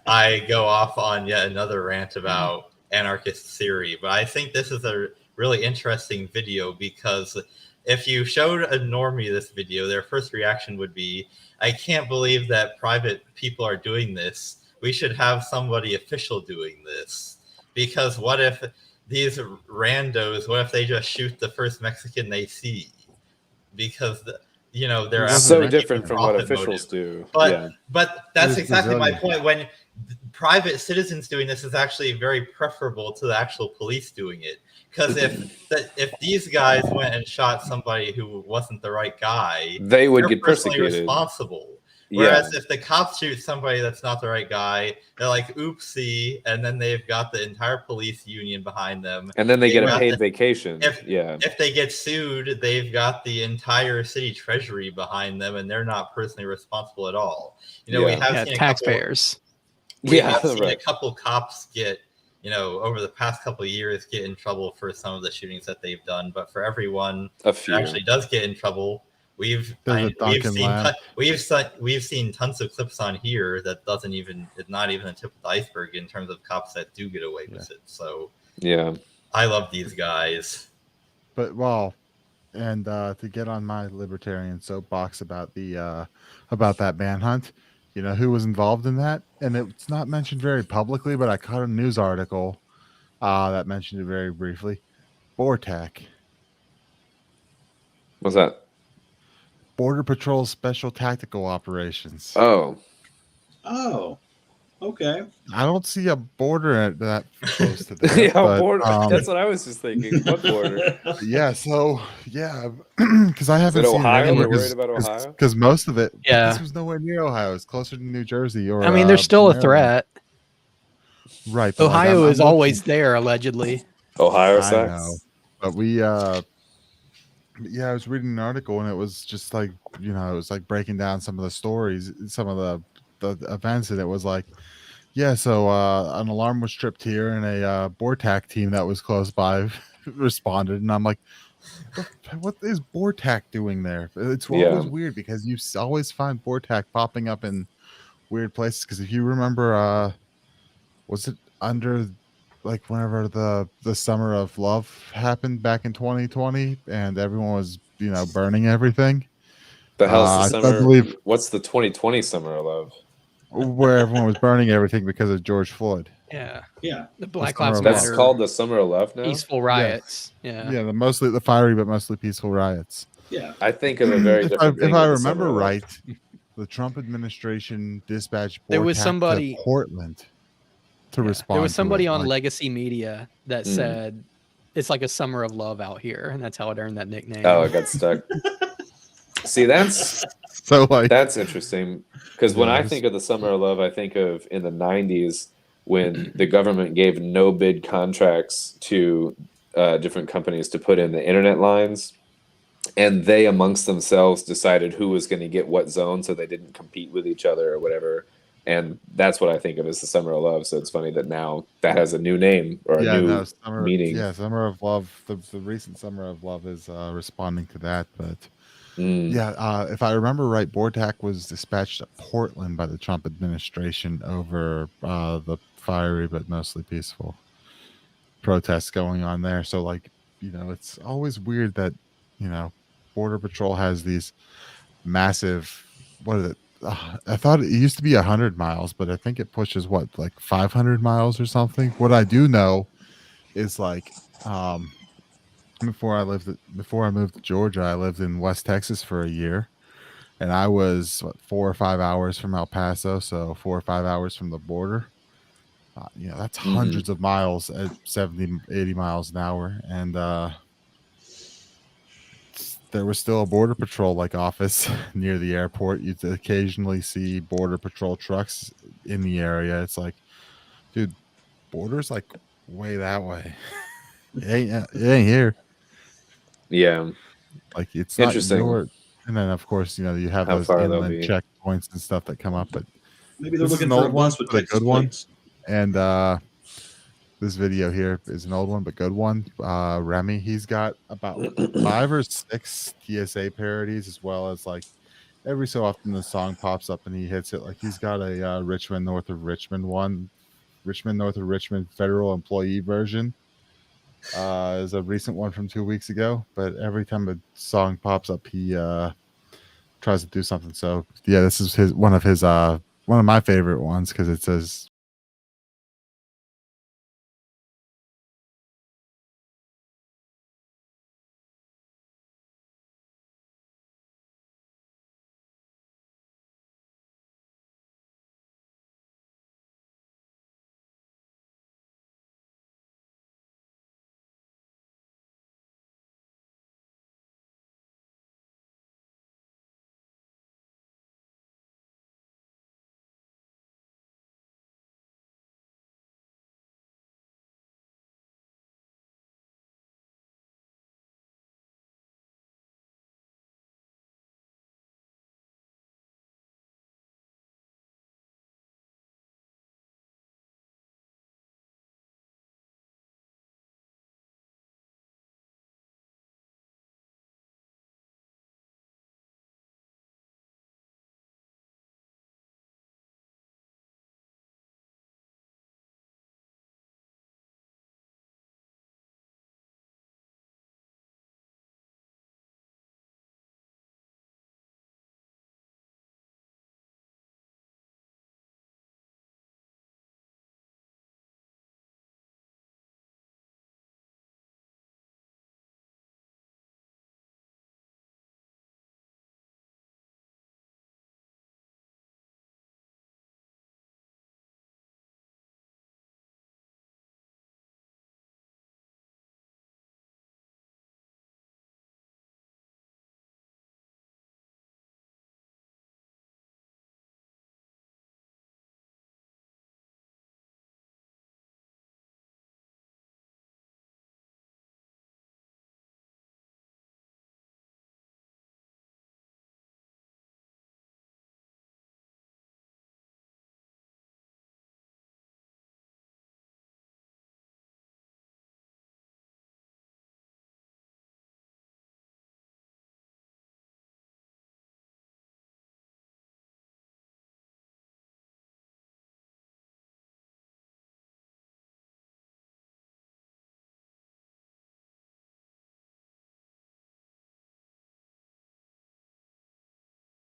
I go off on yet another rant about anarchist theory. But I think this is a really interesting video because if you showed a normie this video, their first reaction would be, I can't believe that private people are doing this. We should have somebody official doing this. Because what if these randos, what if they just shoot the first Mexican they see? Because, they're so different from what officials do. But that's exactly my point. When private citizens doing this is actually very preferable to the actual police doing it. Because if these guys went and shot somebody who wasn't the right guy, they would get personally persecuted. Responsible. Whereas if the cops shoot somebody that's not the right guy, they're like, oopsie, and then they've got the entire police union behind them. And then they get a paid vacation. If they get sued, they've got the entire city treasury behind them, and they're not personally responsible at all. We have seen taxpayers. We have seen a couple cops get, over the past couple of years get in trouble for some of the shootings that they've done. But for everyone who actually does get in trouble, we've seen tons of clips on here that is not even the tip of the iceberg in terms of cops that do get away with it. So I love these guys. But and to get on my libertarian soapbox about that manhunt, who was involved in that, and it's not mentioned very publicly, but I caught a news article that mentioned it very briefly. BORTAC. What's that? Border Patrol Special Tactical Operations. Oh, okay. I don't see a border that close to that. Border. That's what I was just thinking. What border? Because I haven't seen Ohio. We're worried about Ohio because most of it. Yeah, this was nowhere near Ohio. It's closer to New Jersey or. There's still a threat. Right. Ohio is always there, allegedly. Ohio sucks. I know. But I was reading an article and it was just like, it was like breaking down some of the stories, some of the events, and it was like, so an alarm was tripped here and a BORTAC team that was close by responded, and I'm like, what is BORTAC doing there? It's always weird because you always find BORTAC popping up in weird places. Because if you remember, was it under like whenever the Summer of Love happened back in 2020 and everyone was burning everything? The hell's the summer? I believe, what's the 2020 Summer of Love? Where everyone was burning everything because of George Floyd. Yeah. The Black Lives Matter. That's called the Summer of Love now? Peaceful riots. Mostly the fiery but mostly peaceful riots. I think of a very different thing. If I remember right, the Trump administration dispatched there was somebody to Portland to respond. There was somebody on Legacy Media that said it's like a Summer of Love out here, and that's how it earned that nickname. Oh, it got stuck. See, that's that's interesting, because when I think of the Summer of Love, I think of in the 90s when the government gave no bid contracts to different companies to put in the internet lines, and they amongst themselves decided who was going to get what zone, so they didn't compete with each other or whatever. And that's what I think of as the Summer of Love. So it's funny that now that has a new name or a new meaning. Yeah, Summer of Love. The recent Summer of Love is responding to that. But if I remember right, BORTAC was dispatched to Portland by the Trump administration over the fiery but mostly peaceful protests going on there. So it's always weird that Border Patrol has these massive, what is it? I thought it used to be 100 miles, but I think it pushes what, like 500 miles or something. What I do know is like, um, before I moved to Georgia, I lived in West Texas for a year, and I was 4 or 5 hours from El Paso, so 4 or 5 hours from the border. That's Mm-hmm. hundreds of miles at 70, 80 miles an hour, and there was still a border patrol like office near the airport. You'd occasionally see border patrol trucks in the area. It's like, dude, border's like way that way. It ain't here. Yeah. Like it's not Interesting your. And then of course you have how those far they'll inland be. checkpoints and stuff that come up. But Maybe they're this is looking an for a old one, bus with but a Texas good one. plates. And this video here is an old one, but good one. Remy, he's got about 5 or 6 TSA parodies, as well as like every so often the song pops up and he hits it. Like he's got a Richmond North of Richmond one, Richmond North of Richmond federal employee version. Is a recent one from 2 weeks ago. But every time a song pops up, he tries to do something. So yeah, this is one of my favorite ones because it says.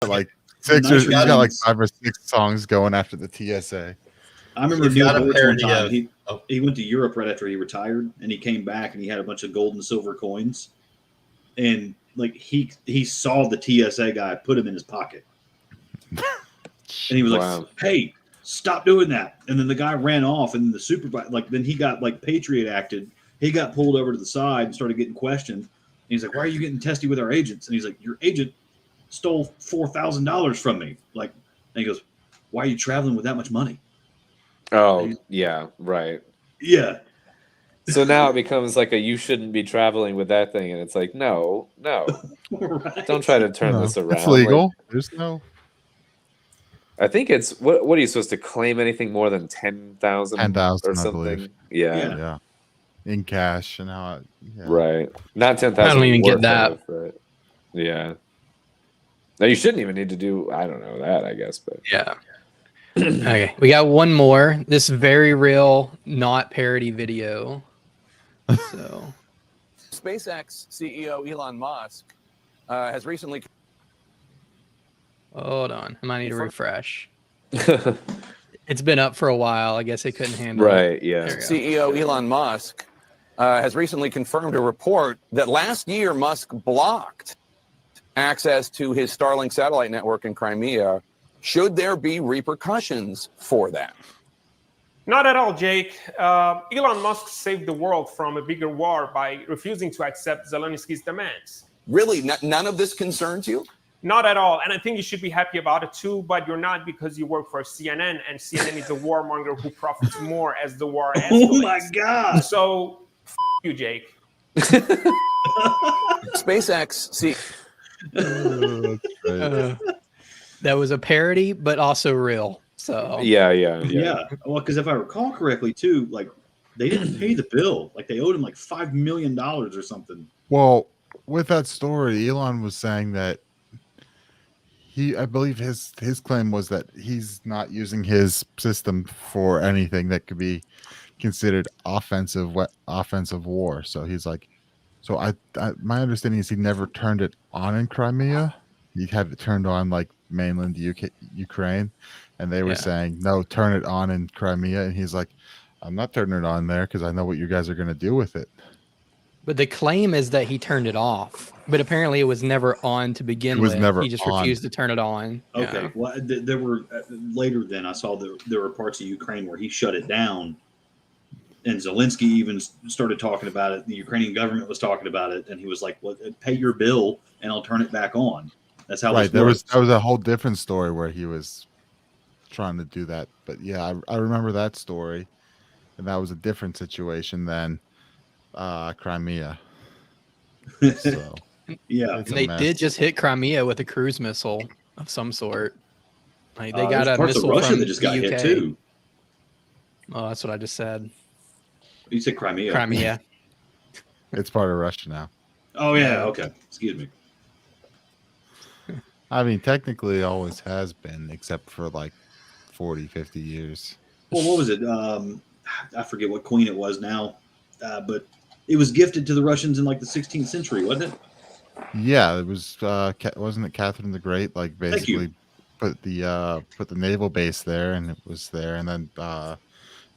Like six or Nicer he's got like things. 5 or 6 songs going after the TSA. I remember He's Neil got a Birch one parody time. of- He went to Europe right after he retired, and he came back and he had a bunch of gold and silver coins, and like he saw the TSA guy put him in his pocket, and he was Wow. like, "Hey, stop doing that!" And then the guy ran off, and the supervisor then he got like Patriot acted. He got pulled over to the side and started getting questioned. And he's like, "Why are you getting testy with our agents?" And he's like, "Your agent stole $4,000 from me." Like, and he goes, "Why are you traveling with that much money?" Oh, yeah, right. Yeah. So now it becomes like you shouldn't be traveling with that thing, and it's like, no, Right. don't try to turn this around. It's legal. Like, There's no. I think it's what are you supposed to claim anything more than 10,000 10,000, or I something? believe. Yeah, Yeah, in cash and how. Yeah. right. Not 10,000. I don't even get worth that. of, right? Yeah. Now you shouldn't even need to do. I don't know that. I guess, but Yeah. Okay, we got one more. This very real, not parody video. So SpaceX CEO Elon Musk has recently Hold on. I might need to refresh. It's been up for a while. I guess it couldn't handle it. Right, yeah. There we go. CEO Elon Musk has recently confirmed a report that last year Musk blocked access to his Starlink satellite network in Crimea. Should there be repercussions for that? Not at all, Jake. Elon Musk saved the world from a bigger war by refusing to accept Zelensky's demands. Really? None of this concerns you? Not at all. And I think you should be happy about it too, but you're not because you work for CNN, and CNN is a warmonger who profits more as the war escalates. Oh my God. So, you, Jake. SpaceX, see. That was a parody, but also real. So Yeah. Well, because if I recall correctly, too, like they didn't pay the bill. Like they owed him like $5 million or something. Well, with that story, Elon was saying that I believe his claim was that he's not using his system for anything that could be considered offensive war. So he's like, my understanding is he never turned it on in Crimea. He had it turned on like mainland Ukraine, and they were saying, no, turn it on in Crimea. And he's like, I'm not turning it on there because I know what you guys are going to do with it. But the claim is that he turned it off. But apparently it was never on to begin with. He just refused to turn it on. Okay. Well, there were later then I saw that there were parts of Ukraine where he shut it down. And Zelensky even started talking about it. The Ukrainian government was talking about it. And he was like, well, pay your bill and I'll turn it back on. That's how right. That was a whole different story where he was trying to do that. But yeah, I remember that story. And that was a different situation than Crimea. So yeah. And they did just hit Crimea with a cruise missile of some sort. Like they got a missile Russia from that just the got UK. hit too. Oh, that's what I just said. You said Crimea. Crimea. It's part of Russia now. Oh yeah. Okay. Excuse me. I mean, technically it always has been, except for like 40, 50 years. Well, what was it? I forget what queen it was now, but it was gifted to the Russians in like the 16th century, wasn't it? Yeah, it was. Wasn't it Catherine the Great? Like basically put the naval base there, and it was there, and then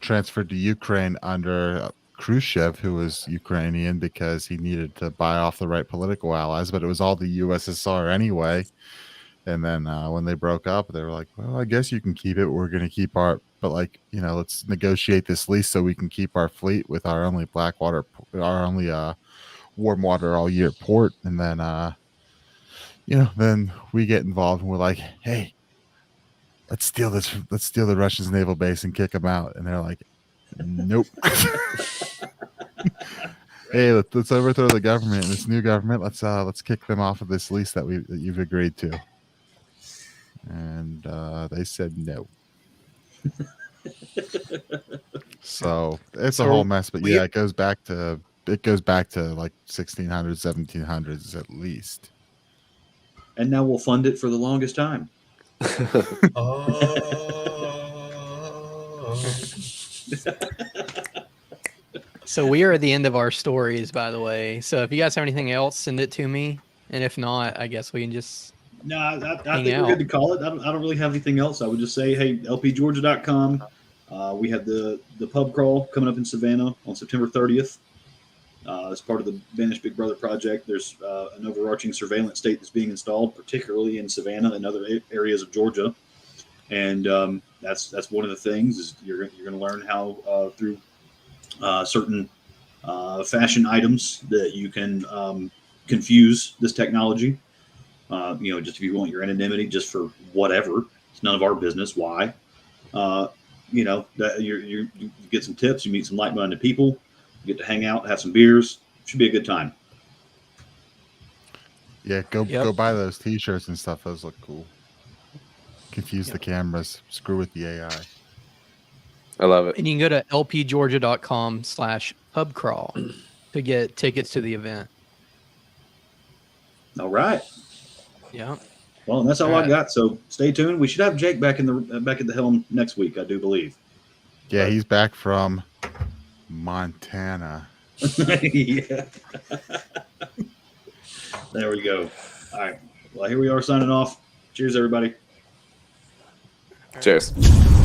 transferred to Ukraine under Khrushchev, who was Ukrainian, because he needed to buy off the right political allies. But it was all the USSR anyway. And then when they broke up, they were like, well, I guess you can keep it. We're going to keep our, but like, let's negotiate this lease so we can keep our fleet with our only warm water all year port. And then, then we get involved and we're like, hey, let's steal the Russians' naval base and kick them out. And they're like, nope. Hey, let's overthrow the government, this new government. Let's kick them off of this lease that you've agreed to. And they said no. So it's a whole mess. But yeah, it goes back to like 1600s, 1700s at least. And now we'll fund it for the longest time. So we are at the end of our stories, by the way. So if you guys have anything else, send it to me. And if not, I guess we can just No, I think we're good to call it. I don't really have anything else. I would just say, hey, lpgeorgia.com. We have the pub crawl coming up in Savannah on September 30th. As part of the Banish Big Brother project, there's an overarching surveillance state that's being installed, particularly in Savannah and other areas of Georgia. And that's one of the things is you're going to learn how through certain fashion items that you can confuse this technology. Just if you want your anonymity, just for whatever, it's none of our business. Why? That you get some tips, you meet some like-minded people, you get to hang out, have some beers. Should be a good time. Yeah, go buy those T-shirts and stuff. Those look cool. Confuse the cameras. Screw with the AI. I love it. And you can go to lpgeorgia.com/pubcrawl to get tickets to the event. All right. Yeah. Well, and that's all I got. So stay tuned. We should have Jake back at the helm next week, I do believe. Yeah, he's back from Montana. Yeah. There we go. All right. Well, here we are signing off. Cheers, everybody. Cheers.